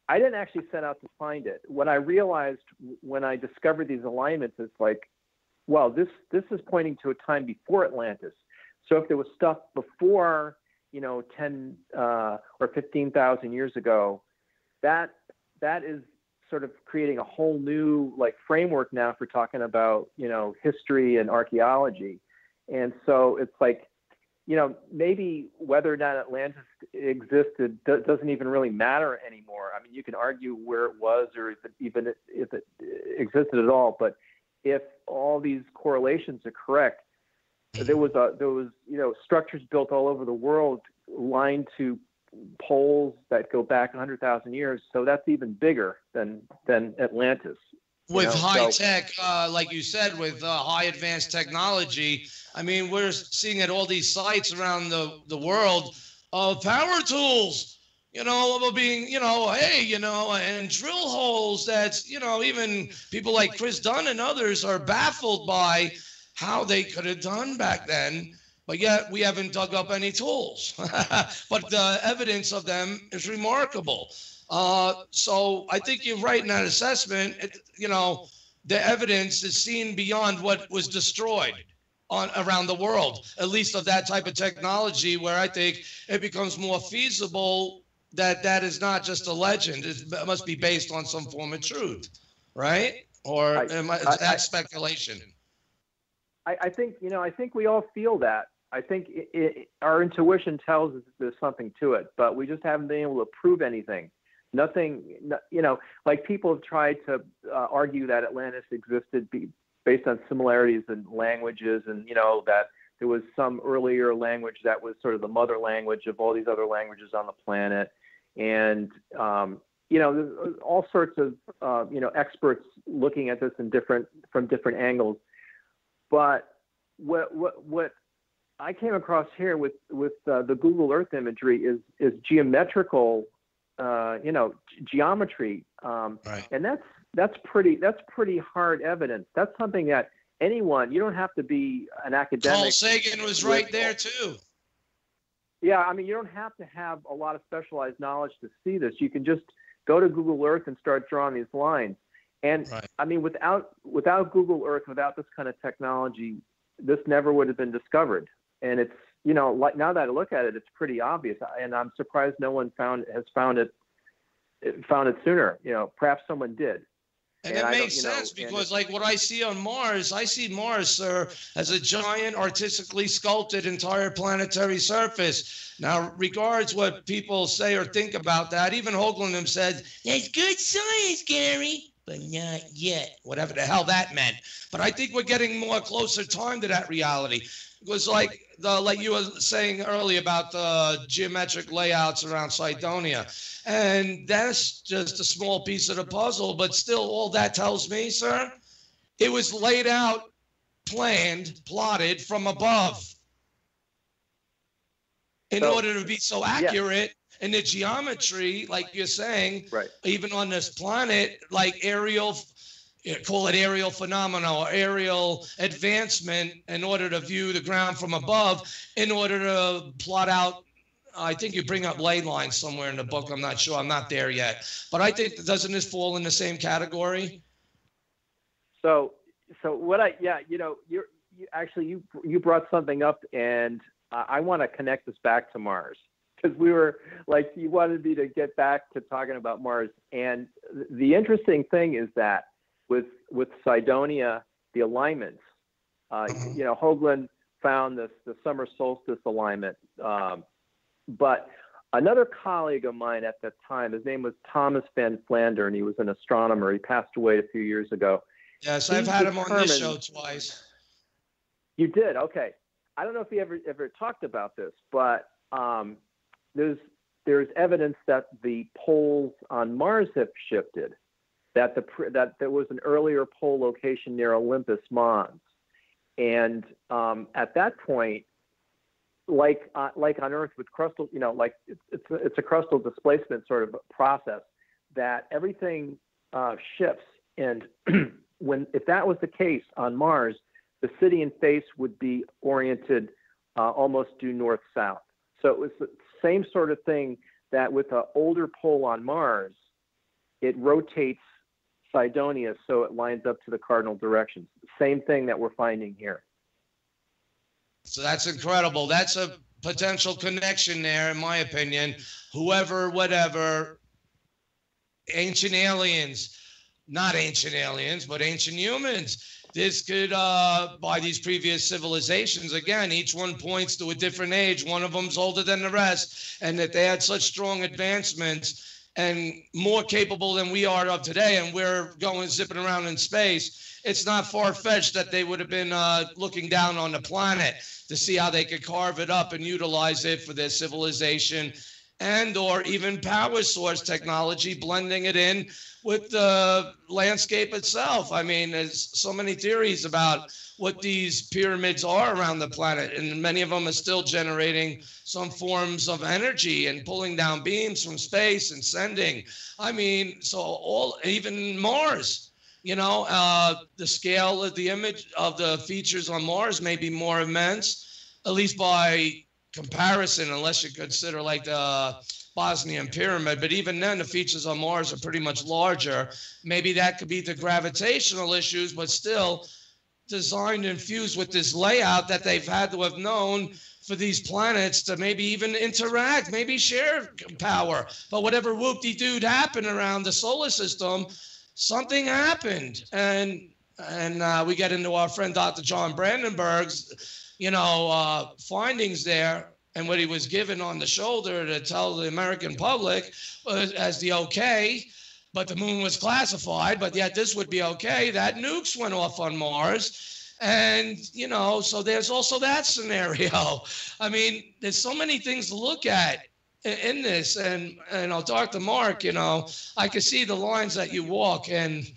I didn't actually set out to find it. What I realized when I discovered these alignments is like, well, this is pointing to a time before Atlantis. So if there was stuff before, 10 or 15,000 years ago, that is sort of creating a whole new framework now for talking about, history and archaeology. And so it's like, maybe whether or not Atlantis existed doesn't even really matter anymore. I mean, you can argue where it was or if it existed at all, but if all these correlations are correct, there was structures built all over the world lined to poles that go back 100,000 years. So that's even bigger than Atlantis. With high tech, like you said, with high advanced technology, I mean, we're seeing at all these sites around the world power tools, being, and drill holes that's, even people like Chris Dunn and others are baffled by how they could have done back then. But yet we haven't dug up any tools. But the evidence of them is remarkable. So I think you're right in that assessment. The evidence is seen beyond what was destroyed around the world, at least of that type of technology, where I think it becomes more feasible that is not just a legend. It must be based on some form of truth, right? Or that's speculation. I think we all feel that. I think our intuition tells us there's something to it, but we just haven't been able to prove anything. Nothing, like people have tried to argue that Atlantis existed based on similarities in languages, and that there was some earlier language that was sort of the mother language of all these other languages on the planet, and there's all sorts of experts looking at this from different angles. But what I came across here with the Google Earth imagery is geometrical, geometry, right. And that's pretty hard evidence. That's something that anyone, you don't have to be an academic. Carl Sagan was right there too. Yeah, I mean, you don't have to have a lot of specialized knowledge to see this. You can just go to Google Earth and start drawing these lines. And right. I mean, without Google Earth, without this kind of technology, this never would have been discovered. And it's, like now that I look at it, it's pretty obvious. And I'm surprised no one has found it sooner. Perhaps someone did. And it makes sense because, like what I see on Mars, I see Mars, sir, as a giant, artistically sculpted entire planetary surface. Now, regards what people say or think about that, even Hoagland said, that's good science, Gary, but not yet. Whatever the hell that meant. But I think we're getting more closer time to that reality. Because like you were saying earlier about the geometric layouts around Cydonia, and that's just a small piece of the puzzle, but still all that tells me, sir, it was laid out, plotted from above in order to be so accurate in the geometry, like you're saying, right. Even on this planet, like call it aerial phenomena or aerial advancement in order to view the ground from above, in order to plot out. I think you bring up ley lines somewhere in the book. I'm not sure. I'm not there yet. But I think, doesn't this fall in the same category? So what you brought something up, and I want to connect this back to Mars, because we were like, you wanted me to get back to talking about Mars. And the interesting thing is that with Cydonia, the alignments, Hoagland found the summer solstice alignment. But another colleague of mine at that time, his name was Thomas Van Flander, and he was an astronomer. He passed away a few years ago. Yes, I've had him on this show twice. You did? Okay. I don't know if he ever talked about this, but there's evidence that the poles on Mars have shifted. That there was an earlier pole location near Olympus Mons, and at that point, like on Earth with crustal, it's a crustal displacement sort of process that everything shifts. And if that was the case on Mars, the Siderean face would be oriented almost due north-south. So it was the same sort of thing that with an older pole on Mars, it rotates Cydonia so it lines up to the cardinal directions. Same thing that we're finding here. So that's incredible. That's a potential connection there, in my opinion. Whoever, whatever, ancient aliens, not ancient aliens, but ancient humans, this could, by these previous civilizations, again, each one points to a different age. One of them's older than the rest, and that they had such strong advancements and more capable than we are of today, and we're going zipping around in space. It's not far-fetched that they would have been looking down on the planet to see how they could carve it up and utilize it for their civilization, and or even power source technology, blending it in with the landscape itself. I mean, there's so many theories about what these pyramids are around the planet, and many of them are still generating some forms of energy and pulling down beams from space and sending. I mean, so even Mars, you know, the scale of the image of the features on Mars may be more immense, at least by comparison, unless you consider like the Bosnian pyramid. But even then, the features on Mars are pretty much larger. Maybe that could be the gravitational issues, but still designed and fused with this layout that they've had to have known for these planets to maybe even interact, maybe share power. But whatever whoop-de-doo happened around the solar system, something happened. And we get into our friend Dr. John Brandenburg's, you know, findings there, and what he was given on the shoulder to tell the American public was as the okay, but the moon was classified, but yet this would be okay, that nukes went off on Mars. And, you know, so there's also that scenario. I mean, there's so many things to look at in this. And I'll talk to Mark, you know, I can see the lines that you walk, and,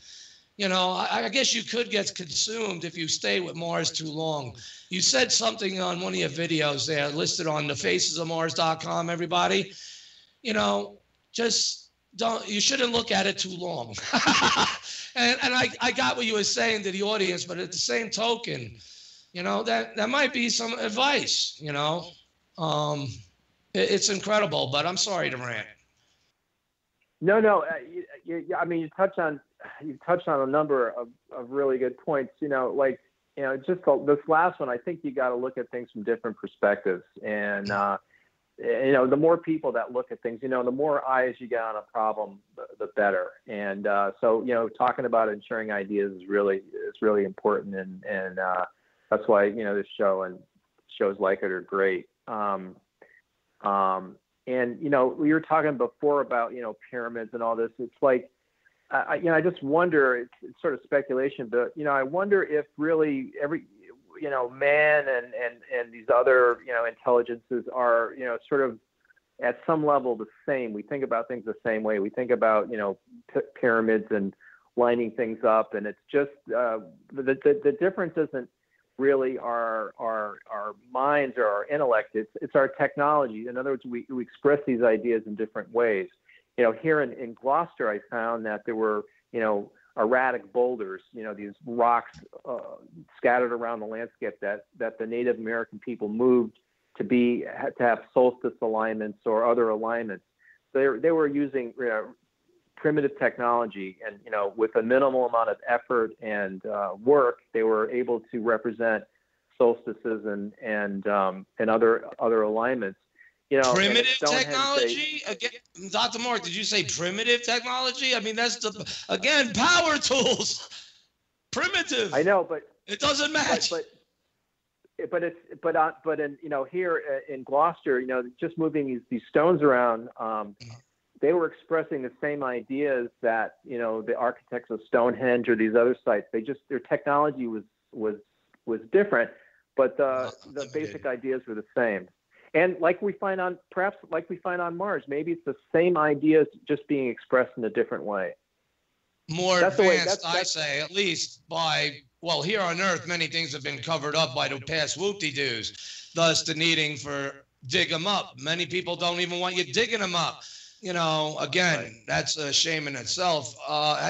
you know, I guess you could get consumed if you stay with Mars too long. You said something on one of your videos there, listed on the facesofmars.com, everybody. You know, just don't, you shouldn't look at it too long. and I got what you were saying to the audience, but at the same token, you know, that might be some advice, you know. It's incredible, but I'm sorry to rant. No. I mean, you touched on a number of really good points. You know, like, you know, just this last one, I think you got to look at things from different perspectives. And, you know, the more people that look at things, you know, the more eyes you get on a problem, the better. And so, you know, talking about and sharing ideas is really important. And that's why, you know, this show and shows like it are great. And, you know, we were talking before about, you know, pyramids and all this. It's like, you know, I just wonder, it's sort of speculation, but, you know, I wonder if really every, you know, man and these other, you know, intelligences are, you know, sort of at some level the same. We think about things the same way. We think about, you know, pyramids and lining things up. And it's just, the difference isn't really our minds or our intellect. It's our technology. In other words, we express these ideas in different ways. You know, here in Gloucester, I found that there were, you know, erratic boulders, you know, these rocks scattered around the landscape that the Native American people moved to have solstice alignments or other alignments. They were using primitive technology, and, you know, with a minimal amount of effort and work, they were able to represent solstices and other alignments. You know, primitive technology? Again, Dr. Mark, did you say primitive technology? I mean, that's again, power tools. Primitive. I know, but it doesn't match. But in, you know, here in Gloucester, you know, just moving these stones around, they were expressing the same ideas that, you know, the architects of Stonehenge or these other sites. Their technology was different, but the basic ideas were the same. And like we find on Mars, maybe it's the same ideas just being expressed in a different way. More advanced, I say, at least by, well, here on Earth, many things have been covered up by the past whoop-de-doos, thus the needing for dig them up. Many people don't even want you digging them up. You know, again, that's a shame in itself.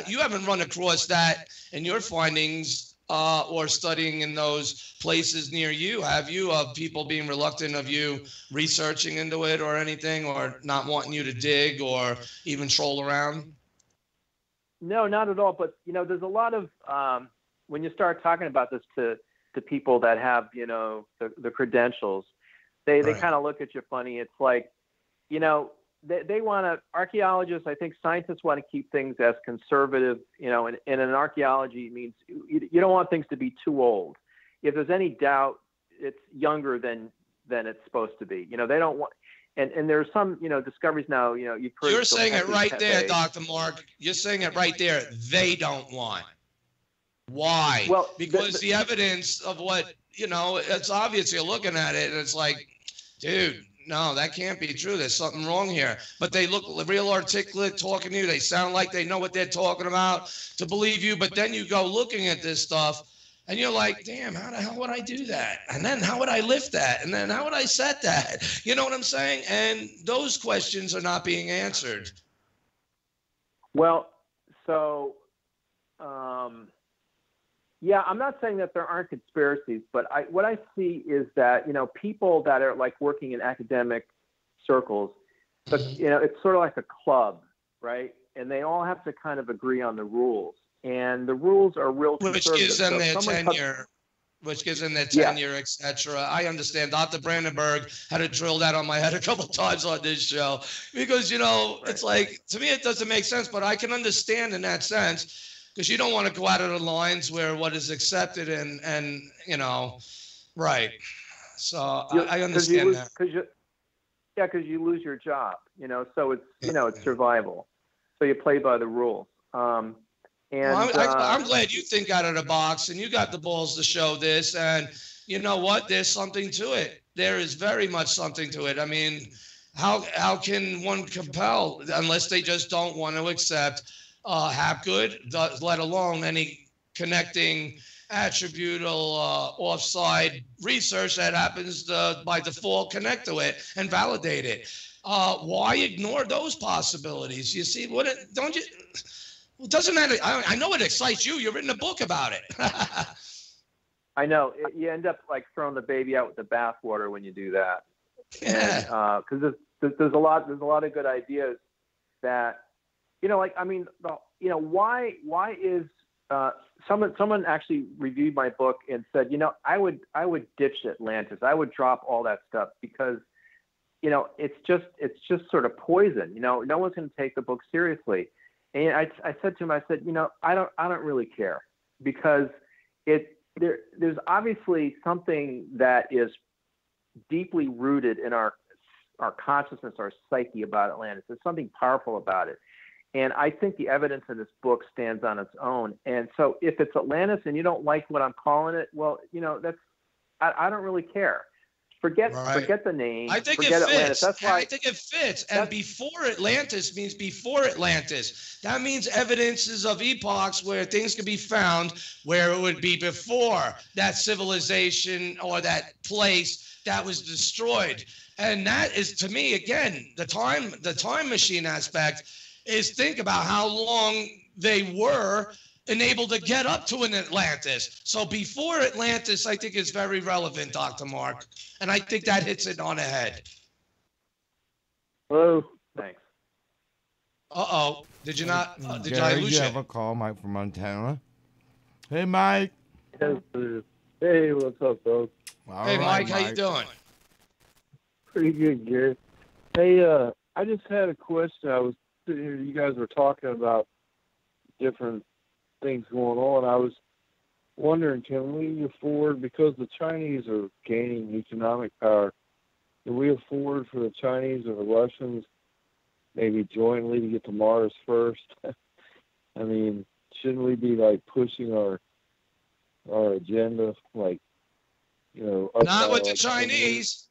You haven't run across that in your findings or studying in those places near you, have you, of people being reluctant of you researching into it or anything, or not wanting you to dig or even troll around? No, not at all. But, you know, there's a lot of, when you start talking about this to people that have, you know, the credentials, they kind of look at you funny. It's like, you know, they want to, archaeologists, I think scientists want to keep things as conservative, and in an archaeology means you don't want things to be too old. If there's any doubt, it's younger than it's supposed to be. They don't want, and there's some, discoveries now, you've heard. You're saying it right there, Dr. Mark. You're saying it right there. They don't want. Why? Well, because the evidence of what, it's obvious you're looking at it and it's like, dude, no, that can't be true. There's something wrong here. But they look real articulate talking to you. They sound like they know what they're talking about to believe you. But then you go looking at this stuff and you're like, damn, how the hell would I do that? And then how would I lift that? And then how would I set that? You know what I'm saying? And those questions are not being answered. Well, so, yeah, I'm not saying that there aren't conspiracies, but what I see is that, people that are like working in academic circles, but, it's sort of like a club, right? And they all have to kind of agree on the rules. And the rules are real conservative. Which gives them their tenure. Et cetera. I understand. Dr. Brandenburg had to drill that on my head a couple times on this show because, it's like, to me, it doesn't make sense, but I can understand in that sense. Because you don't want to go out of the lines where what is accepted and right. So I understand that. Because you lose your job, so it's, it's survival. So you play by the rules. I'm glad you think out of the box and you got the balls to show this. And you know what? There's something to it. There is very much something to it. I mean, how can one compel unless they just don't want to accept Hapgood, let alone any connecting attributable offside research that happens to, by default, connect to it and validate it. Why ignore those possibilities? You see, don't you? Well, doesn't matter. I know it excites you. You've written a book about it. I know. You end up like throwing the baby out with the bathwater when you do that. Because there's a lot of good ideas that. Why is someone actually reviewed my book and said, I would ditch Atlantis. I would drop all that stuff because, it's just sort of poison. No one's going to take the book seriously. And I said to him, I don't really care because there's obviously something that is deeply rooted in our consciousness, our psyche about Atlantis. There's something powerful about it. And I think the evidence in this book stands on its own. And so if it's Atlantis and you don't like what I'm calling it, well, I don't really care. Forget the name. I think it fits. Atlantis. That's why I think it fits. And before Atlantis means before Atlantis. That means evidences of epochs where things can be found where it would be before that civilization or that place that was destroyed. And that is, to me, again, the time machine aspect is think about how long they were enabled to get up to an Atlantis. So before Atlantis, I think is very relevant, Dr. Mark. And I think that hits it on the head. Hello. Thanks. Uh-oh. Did you not? Did Gary, I lose you? have a call, Mike from Montana. Hey, Mike. Hey, what's up, folks? Hey, Mike, how you doing? Pretty good, Gary. Hey, I just had a question. I was sitting here, you guys were talking about different things going on. I was wondering, can we afford, because the Chinese are gaining economic power, can we afford for the Chinese or the Russians maybe jointly to get to Mars first? I mean, shouldn't we be like pushing our agenda, like, not with the Chinese.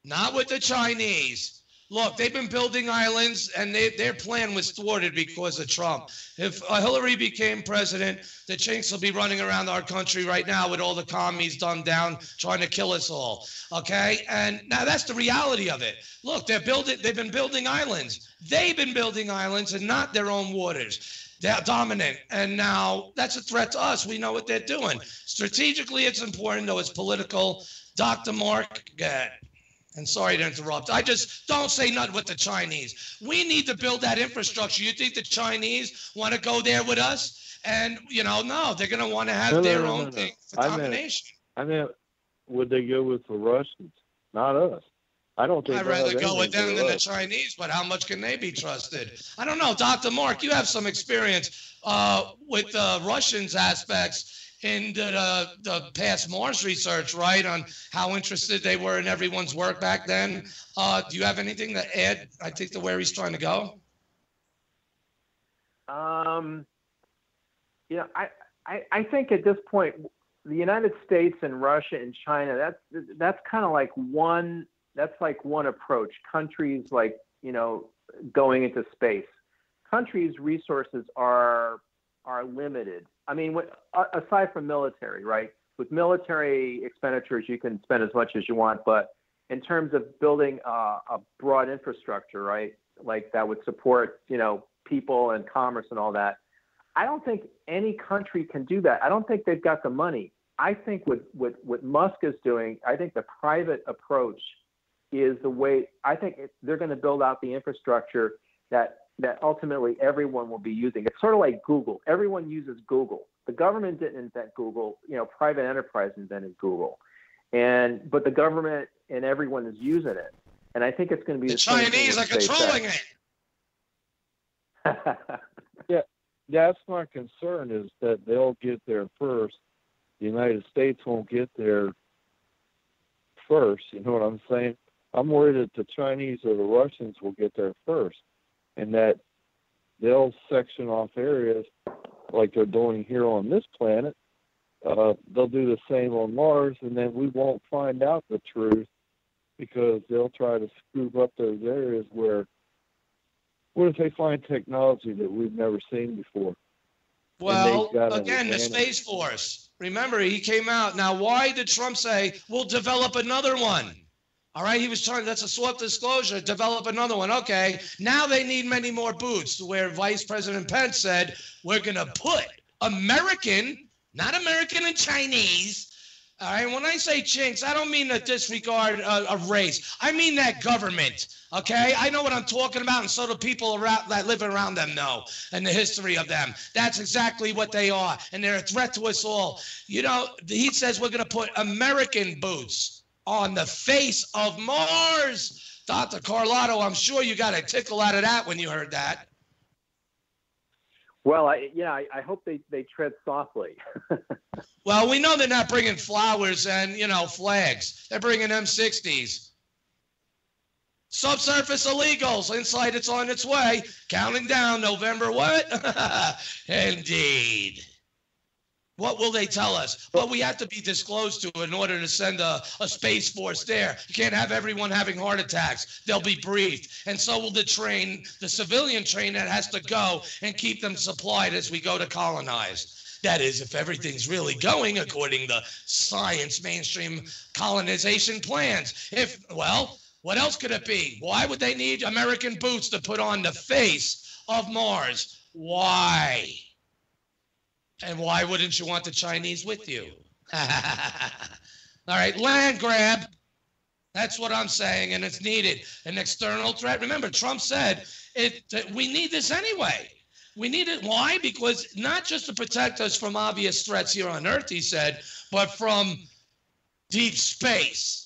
Not with the Chinese. Look, they've been building islands, and their plan was thwarted because of Trump. If Hillary became president, the Chinks will be running around our country right now with all the commies dumbed down, trying to kill us all. Okay, and now that's the reality of it. Look, they've been building islands. They've been building islands, and not their own waters. They're dominant, and now that's a threat to us. We know what they're doing. Strategically, it's important, though it's political. Dr. Mark, and sorry to interrupt. I just don't say nothing with the Chinese. We need to build that infrastructure. You think the Chinese want to go there with us? And, no, they're going to want to have their own thing for domination. I meant, would they go with the Russians? Not us. I don't think I'd they'll rather have go with anything them to than the us. Chinese, but how much can they be trusted? I don't know. Dr. Mark, you have some experience with the Russians aspects in the past Mars research, right, on how interested they were in everyone's work back then. Do you have anything to add, I think, to where he's trying to go? You know, I think at this point, the United States and Russia and China, that's kind of like one approach. Countries like, you know, going into space. Countries' resources are limited. I mean, aside from military, right? With military expenditures, you can spend as much as you want, but in terms of building a broad infrastructure, right, like that would support, you know, people and commerce and all that, I don't think any country can do that. I don't think they've got the money. I think what Musk is doing, I think the private approach is the way. I think they're going to build out the infrastructure that ultimately everyone will be using. It's sort of like Google. Everyone uses Google. The government didn't invent Google. You know, private enterprise invented Google, but the government and everyone is using it. And I think it's going to be the Chinese are controlling it. Yeah, that's my concern, is that they'll get there first. The United States won't get there first. You know what I'm saying? I'm worried that the Chinese or the Russians will get there first, and that they'll section off areas like they're doing here on this planet. They'll do the same on Mars, and then we won't find out the truth because they'll try to scoop up those areas where, what if they find technology that we've never seen before? Well, again, the Space Force. Remember, he came out. Now, why did Trump say, we'll develop another one? All right, he was trying, that's a soft disclosure, develop another one. Okay, now they need many more boots, where Vice President Pence said, we're going to put American, not American and Chinese. All right, when I say chinks, I don't mean to disregard of race. I mean that government, okay? I know what I'm talking about, and so do people around, that live around them know, and the history of them. That's exactly what they are, and they're a threat to us all. You know, he says we're going to put American boots on the face of Mars. Dr. Carlotto, I'm sure you got a tickle out of that when you heard that. Well, I hope they tread softly. Well, we know they're not bringing flowers and, you know, flags. They're bringing M60s. Subsurface illegals. Inside, it's on its way. Counting down November what? Indeed. What will they tell us? Well, we have to be disclosed to in order to send a Space Force there. You can't have everyone having heart attacks. They'll be briefed. And so will the civilian train that has to go and keep them supplied as we go to colonize. That is, if everything's really going according to science mainstream colonization plans. Well, what else could it be? Why would they need American boots to put on the face of Mars? Why? And why wouldn't you want the Chinese with you? All right, land grab. That's what I'm saying, and it's needed. An external threat. Remember, Trump said we need this anyway. We need it. Why? Because not just to protect us from obvious threats here on Earth, he said, but from deep space.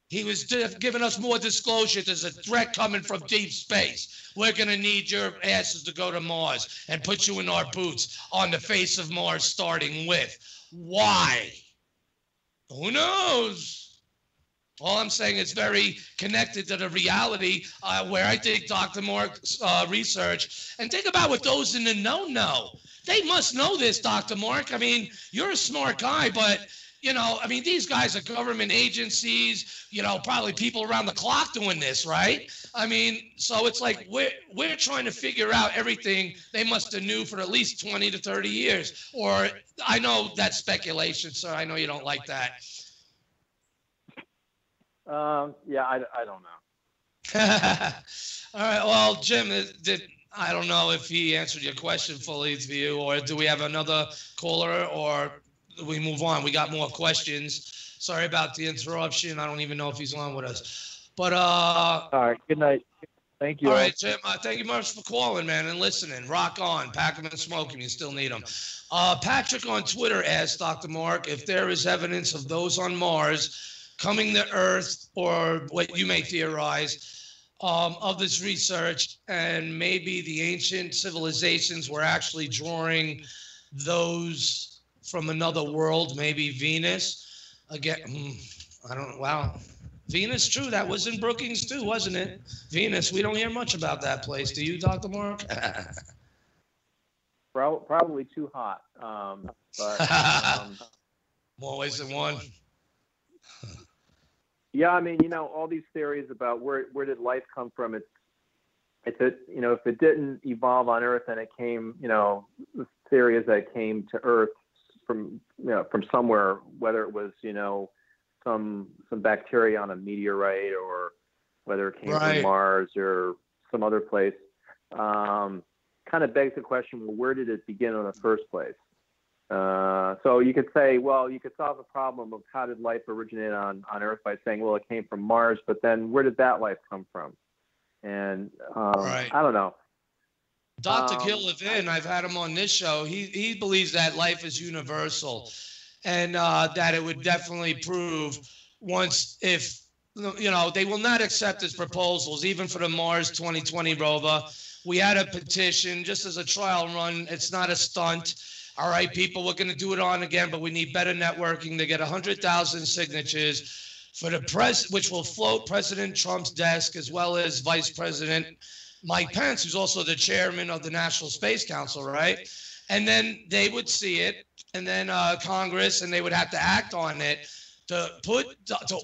He was giving us more disclosure. There's a threat coming from deep space. We're going to need your asses to go to Mars and put you in our boots on the face of Mars, starting with. Why? Who knows? All I'm saying is very connected to the reality where I think Dr. Mark's research. And think about what those in the know. They must know this, Dr. Mark. I mean, you're a smart guy, but... You know, I mean, these guys are government agencies, you know, probably people around the clock doing this, right? I mean, so it's like we're trying to figure out everything they must have knew for at least 20 to 30 years. Or I know that's speculation, so I know you don't like that. Yeah, I don't know. All right, well, Jim, I don't know if he answered your question fully to you, or do we have another caller, or... we move on. We got more questions. Sorry about the interruption. I don't even know if he's on with us. But all right. Good night. Thank you. All right, Jim. Thank you much for calling, man, and listening. Rock on. Pack 'em and smoke 'em. You still need them. Patrick on Twitter asked Dr. Mark if there is evidence of those on Mars coming to Earth, or what you may theorize, of this research, and maybe the ancient civilizations were actually drawing those from another world, maybe Venus. Again, I don't know. Wow. Venus, true. That was in Brookings too, wasn't it? Venus. We don't hear much about that place. Do you, Dr. Mark? Probably too hot. But more ways than one. Yeah, I mean, all these theories about where did life come from? If it didn't evolve on Earth and it came, the theory is that it came to Earth from somewhere, whether it was some bacteria on a meteorite, or whether it came from Mars or some other place. Kind of begs the question, well, where did it begin in the first place? So you could say, well, you could solve the problem of how did life originate on Earth by saying, well, it came from Mars, but then where did that life come from? And I don't know. Dr. Gil Levin, I've had him on this show. He believes that life is universal, and that it would definitely prove once if, they will not accept his proposals, even for the Mars 2020 rover. We had a petition just as a trial run. It's not a stunt. All right, people, we're going to do it on again, but we need better networking to get 100,000 signatures for the which will float President Trump's desk, as well as Vice President Mike Pence, who's also the chairman of the National Space Council, right? And then they would see it, and then Congress, and they would have to act on it to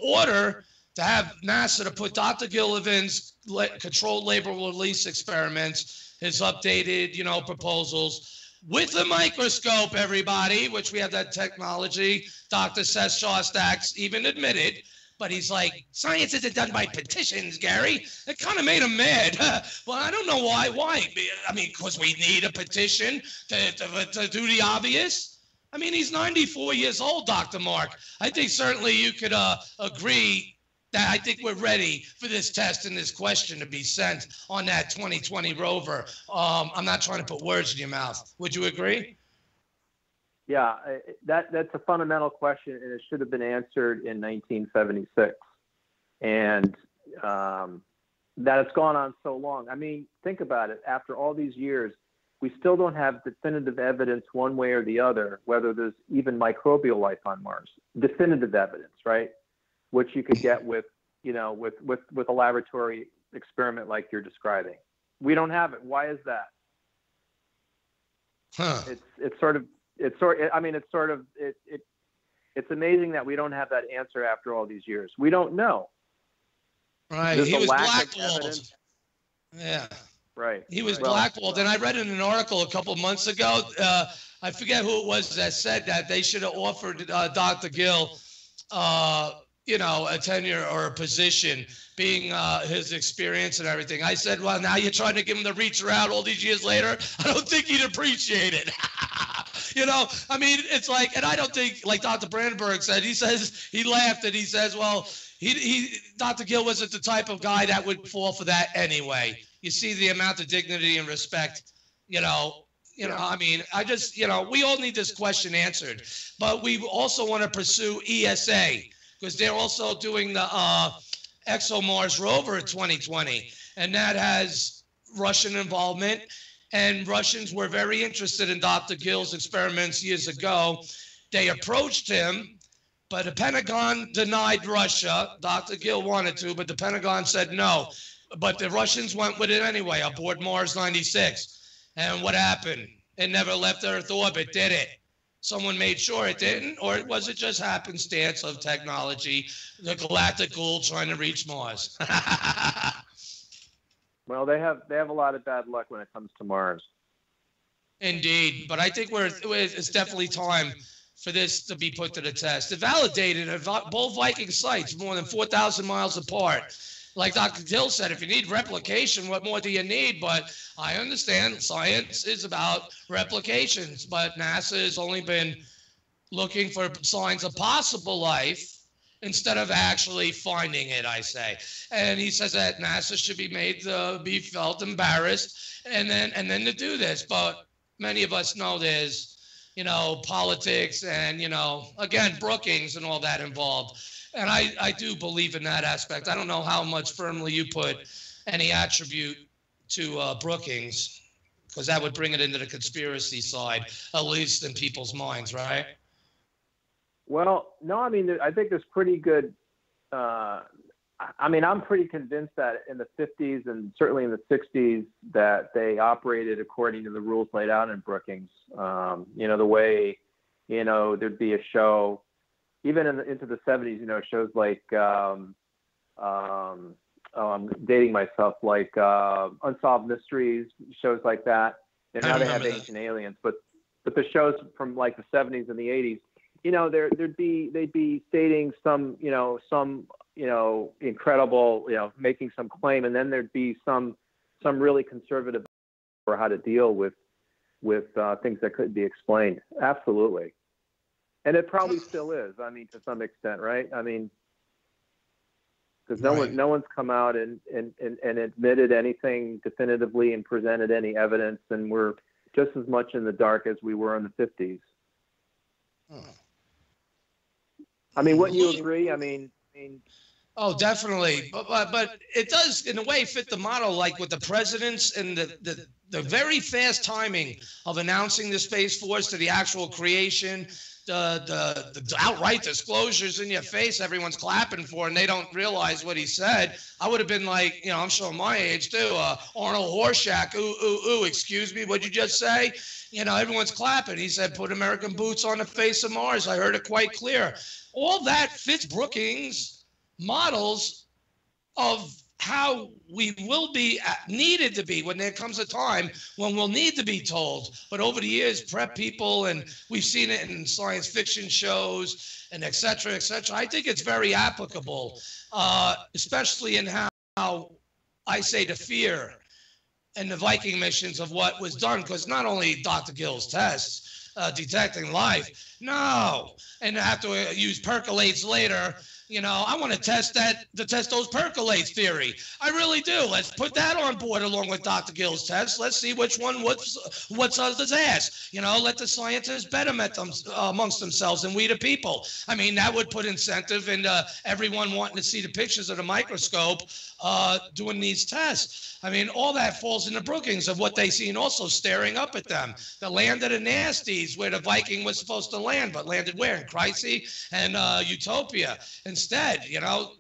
order to have NASA to put Dr. Gil Levin's controlled labor release experiments, his updated, proposals, with a microscope, everybody, which we have that technology. Dr. Seth Shostak's even admitted, but he's like, science isn't done by petitions, Gary. It kind of made him mad. Well, I don't know why. Why? I mean, because we need a petition to do the obvious. I mean, he's 94 years old, Dr. Mark. I think certainly you could agree that I think we're ready for this test and this question to be sent on that 2020 rover. I'm not trying to put words in your mouth. Would you agree? Yeah, that's a fundamental question, and it should have been answered in 1976. And that it's gone on so long. I mean, think about it. After all these years, we still don't have definitive evidence one way or the other whether there's even microbial life on Mars. Definitive evidence, right? Which you could get with a laboratory experiment like you're describing. We don't have it. Why is that? Huh. It's amazing that we don't have that answer after all these years. We don't know. Right. There's He a was lack of blackballed. evidence. Yeah. Right. He was Well, blackballed. And I read in an article a couple months ago, I forget who it was that said that they should have offered Dr. Gill, a tenure or a position, being his experience and everything. I said, well, now you're trying to give him the reach around all these years later. I don't think he'd appreciate it. I mean, it's like, and I don't think, like Dr. Brandenburg said, he laughed and he says, well, Dr. Gill wasn't the type of guy that would fall for that anyway. You see the amount of dignity and respect, I mean, we all need this question answered, but we also want to pursue ESA, because they're also doing the ExoMars rover 2020, and that has Russian involvement. And Russians were very interested in Dr. Gill's experiments years ago. They approached him, but the Pentagon denied Russia. Dr. Gill wanted to, but the Pentagon said no. But the Russians went with it anyway, aboard Mars 96. And what happened? It never left Earth orbit, did it? Someone made sure it didn't, or was it just happenstance of technology, the galactic ghoul trying to reach Mars? Well, they have a lot of bad luck when it comes to Mars. Indeed, but I think it's definitely time for this to be put to the test. It validated both Viking sites more than 4,000 miles apart. Like Dr. Gill said, if you need replication, what more do you need? But I understand science is about replications, but NASA has only been looking for signs of possible life instead of actually finding it, I say. And he says that NASA should be made to be felt embarrassed and then to do this. But many of us know there's politics and, again, Brookings and all that involved. And I do believe in that aspect. I don't know how much firmly you put any attribute to Brookings, because that would bring it into the conspiracy side, at least in people's minds, right? Well, no, I mean, I think there's pretty good. I'm pretty convinced that in the 50s and certainly in the 60s that they operated according to the rules laid out in Brookings. The way, there'd be a show, even into the 70s, shows like, I'm dating myself, like Unsolved Mysteries, shows like that. And now they have Ancient Aliens, but the shows from like the 70s and the 80s, they'd be stating some incredible, making some claim, and then there'd be some really conservative for how to deal with things that couldn't be explained. Absolutely. And it probably still is. I mean, to some extent, right? I mean, because no one's come out and admitted anything definitively and presented any evidence, and we're just as much in the dark as we were in the 50s. I mean, wouldn't you agree? Oh, definitely. But it does, in a way, fit the model, like with the presidents and the very fast timing of announcing the Space Force to the actual creation, the outright disclosures in your face everyone's clapping for, and they don't realize what he said. I would have been like, I'm showing my age too, Arnold Horshack, ooh, excuse me, what'd you just say? Everyone's clapping. He said, put American boots on the face of Mars. I heard it quite clear. All that fits Brookings' models of how we will be needed to be when there comes a time when we'll need to be told. But over the years, prep people, and we've seen it in science fiction shows and et cetera, et cetera. I think it's very applicable, especially in how I say the fear and the Viking missions of what was done, because not only Dr. Gill's tests detecting life, no, and have to use percolates later. I want to test those percolates theory. I really do. Let's put that on board along with Dr. Gill's test. Let's see which one what's others' ass. Let the scientists bet them amongst themselves and we the people. I mean, that would put incentive into everyone wanting to see the pictures of the microscope doing these tests. I mean, all that falls into Brookings of what they see, and also staring up at them. The land of the nasties, where the Viking was supposed to land, but landed where? In Chryse and Utopia. Instead,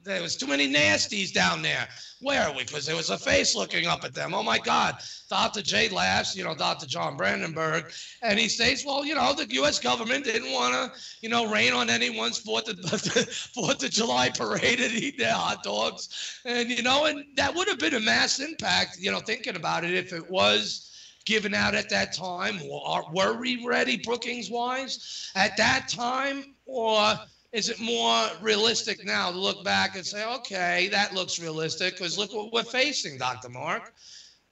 there was too many nasties down there. Where are we? Because there was a face looking up at them. Oh, my God. Dr. J laughs, Dr. John Brandenburg, and he says, well, the U.S. government didn't want to, rain on anyone's 4th of July parade and eat their hot dogs. And, and that would have been a mass impact, thinking about it, if it was given out at that time. Were we ready, Brookings-wise, at that time? Or is it more realistic now to look back and say, okay, that looks realistic, because look what we're facing, Dr. Mark.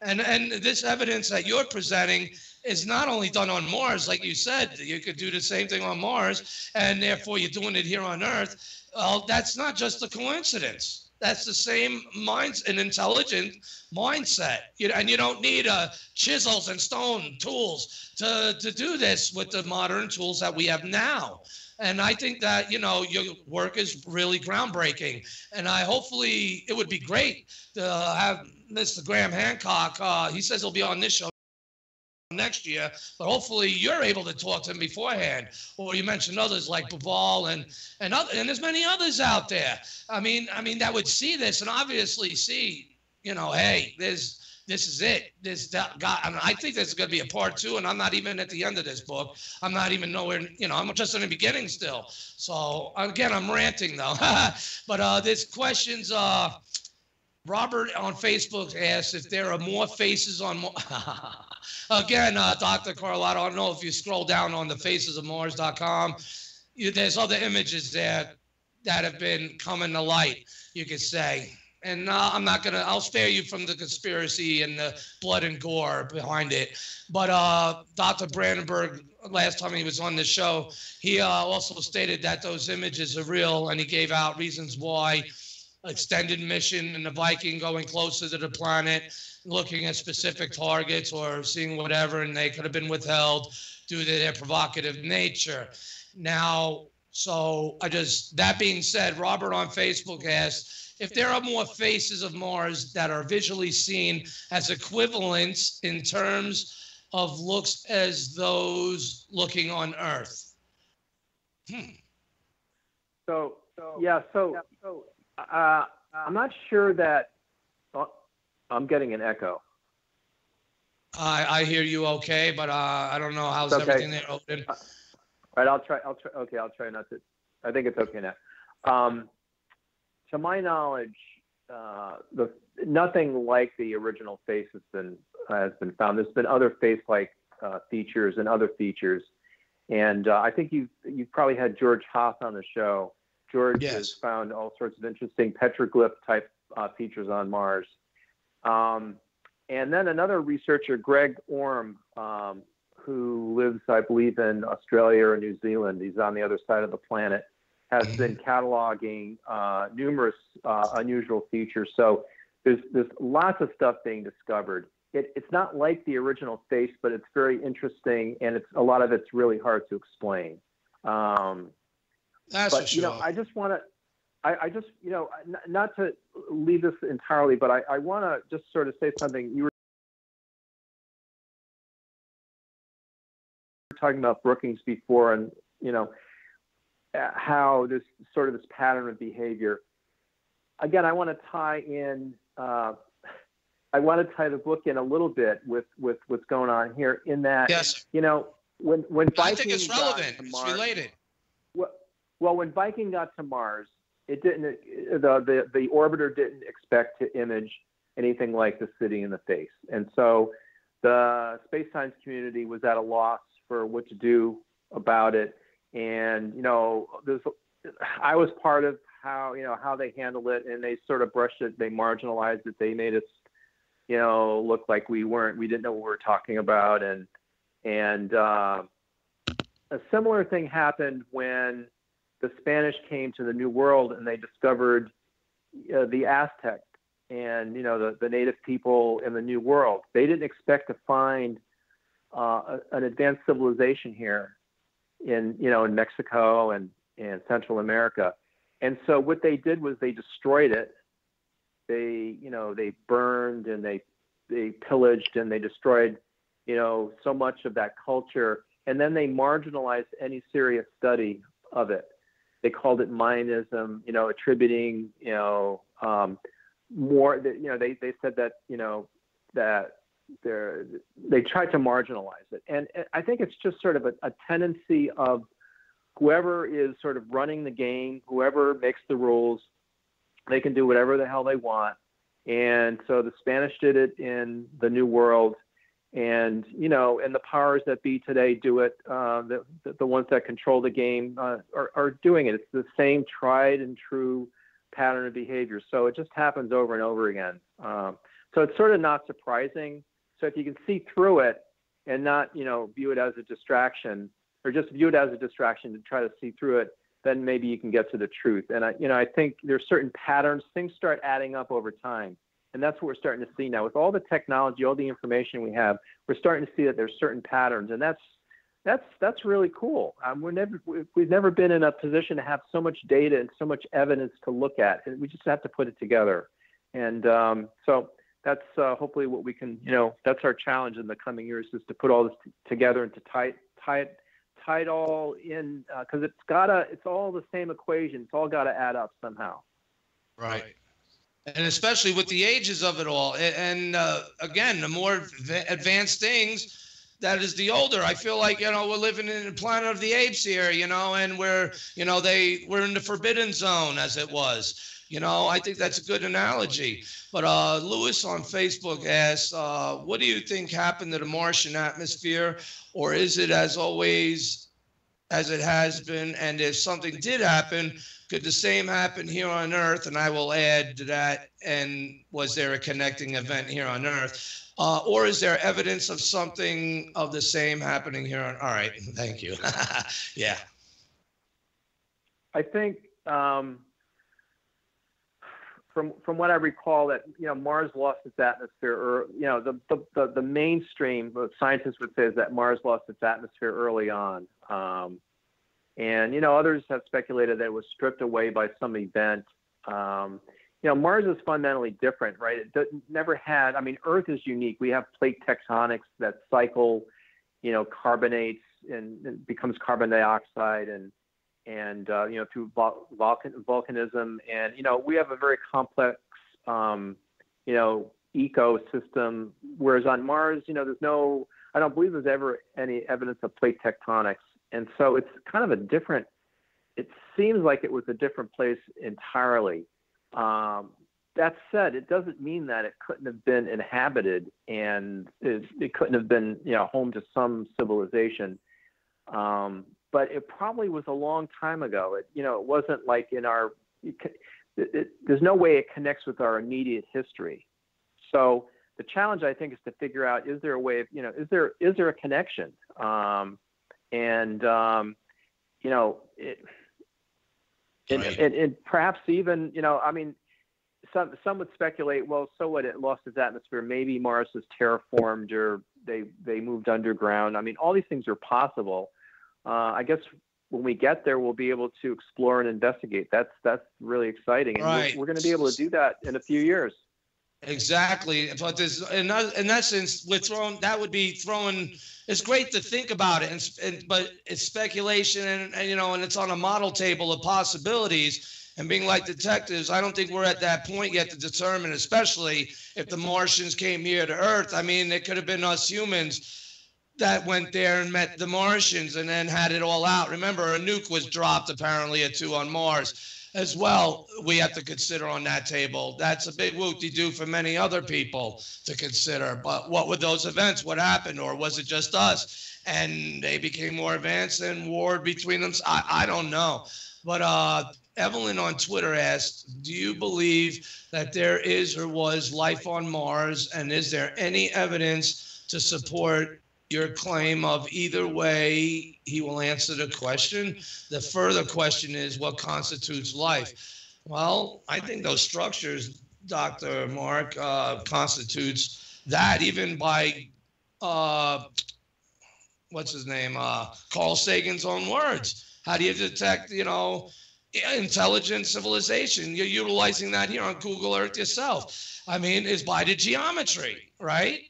And this evidence that you're presenting is not only done on Mars, like you said, you could do the same thing on Mars, and therefore you're doing it here on Earth. That's not just a coincidence. That's the same an intelligent mindset. And you don't need chisels and stone tools to do this with the modern tools that we have now. And I think that, your work is really groundbreaking. And hopefully it would be great to have Mr. Graham Hancock. He says he'll be on this show next year, but hopefully you're able to talk to him beforehand. Or you mentioned others like Baval and there's many others out there. I mean, that would see this and obviously see, hey, this is it. I think there's going to be a part 2, and I'm not even at the end of this book. I'm not even nowhere, I'm just in the beginning still. So, again, I'm ranting, though. But there's questions. Robert on Facebook asks if there are more faces on Again, Dr. Carlotto, I don't know if you scroll down on the facesofmars.com. There's other images there that have been coming to light, you could say. And I'll spare you from the conspiracy and the blood and gore behind it. But Dr. Brandenburg, last time he was on the show, he also stated that those images are real, and he gave out reasons why. Extended mission and the Viking going closer to the planet, looking at specific targets or seeing whatever, and they could have been withheld. due to their provocative nature. Now, that being said, Robert on Facebook asked if there are more faces of Mars that are visually seen as equivalents in terms of looks as those looking on Earth. So I'm not sure that I'm getting an echo. I hear you okay, but I don't know how's everything there, Odin. All right, I'll try. Okay, I'll try not to. I think it's okay now. To my knowledge, nothing like the original face has been found. There's been other face-like features and other features, and I think you've probably had George Haas on the show. George has found all sorts of interesting petroglyph type features on Mars. And then another researcher, Greg Orm, who lives, I believe, in Australia or New Zealand. He's on the other side of the planet, has been cataloging numerous unusual features. So there's lots of stuff being discovered. It's not like the original face, but it's very interesting, and a lot of it's really hard to explain. That's for sure. I just want to, not to leave this entirely, but I want to just sort of say something. You were talking about Brookings before, and how there's sort of this pattern of behavior. Again, I want to tie in. I want to tie the book in a little bit with what's going on here. In that, when Viking, I think it's relevant. It's related. Well, when Viking got to Mars, it didn't. The orbiter didn't expect to image anything like the city in the face, and so the space science community was at a loss for what to do about it. And I was part of how they handled it, and they sort of brushed it. They marginalized it. They made us, look like we didn't know what we were talking about. And a similar thing happened when the Spanish came to the New World and they discovered the Aztec and the native people in the New World. They didn't expect to find an advanced civilization here in Mexico and Central America. And so what they did was they destroyed it. They burned and they pillaged and they destroyed so much of that culture, and then they marginalized any serious study of it. They called it Mayanism, attributing more. They said that that they tried to marginalize it, and I think it's just sort of a tendency of whoever is sort of running the game, whoever makes the rules, they can do whatever the hell they want. And so the Spanish did it in the New World, and and the powers that be today do it. The ones that control the game are doing it. It's the same tried and true pattern of behavior. So it just happens over and over again. So it's sort of not surprising. So if you can see through it and not view it as a distraction, or just view it as a distraction to try to see through it, then maybe you can get to the truth. And I think there's certain patterns, things start adding up over time. And that's what we're starting to see now. With all the technology, all the information we have, we're starting to see that there's certain patterns, and that's really cool. We've never been in a position to have so much data and so much evidence to look at. We just have to put it together. And so that's hopefully what we can, that's our challenge in the coming years, is to put all this together and to tie it all in, because it's all the same equation. It's all got to add up somehow. Right. And especially with the ages of it all. And again, the more advanced things, that is the older. I feel like, we're living in the Planet of the Apes here, and we're in the forbidden zone, as it was. I think that's a good analogy. But Lewis on Facebook asks, what do you think happened to the Martian atmosphere? Or is it as always as it has been? And if something did happen, could the same happen here on Earth? And I will add to that, and was there a connecting event here on Earth? Or is there evidence of something of the same happening here on? All right, thank you. Yeah. I think from what I recall, that Mars lost its atmosphere, or the mainstream what scientists would say is that Mars lost its atmosphere early on, and others have speculated that it was stripped away by some event. Mars is fundamentally different, right? It never had. I mean, Earth is unique. We have plate tectonics that cycle, carbonates and it becomes carbon dioxide and through volcanism, and we have a very complex ecosystem, whereas on Mars there's no, I don't believe there's ever any evidence of plate tectonics, and so it's kind of a different, it seems like it was a different place entirely. That said, it doesn't mean that it couldn't have been inhabited and it couldn't have been home to some civilization. But it probably was a long time ago. It wasn't like in our. There's no way it connects with our immediate history. So the challenge, I think, is to figure out: is there a way of is there a connection? And perhaps even I mean, some would speculate. Well, so what? It lost its atmosphere. Maybe Mars was terraformed, or they moved underground. I mean, all these things are possible. I guess when we get there, we'll be able to explore and investigate. That's really exciting, and right. we're going to be able to do that in a few years. Exactly, but there's in essence, that would be throwing. It's great to think about it, but it's speculation, and it's on a model table of possibilities. And being like detectives, I don't think we're at that point yet to determine, especially if the Martians came here to Earth. I mean, it could have been us humans that went there and met the Martians and then had it all out. Remember, a nuke was dropped apparently or two on Mars as well. We have to consider on that table. That's a big whoop-de-doo for many other people to consider. But what were those events? What happened? Or was it just us? And they became more advanced and warred between them? I don't know. But Evelyn on Twitter asked, do you believe that there is or was life on Mars? And is there any evidence to support your claim of either way? He will answer the question. The further question is, what constitutes life? Well, I think those structures, Dr. Mark, constitutes that, even by, what's his name, Carl Sagan's own words. How do you detect, intelligent civilization? You're utilizing that here on Google Earth yourself. I mean, it's by the geometry, right?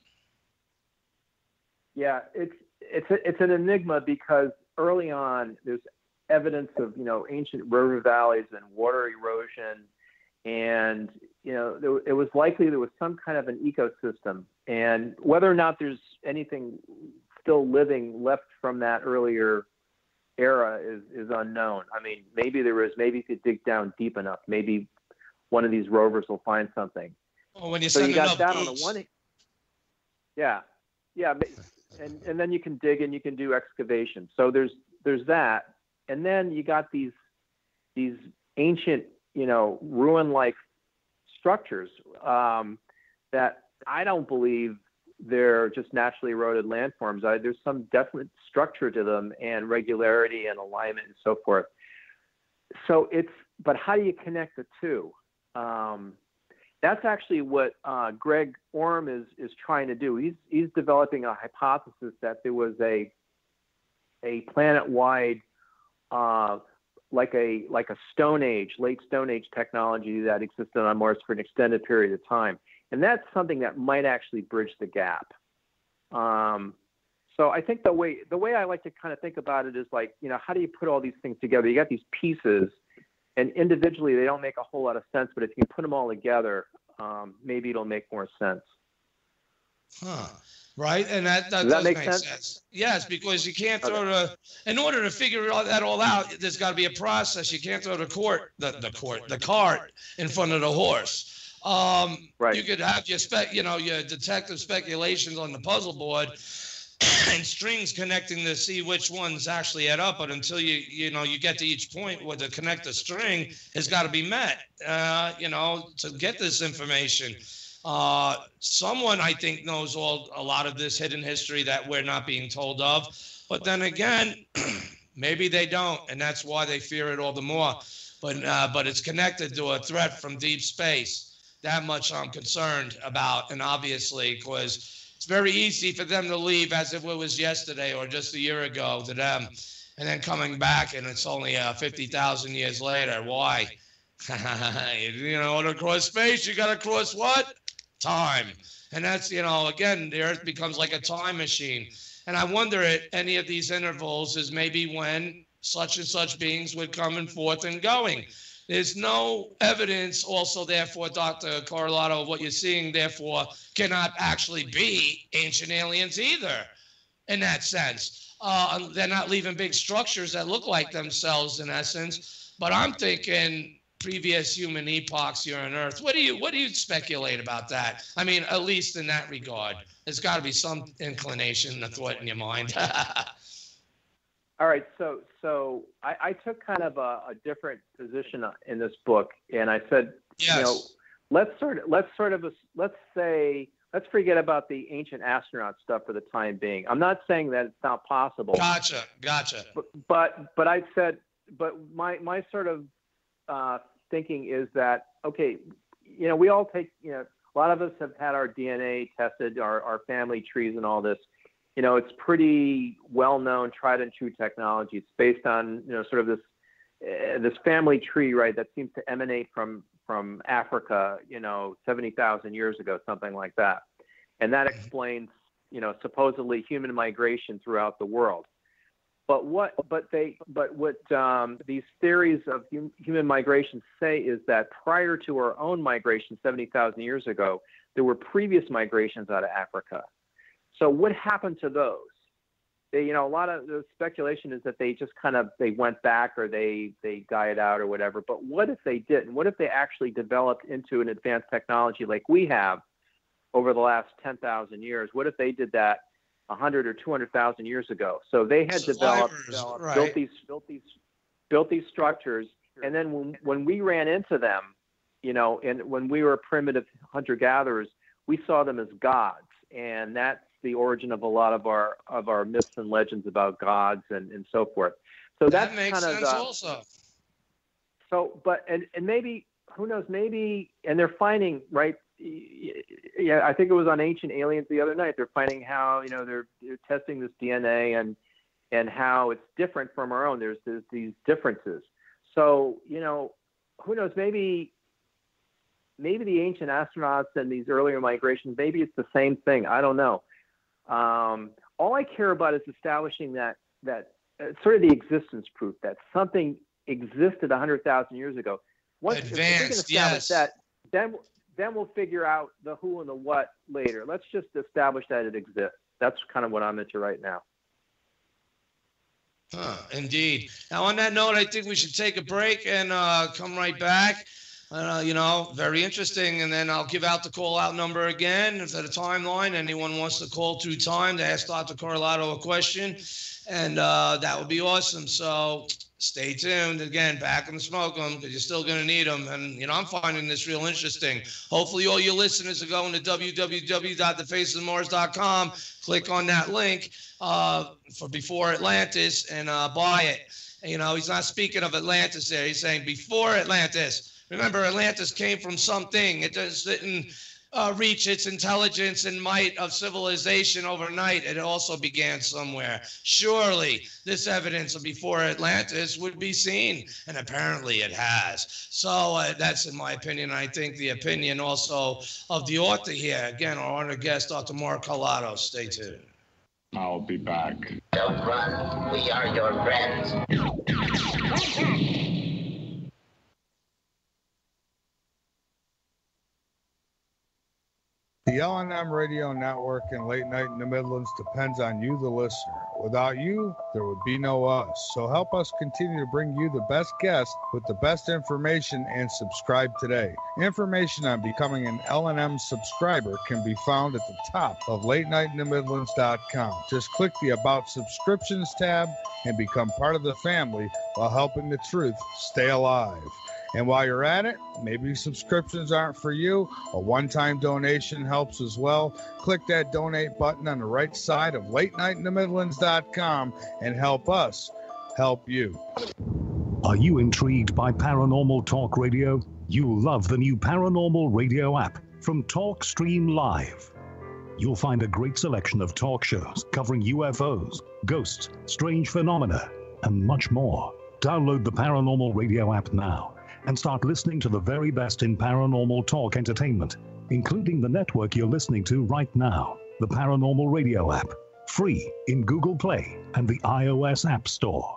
Yeah, it's an enigma, because early on there's evidence of ancient river valleys and water erosion, and it was likely there was some kind of an ecosystem, and whether or not there's anything still living left from that earlier era is unknown. I mean, maybe there is. Maybe if you dig down deep enough, maybe one of these rovers will find something. Well, when you so send you got enough that boots. on the one. Yeah. And then you can dig and you can do excavation. So there's that, and then you got these ancient ruin-like structures that I don't believe they're just naturally eroded landforms. There's some definite structure to them, and regularity and alignment and so forth. So but how do you connect the two? That's actually what Greg Orm is trying to do. He's developing a hypothesis that there was a planet-wide, like a Stone Age, late Stone Age technology that existed on Mars for an extended period of time, and that's something that might actually bridge the gap. So I think the way I like to kind of think about it is like, how do you put all these things together? You got these pieces, and individually they don't make a whole lot of sense, but if you can put them all together, maybe it'll make more sense. Huh. Right, and that does make sense. Yes, because you can't throw in order to figure that all out, there's got to be a process. You can't throw the cart in front of the horse. Right. You could have your detective speculations on the puzzle board and strings connecting to see which ones actually add up. But until you get to each point where to connect the string has got to be met, to get this information. Someone, I think, knows a lot of this hidden history that we're not being told of. But then again, maybe they don't, and that's why they fear it all the more. but it's connected to a threat from deep space. That much I'm concerned about, and obviously, because it's very easy for them to leave as if it was yesterday or just a year ago to them, and then coming back, and it's only 50,000 years later. Why? To cross space, you got to cross what? Time. And that's, again, the Earth becomes like a time machine. And I wonder at any of these intervals is maybe when such and such beings would come and forth and going. There's no evidence also, therefore, Dr. Carlotto, of what you're seeing, therefore, cannot actually be ancient aliens either, in that sense. They're not leaving big structures that look like themselves, in essence. But I'm thinking previous human epochs here on Earth. What do you speculate about that? I mean, at least in that regard, there's got to be some inclination, a thought in your mind. All right, so I took kind of a different position in this book, and I said, yes. Let's forget about the ancient astronaut stuff for the time being. I'm not saying that it's not possible. Gotcha. But I said, but my sort of thinking is that, okay, we all take, a lot of us have had our DNA tested, our family trees and all this. It's pretty well-known, tried and true technology. It's based on, sort of this family tree, right, that seems to emanate from Africa, 70,000 years ago, something like that. And that explains, supposedly human migration throughout the world. But what these theories of human migration say is that prior to our own migration 70,000 years ago, there were previous migrations out of Africa. So what happened to those? A lot of the speculation is that they just they went back or they died out or whatever. But what if they didn't? What if they actually developed into an advanced technology like we have over the last 10,000 years? What if they did that 100 or 200,000 years ago? So they had developed right. built these structures, and then when we ran into them, and when we were primitive hunter-gatherers, we saw them as gods, and that's the origin of a lot of our myths and legends about gods and so forth. So that makes kind sense of also. So, but and maybe, who knows, maybe, and they're finding, right? Yeah, I think it was on Ancient Aliens the other night. They're finding how they're testing this DNA and how it's different from our own. There's these differences. So who knows? Maybe the ancient astronauts and these earlier migrations, maybe it's the same thing. I don't know. All I care about is establishing that sort of the existence proof that something existed 100,000 years ago. Once we can establish that, then we'll figure out the who and the what later. Let's just establish that it exists. That's kind of what I'm into right now. Indeed. Now, on that note, I think we should take a break and come right back. Very interesting. And then I'll give out the call-out number again. If at a timeline, anyone wants to call through time to ask Dr. Carlotto a question, and that would be awesome. So stay tuned. Again, back and smoke them, because you're still going to need them. And, I'm finding this real interesting. Hopefully all your listeners are going to www.thefaceofmars.com. Click on that link for Before Atlantis and buy it. He's not speaking of Atlantis there. He's saying before Atlantis. Remember, Atlantis came from something. It just didn't reach its intelligence and might of civilization overnight. It also began somewhere. Surely this evidence of before Atlantis would be seen, and apparently it has. So that's, in my opinion, I think the opinion also of the author here. Again, our honored guest, Dr. Mark Carlotto. Stay tuned. I'll be back. Don't run. We are your friends. The L&M Radio Network and Late Night in the Midlands depends on you, the listener. Without you, there would be no us. So help us continue to bring you the best guests with the best information, and subscribe today. Information on becoming an L&M subscriber can be found at the top of LateNightInTheMidlands.com. Just click the About Subscriptions tab and become part of the family while helping the truth stay alive. And while you're at it, maybe subscriptions aren't for you. A one-time donation helps as well. Click that donate button on the right side of LateNightInTheMidlands.com and help us help you. Are you intrigued by Paranormal Talk Radio? You'll love the new Paranormal Radio app from TalkStream Live. You'll find a great selection of talk shows covering UFOs, ghosts, strange phenomena, and much more. Download the Paranormal Radio app now and start listening to the very best in paranormal talk entertainment, including the network you're listening to right now, the Paranormal Radio app, free in Google Play and the iOS App Store.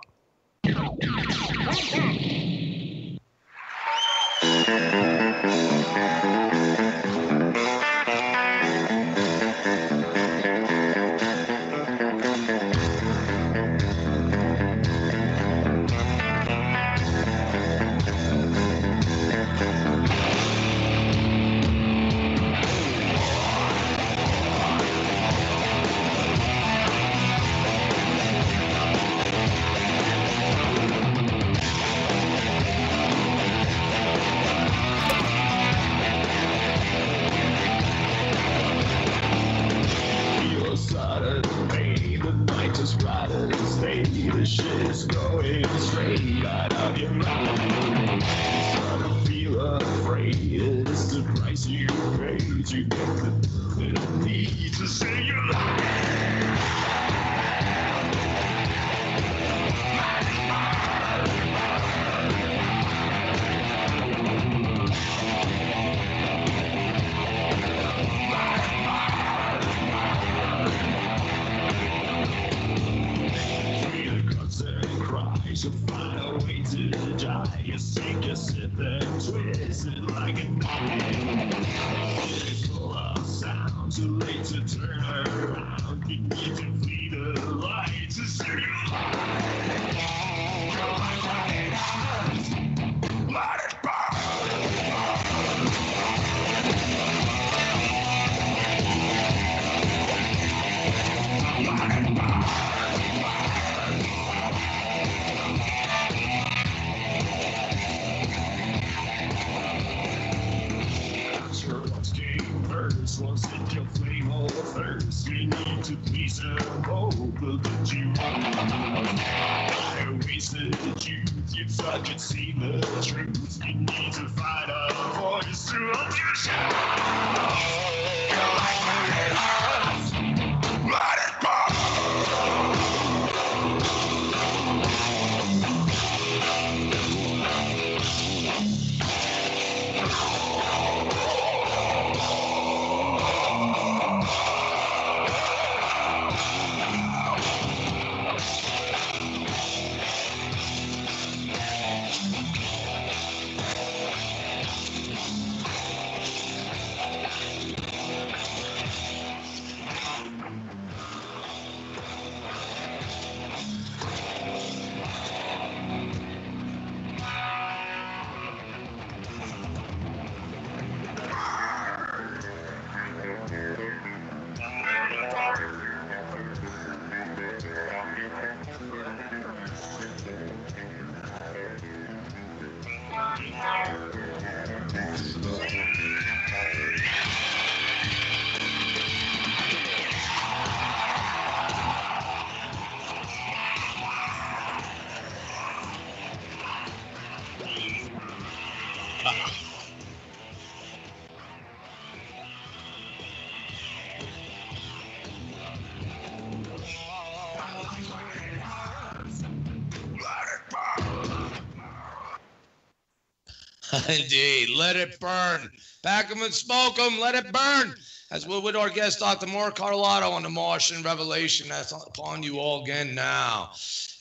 Indeed. Let it burn. Pack 'em and smoke 'em. Let it burn. As we're with our guest, Dr. Mark Carlotto, on the Martian Revelation. That's upon you all again now.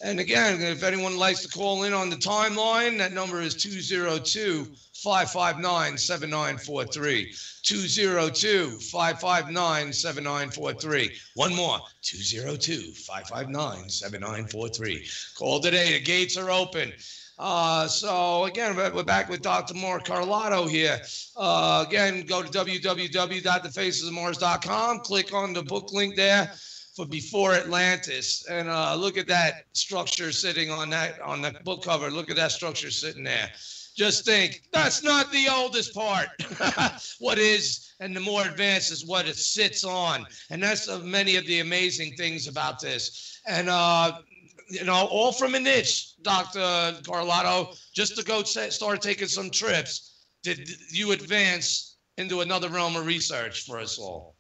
And again, if anyone likes to call in on the timeline, that number is 202-559-7943. 202-559-7943. One more, 202-559-7943. Call today. The gates are open. So again, we're back with Dr. Mark Carlotto here. Again, go to www.thefacesofmars.com. Click on the book link there for Before Atlantis, and look at that structure sitting on the book cover. Look at that structure sitting there. Just think, that's not the oldest part. What is, and the more advanced is what it sits on, and that's many of the amazing things about this. And all from a niche, Dr. Carlotto, just to go start taking some trips. Did you advance into another realm of research for us all?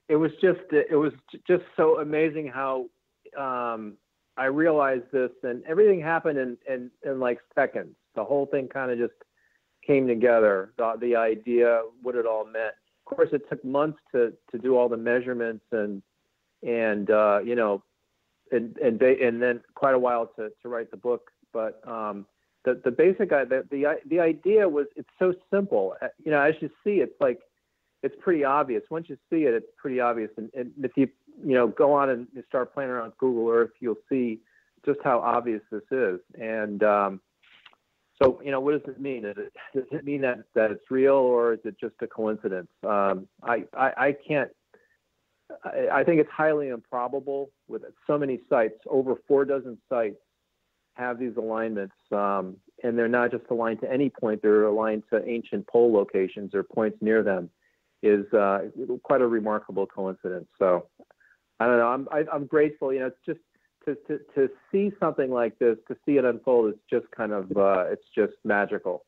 It was just so amazing how I realized this, and everything happened in like seconds. The whole thing kind of just came together. The idea, what it all meant. Of course, it took months to do all the measurements and then quite a while to write the book. But the basic the idea was, it's so simple. As you see, it's pretty obvious. Once you see it, it's pretty obvious. And if you go on and you start playing around with Google Earth, you'll see just how obvious this is. And so, what does it mean? Does it mean that it's real, or is it just a coincidence? I can't. I think it's highly improbable. With so many sites, over 4 sites have these alignments, and they're not just aligned to any point; they're aligned to ancient pole locations or points near them. Is quite a remarkable coincidence. So, I don't know. I'm grateful. It's just to see something like this, to see it unfold, it's just kind of it's just magical.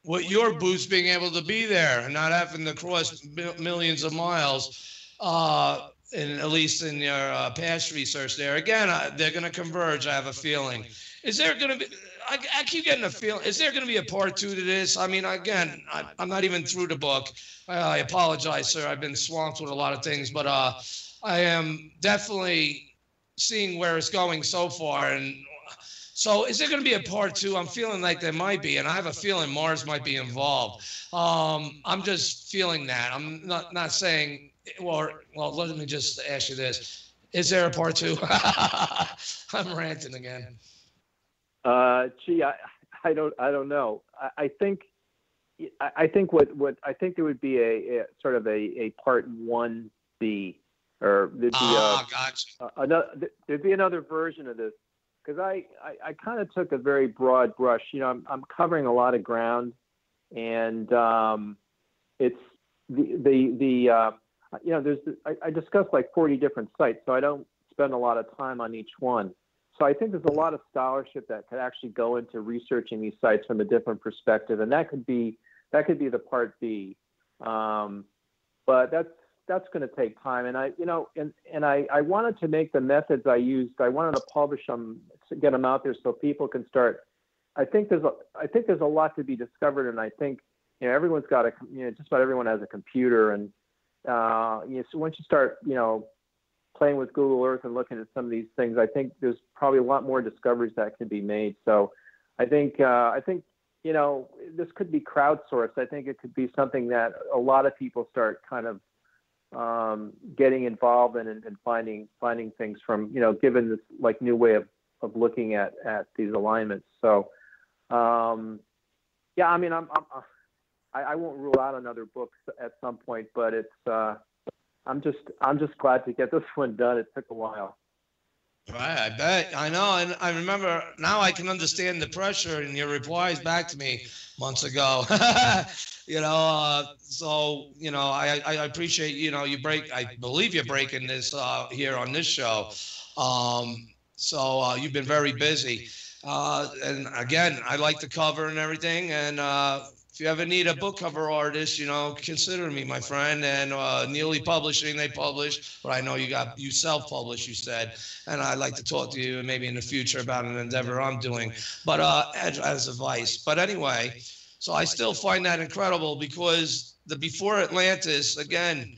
What your boost being able to be there and not having to cross millions of miles, and at least in your past research there, again, they're going to converge. I have a feeling. Is there going to be? I keep getting a feeling. Is there going to be a part 2 to this? I mean, again, I'm not even through the book. I apologize, sir. I've been swamped with a lot of things, but I am definitely seeing where it's going so far. And so is there going to be a part 2? I'm feeling like there might be, and I have a feeling Mars might be involved. I'm just feeling that. I'm not saying, well, let me just ask you this. Is there a part 2? I'm ranting again. Gee, I don't know. I think what I think there would be a sort of a part 1B, or there'd be gotcha. There'd be another version of this, because I kind of took a very broad brush. I'm covering a lot of ground, and it's I discussed like 40 different sites, so I don't spend a lot of time on each one. So I think there's a lot of scholarship that could actually go into researching these sites from a different perspective, and that could be the part B. But that's going to take time, and I wanted to make the methods I used. I wanted to publish them, to get them out there so people can start. I think there's a lot to be discovered, and I think everyone's got just about everyone has a computer, and so once you start playing with Google Earth and looking at some of these things, I think there's probably a lot more discoveries that can be made. So I think this could be crowdsourced. I think it could be something that a lot of people start kind of getting involved in and finding things from, given this like new way of looking at these alignments. So yeah, I mean, I won't rule out another book at some point, but it's I'm just glad to get this one done. It took a while. Right, I bet. I know, and I remember now. I can understand the pressure in your replies back to me months ago. So I appreciate I believe you're breaking this here on this show. So you've been very busy, and again, I like the cover and everything, and. If you ever need a book cover artist, consider me, my friend. And Neely Publishing, they publish, but I know you self-publish, you said. And I'd like to talk to you maybe in the future about an endeavor I'm doing, but as advice. But anyway, so I still find that incredible, because the Before Atlantis, again,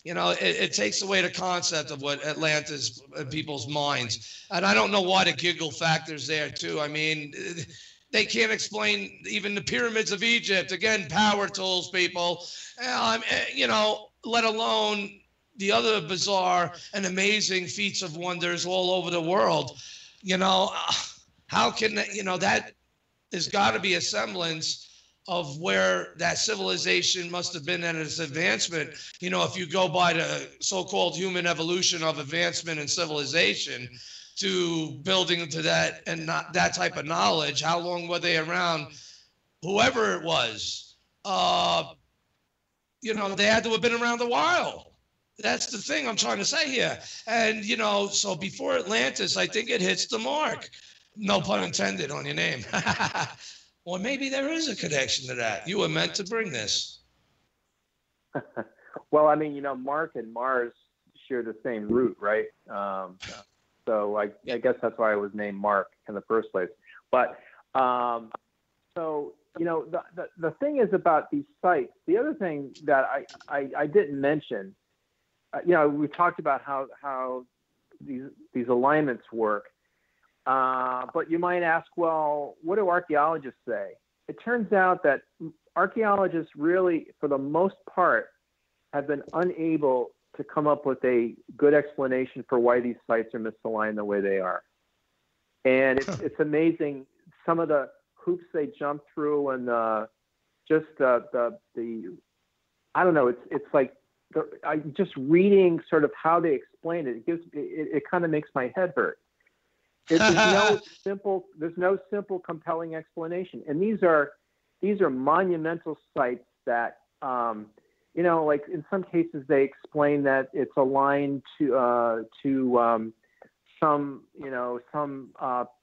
it takes away the concept of what Atlantis in people's minds. And I don't know why the giggle factor's there too. I mean, they can't explain even the pyramids of Egypt. Again, power tools, people. Let alone the other bizarre and amazing feats of wonders all over the world. How can that? There's got to be a semblance of where that civilization must have been at its advancement. If you go by the so-called human evolution of advancement and civilization, to building to that and not that type of knowledge. How long were they around? Whoever it was, they had to have been around a while. That's the thing I'm trying to say here. And, you know, so before Atlantis, I think it hits the mark. No pun intended on your name. Or maybe there is a connection to that. You were meant to bring this. Well, I mean, you know, Mark and Mars share the same root, right? So I guess that's why I was named Mark in the first place. But so, you know, the thing is about these sites. The other thing that I didn't mention, you know, we talked about how these alignments work. But you might ask, well, what do archaeologists say? It turns out that archaeologists really, for the most part, have been unable to come up with a good explanation for why these sites are misaligned the way they are. And it's amazing some of the hoops they jump through, and just the I don't know, it's like I just reading sort of how they explain it. It kind of makes my head hurt. There's no simple, compelling explanation. And these are monumental sites that, you know, like in some cases they explain that it's aligned to some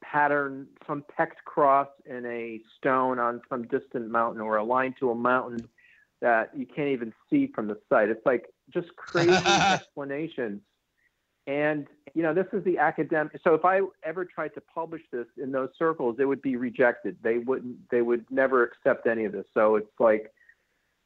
pattern, some pecked cross in a stone on some distant mountain, or aligned to a mountain that you can't even see from the site. It's like just crazy explanations. And, you know, this is the academic. So if I ever tried to publish this in those circles, it would be rejected. They would never accept any of this. So it's like,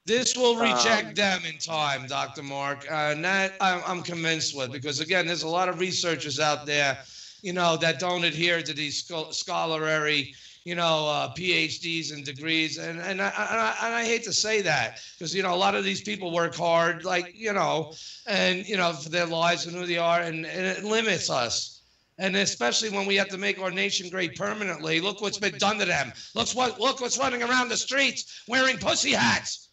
this will reject them in time, Dr. Mark. And that I'm convinced with, because again, there's a lot of researchers out there, you know, that don't adhere to these scholarly, you know, PhDs and degrees. And I hate to say that, because, you know, a lot of these people work hard, like, you know, and, you know, for their lives and who they are, and it limits us. And especially when we have to make our nation great permanently. Look what's been done to them. Look what's running around the streets wearing pussy hats.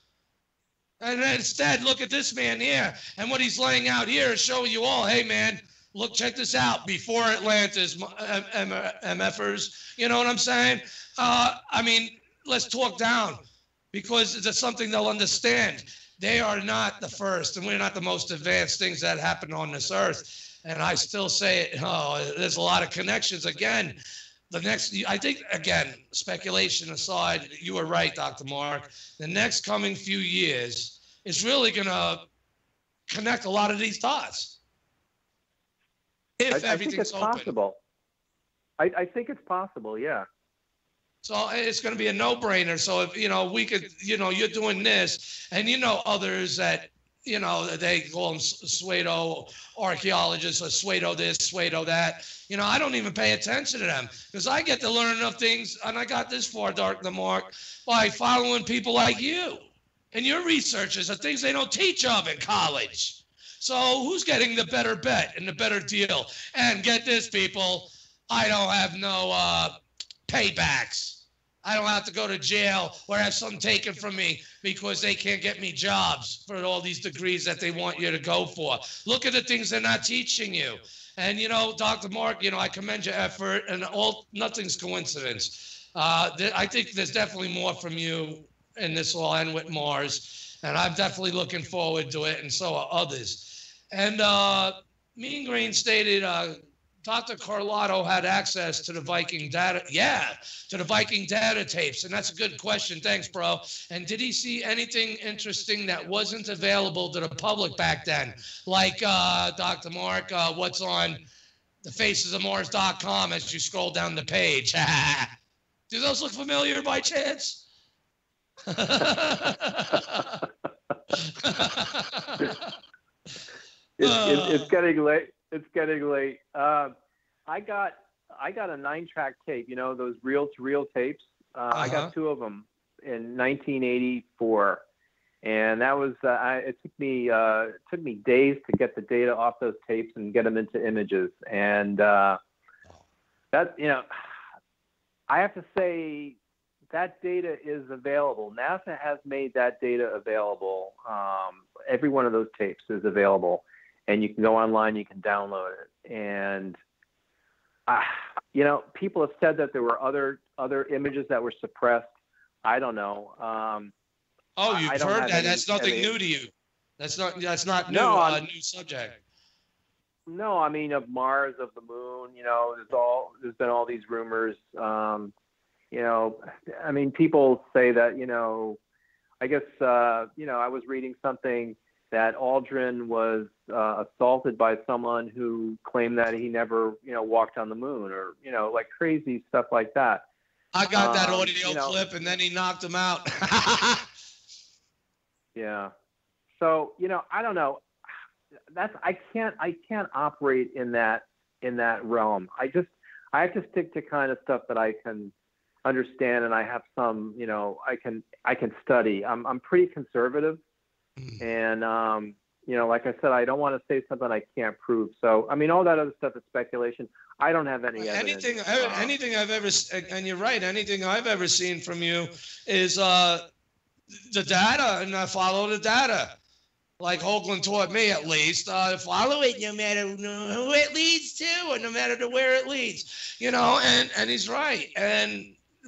And instead, look at this man here. And what he's laying out here is showing you all, hey, man, look, check this out. Before Atlantis, MFers, you know what I'm saying? I mean, let's talk down, because it's something they'll understand. They are not the first, and we're not the most advanced things that happen on this earth. And I still say it, there's a lot of connections. Again, I think, again, speculation aside, you were right, Dr. Mark. The next coming few years is really going to connect a lot of these dots. If everything's open. Possible. I think it's possible, yeah. So it's going to be a no-brainer. So if, you know, we could, you know, you're doing this, and you know others that, you know, they call them pseudo archaeologists, or pseudo this, pseudo that. You know, I don't even pay attention to them, because I get to learn enough things, and I got this far, Dr. Mark, by following people like you and your researchers, of things they don't teach of in college. So who's getting the better bet and the better deal? And get this, people, I don't have no paybacks. I don't have to go to jail or have something taken from me because they can't get me jobs for all these degrees that they want you to go for. Look at the things they're not teaching you. And, you know, Dr. Mark, you know, I commend your effort, and nothing's coincidence. I think there's definitely more from you in this will end with Mars, and I'm definitely looking forward to it, and so are others. And Mean Green stated Dr. Carlotto had access to the Viking data. Yeah, to the Viking data tapes. And that's a good question. Thanks, bro. And did he see anything interesting that wasn't available to the public back then? Like, Dr. Mark, what's on thefacesofmars.com as you scroll down the page? Do those look familiar by chance? It's getting late. It's getting late. I got a 9-track tape. You know, those reel-to-reel tapes. I got 2 of them in 1984, and that was. It took me days to get the data off those tapes and get them into images. And that, you know, I have to say that data is available. NASA has made that data available. Every one of those tapes is available. And you can go online, you can download it. And, you know, people have said that there were other images that were suppressed. I don't know. You've heard that. That's nothing new to you. That's not new. No, new subject. No, I mean of Mars, of the moon. There's been all these rumors. I mean, people say that. I guess I was reading something that Aldrin was assaulted by someone who claimed that he never walked on the moon, or like crazy stuff like that. I got that audio clip, and then he knocked him out. Yeah. So I don't know. I can't operate in that realm. I have to stick to kind of stuff that I can understand, and I have some I can study. I'm pretty conservative, and like I said, I don't want to say something I can't prove. So I mean, all that other stuff is speculation. I don't have any evidence. Anything I've ever, and you're right, anything I've ever seen from you is the data, and I follow the data. Like Hoagland taught me, at least, follow it no matter who it leads to, or no matter to where it leads, and he's right.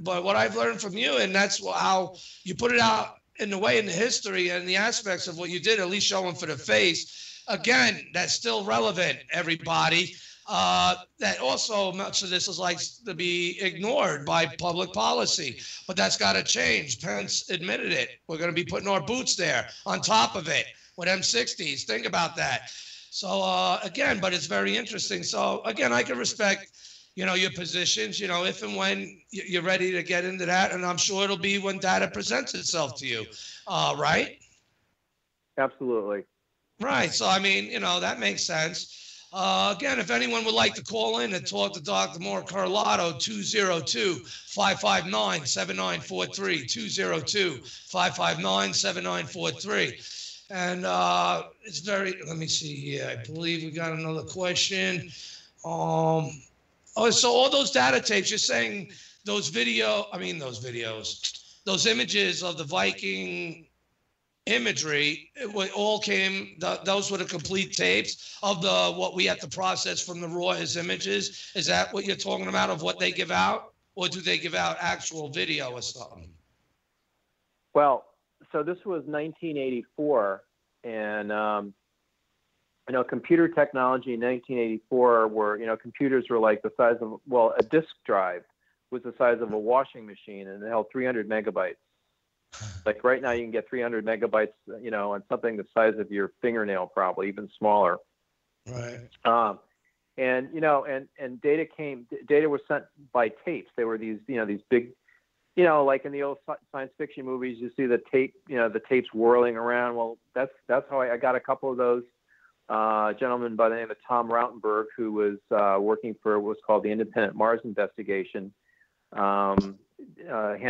But what I've learned from you, and that's how you put it out in the way, in the history and the aspects of what you did, at least showing for the face. Again, that's still relevant, everybody. That also, much of this is like to be ignored by public policy, but that's got to change. Pence admitted it. We're going to be putting our boots there on top of it with M60s. Think about that. So again, but it's very interesting. So again, I can respect, your positions, if and when you're ready to get into that. And I'm sure it'll be when data presents itself to you. Right? Absolutely. Right. So, I mean, that makes sense. Again, if anyone would like to call in and talk to Dr. Moore Carlotto, 202-559-7943, 202-559-7943. And it's very, let me see here. I believe we got another question. So all those data tapes, you're saying those images of the Viking imagery, it all came, those were the complete tapes of what we have to process from the raw as images. Is that what you're talking about, of what they give out? Or do they give out actual video or something? Well, so this was 1984, and computer technology in 1984 were, computers were like the size of, a disk drive was the size of a washing machine, and it held 300 megabytes. Like right now you can get 300 megabytes, on something the size of your fingernail, probably even smaller. Right. And data was sent by tapes. They were these big, like in the old science fiction movies, you see the tapes whirling around. Well, that's how I got a couple of those. A gentleman by the name of Tom Rautenberg, who was working for what was called the Independent Mars Investigation, hand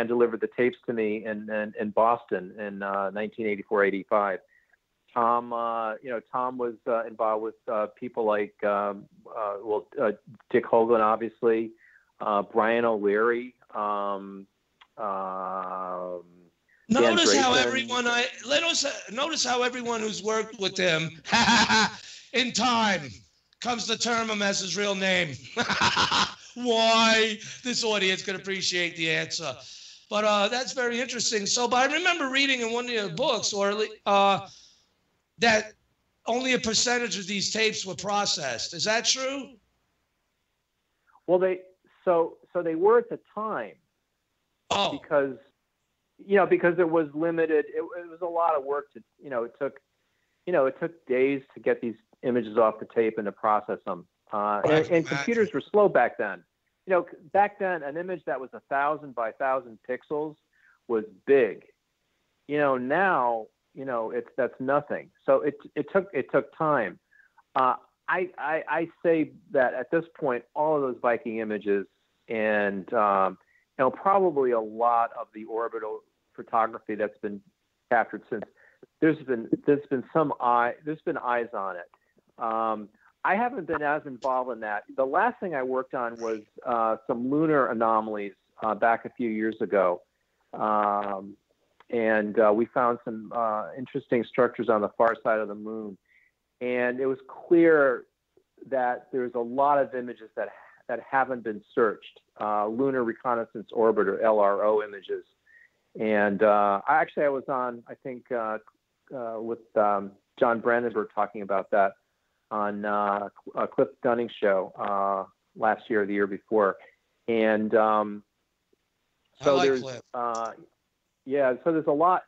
delivered the tapes to me in Boston in 1984-85. Tom was involved with people like Dick Hoagland, obviously, Brian O'Leary. Notice how everyone who's worked with him in time comes to term him as his real name. Why? This audience can appreciate the answer. But that's very interesting. So, but I remember reading in one of your books, that only a percentage of these tapes were processed. Is that true? Well, they were at the time. Oh. Because it was limited. It was a lot of work to, it took days to get these images off the tape and to process them. And computers were slow back then. Back then, an image that was 1,000 by 1,000 pixels was big. Now, that's nothing. So it took time. I say that at this point, all of those Viking images and probably a lot of the orbital photography that's been captured since, there's been eyes on it. I haven't been as involved in that. The last thing I worked on was some lunar anomalies back a few years ago. And we found some interesting structures on the far side of the moon. And it was clear that there's a lot of images that haven't been searched, Lunar Reconnaissance Orbiter, LRO images. And I was on, I think, John Brandenburg talking about that on Cliff Dunning's show last year or the year before. And so there's so there's a lot.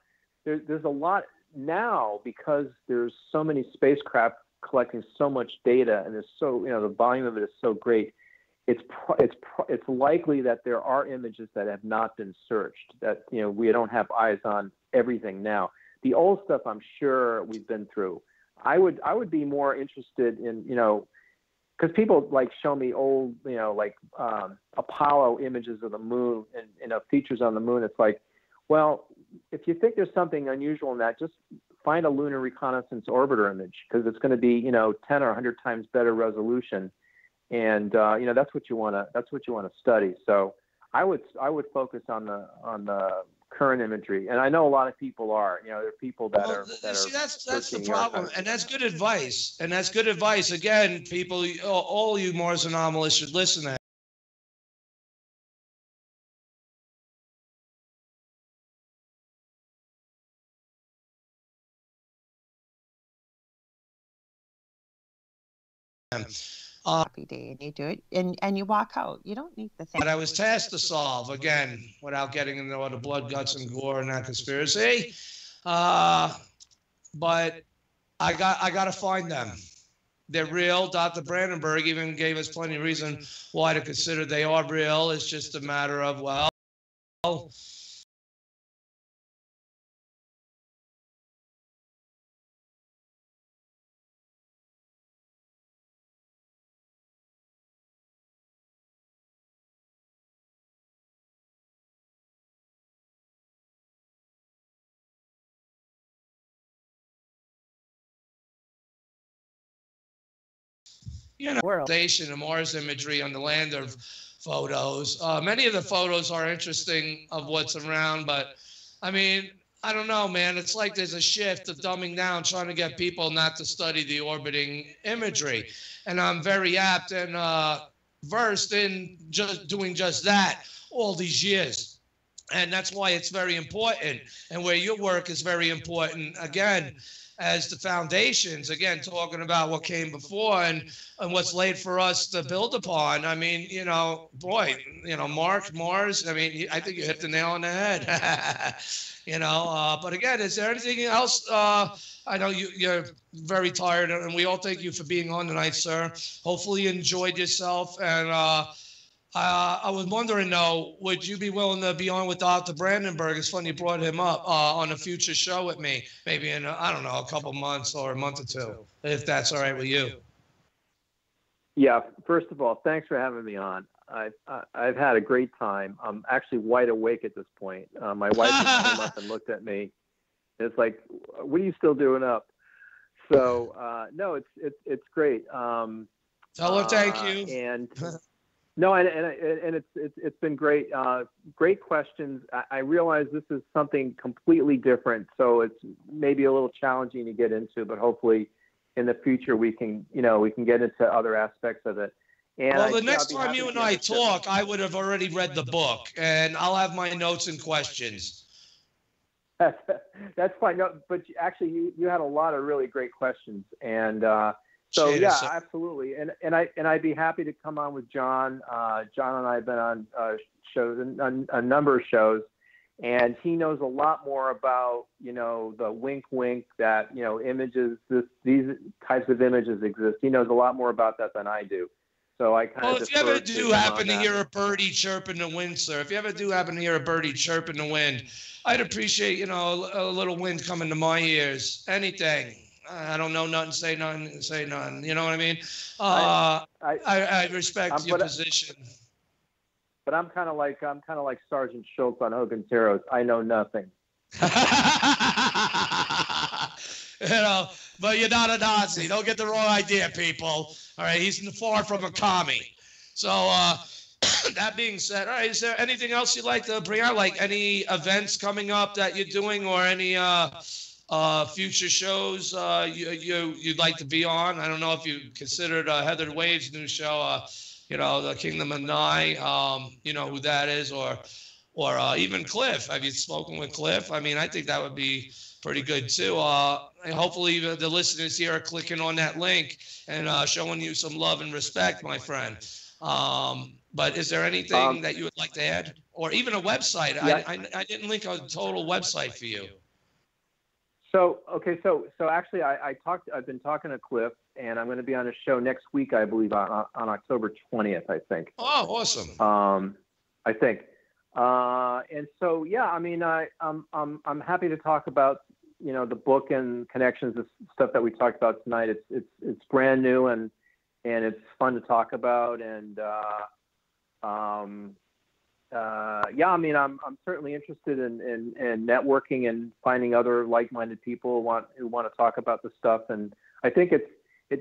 There's a lot now because there's so many spacecraft collecting so much data, and there's so the volume of it is so great. It's likely that there are images that have not been searched, that we don't have eyes on everything now. The old stuff, I'm sure we've been through. I would be more interested in because people show me old Apollo images of the moon and features on the moon. It's like, well, if you think there's something unusual in that, just find a lunar reconnaissance orbiter image, because it's going to be 10 or 100 times better resolution. And that's what you want to study. So I would focus on the current imagery, and I know a lot of people are. There are people that are. That's the problem, and that's good advice. And that's good advice. Again, people, all you Mars anomalists should listen to. Happy day, and you do it, and you walk out. You don't need the thing. But I was tasked to solve, again, without getting into all the blood, guts, and gore and that conspiracy. But I got to find them. They're real. Dr. Brandenburg even gave us plenty of reason why to consider they are real. It's just a matter of, well, station of Mars imagery on the lander photos. Many of the photos are interesting of what's around, but I mean, I don't know, man. It's like there's a shift of dumbing down, trying to get people not to study the orbiting imagery. And I'm very apt and versed in just doing just that all these years. And that's why it's very important, and where your work is very important, again, as the foundations, again, talking about what came before and what's laid for us to build upon. I mean, Mars, I mean, I think you hit the nail on the head. But again, is there anything else? I know you're very tired, and we all thank you for being on tonight, sir. Hopefully you enjoyed yourself. And I was wondering, though, would you be willing to be on with Dr. Brandenburg? It's funny you brought him up on a future show with me, maybe in, a couple months or a month or two, if that's all right with you. Yeah, first of all, thanks for having me on. I've had a great time. I'm actually wide awake at this point. My wife just came up and looked at me. It's like, what are you still doing up? So, no, it's great. Tell her thank you. And no, and it's been great. Great questions. I realize this is something completely different, so it's maybe a little challenging to get into, but hopefully in the future we can get into other aspects of it. And well, the next time you and I talk, I would have already read the book, and I'll have my notes and questions. That's fine. No, but actually, you had a lot of really great questions, and so yeah, absolutely. And I'd be happy to come on with John. John and I have been on shows, a number of shows, and he knows a lot more about the wink that images, these types of images exist. He knows a lot more about that than I do. So I kind of. Well, if you ever do happen to hear a birdie chirp in the wind, sir, if you ever do happen to hear a birdie chirp in the wind, I'd appreciate a little wind coming to my ears. Anything. I don't know nothing, say nothing. You know what I mean? I respect your position. But I'm kind of like Sergeant Schultz on Hogan's Heroes. I know nothing. But you're not a Nazi. Don't get the wrong idea, people. All right, he's far from a commie. So that being said, all right, is there anything else you'd like to bring out? Like any events coming up that you're doing, or any future shows you'd like to be on? I don't know if you considered Heather Wade's new show, The Kingdom of Nye, who that is, or even Cliff. Have you spoken with Cliff? I mean, I think that would be pretty good too. And hopefully the listeners here are clicking on that link and showing you some love and respect, my friend. But is there anything that you would like to add, or even a website? Yeah. I didn't link a total website for you. So actually, I've been talking to Cliff, and I'm going to be on a show next week, I believe, on October 20th, I think. Oh, awesome. I think. And so, yeah, I mean, I'm happy to talk about, the book and connections, the stuff that we talked about tonight. It's brand new and it's fun to talk about. And, yeah, I mean, I'm certainly interested in networking and finding other like-minded people who want to talk about the stuff. And I think it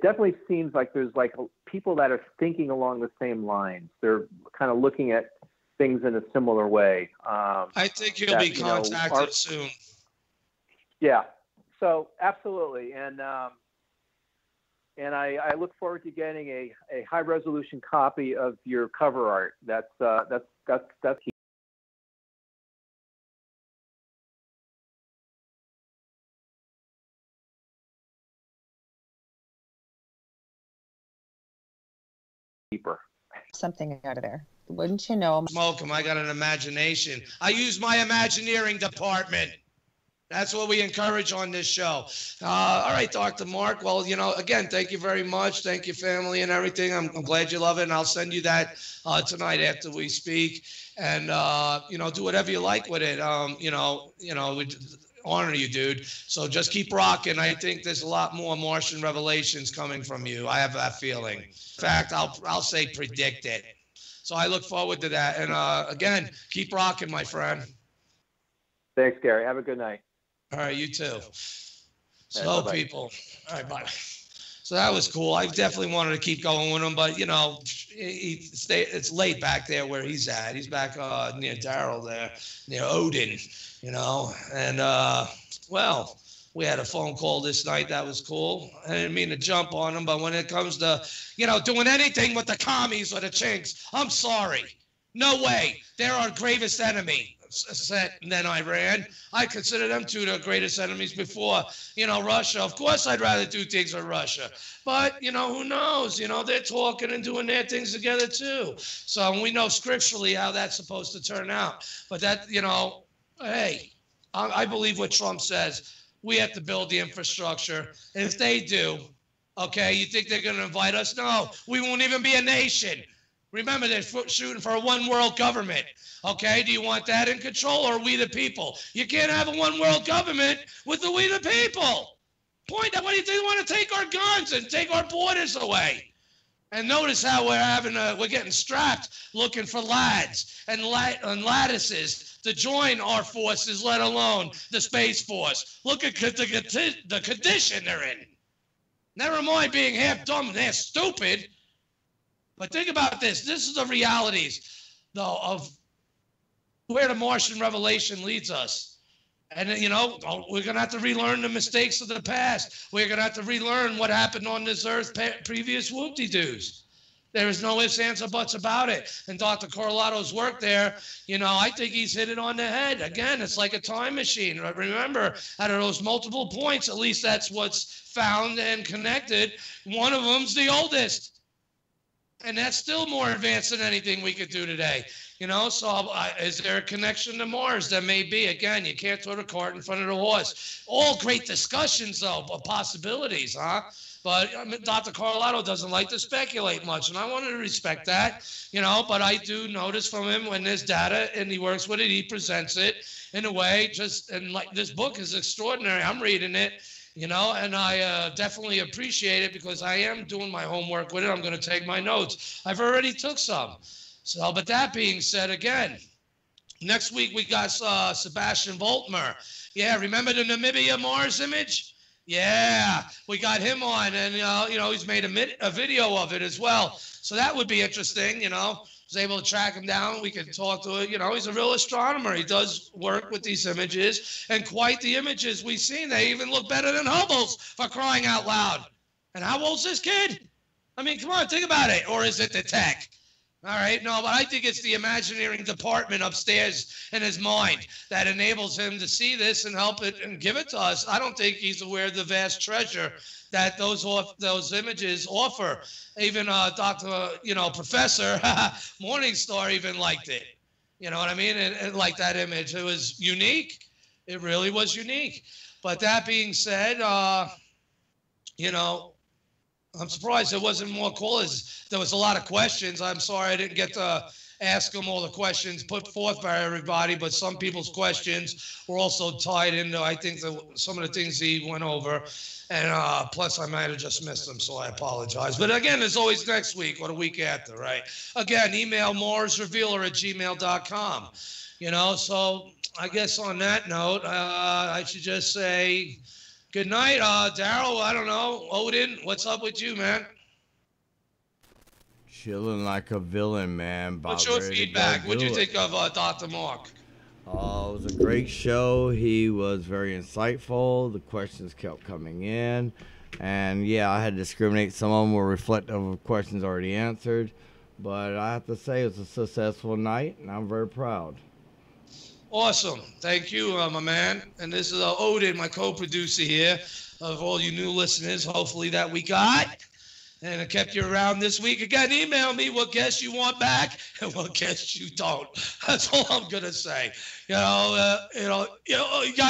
definitely seems like there's like people that are thinking along the same lines. They're kind of looking at things in a similar way. I think you'll be contacted soon. Yeah. So absolutely. And I look forward to getting a high resolution copy of your cover art. That's key. Keeper. Something out of there. Wouldn't you know? Smoke 'em. I got an imagination. I use my Imagineering department. That's what we encourage on this show. All right, Dr. Mark. Well, again, thank you very much. Thank you, family, and everything. I'm glad you love it, and I'll send you that tonight after we speak. And do whatever you like with it. We honor you, dude. So just keep rocking. I think there's a lot more Martian revelations coming from you. I have that feeling. In fact, I'll say predict it. So I look forward to that. And again, keep rocking, my friend. Thanks, Gary. Have a good night. All right, you too. So, people. All right, bye. So that was cool. I definitely wanted to keep going with him, but, it's late back there where he's at. He's back near Darrell there, near Odin, And, well, we had a phone call this night. That was cool. I didn't mean to jump on him, but when it comes to, doing anything with the commies or the chinks, I'm sorry. No way. They're our gravest enemy. And then Iran. I consider them two the greatest enemies before, Russia. Of course, I'd rather do things with Russia. But, who knows? They're talking and doing their things together, too. So we know scripturally how that's supposed to turn out. But that, hey, I believe what Trump says. We have to build the infrastructure. And if they do, okay, you think they're going to invite us? No, we won't even be a nation. Remember, they're shooting for a one-world government. Okay, do you want that in control or we the people? You can't have a one-world government with the we the people. Point out, what do you think? They want to take our guns and take our borders away. And notice how we're getting strapped looking for lads and lattices to join our forces, let alone the Space Force. Look at the condition they're in. Never mind being half dumb and half stupid. But think about this. This is the realities, though, of where the Martian revelation leads us. And, we're going to have to relearn the mistakes of the past. We're going to have to relearn what happened on this earth, previous whoop-de-doos. There is no ifs, ands, or buts about it. And Dr. Carlotto's work there, I think he's hit it on the head. Again, it's like a time machine. Remember, out of those multiple points, at least that's what's found and connected. One of them's the oldest. And that's still more advanced than anything we could do today. So is there a connection to Mars? There may be. Again, you can't throw the cart in front of the horse. All great discussions, though, of possibilities, huh? But Dr. Carlotto doesn't like to speculate much, and I want to respect that, but I do notice from him when there's data and he works with it, he presents it in a way and like this book is extraordinary. I'm reading it. And I definitely appreciate it because I am doing my homework with it. I'm going to take my notes. I've already took some. So, but that being said, again, next week we got Sebastian Voltmer. Yeah, remember the Namibia Mars image? Yeah, we got him on, and he's made a video of it as well. So that would be interesting. Was able to track him down. We could talk to it. He's a real astronomer. He does work with these images, and quite the images we've seen. They even look better than Hubble's, for crying out loud. And how old's this kid? I mean, come on, think about it. Or is it the tech? All right, no, but I think it's the Imagineering department upstairs in his mind that enables him to see this and help it and give it to us. I don't think he's aware of the vast treasure that those images offer. Even Dr. Professor Morningstar even liked it. You know what I mean? And like that image, it was unique. It really was unique. But that being said, I'm surprised there wasn't more callers. There was a lot of questions. I'm sorry I didn't get to ask them all the questions put forth by everybody, but some people's questions were also tied into, I think, some of the things he went over. And plus, I might have just missed them, so I apologize. But again, there's always next week or the week after, right? Again, email MarsRevealer@gmail.com. So I guess on that note, I should just say good night, Daryl. I don't know, Odin. What's up with you, man? Chilling like a villain, man. What's your feedback? What'd you think of Dr. Mark? It was a great show. He was very insightful. The questions kept coming in. And yeah, I had to discriminate. Some of them were reflective of questions already answered. But I have to say it was a successful night, and I'm very proud. Awesome. Thank you, my man. And this is Odin, my co-producer here, of all you new listeners, hopefully that we got. And I kept you around this week. Again, email me what guests you want back and what guests you don't. That's all I'm going to say. You got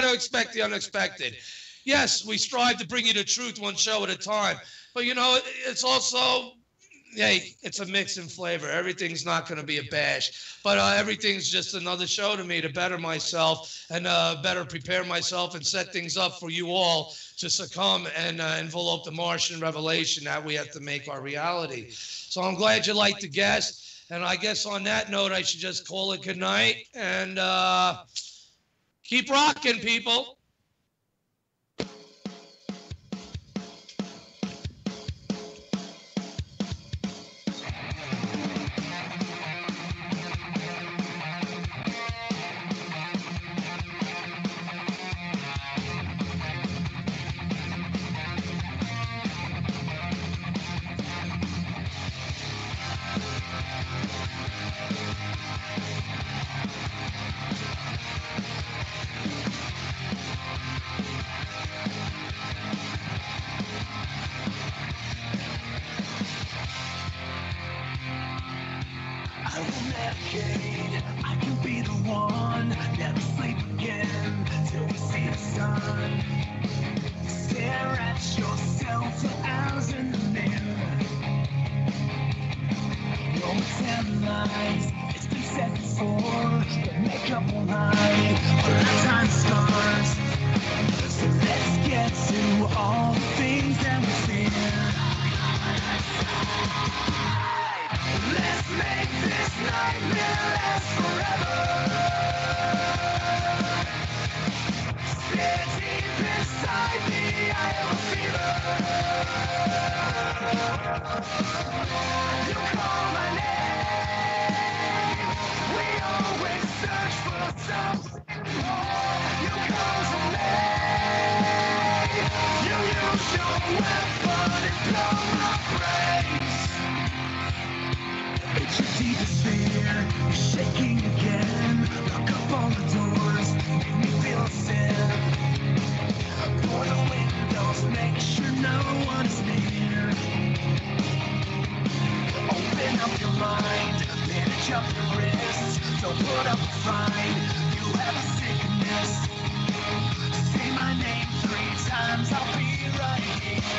to expect the unexpected. Yes, we strive to bring you the truth one show at a time. But, it's also, hey, it's a mix in flavor. Everything's not going to be a bash. But everything's just another show to me to better myself and better prepare myself and set things up for you all to succumb and envelope the Martian revelation that we have to make our reality. So I'm glad you liked the guest. And I guess on that note, I should just call it good night and keep rocking, people. I can be the one, never sleep again till we see the sun. Stare at yourself for hours in the mirror. No pretend lies, it's been said before. The makeup will hide, but lifetime scars. So let's get to all the things that we fear. Let's make this nightmare last forever. Stare deep inside the eye of fever. You call my name. We always search for something more. You come to me. You use your weapon and blow my brains. It's your deepest fear, you're shaking again. Lock up all the doors, make me feel sin. Pour the windows, make sure no one is near. Open up your mind, bandage up your wrist. Don't put up a fight, you have a sickness. Say my name 3 times, I'll be right here.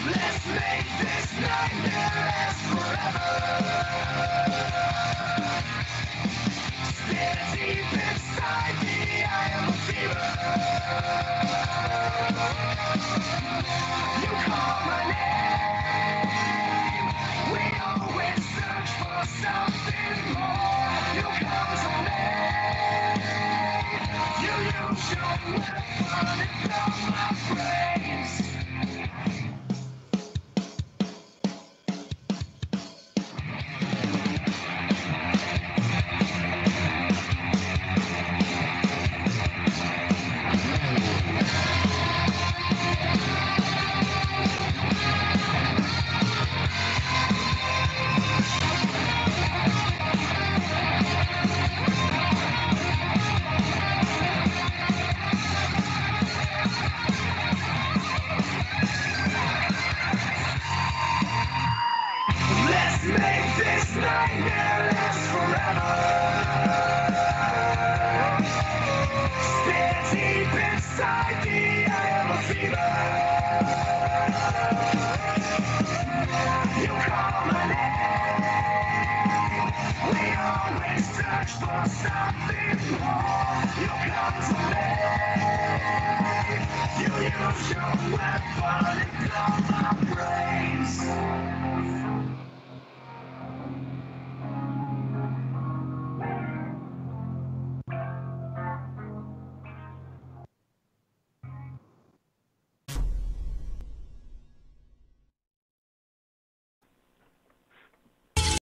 Let's make this nightmare last forever. Stare deep inside the eye of fever. You call my name. We always search for something more. You come to me. You use your weapon and blow my brains. for something more. You come to me.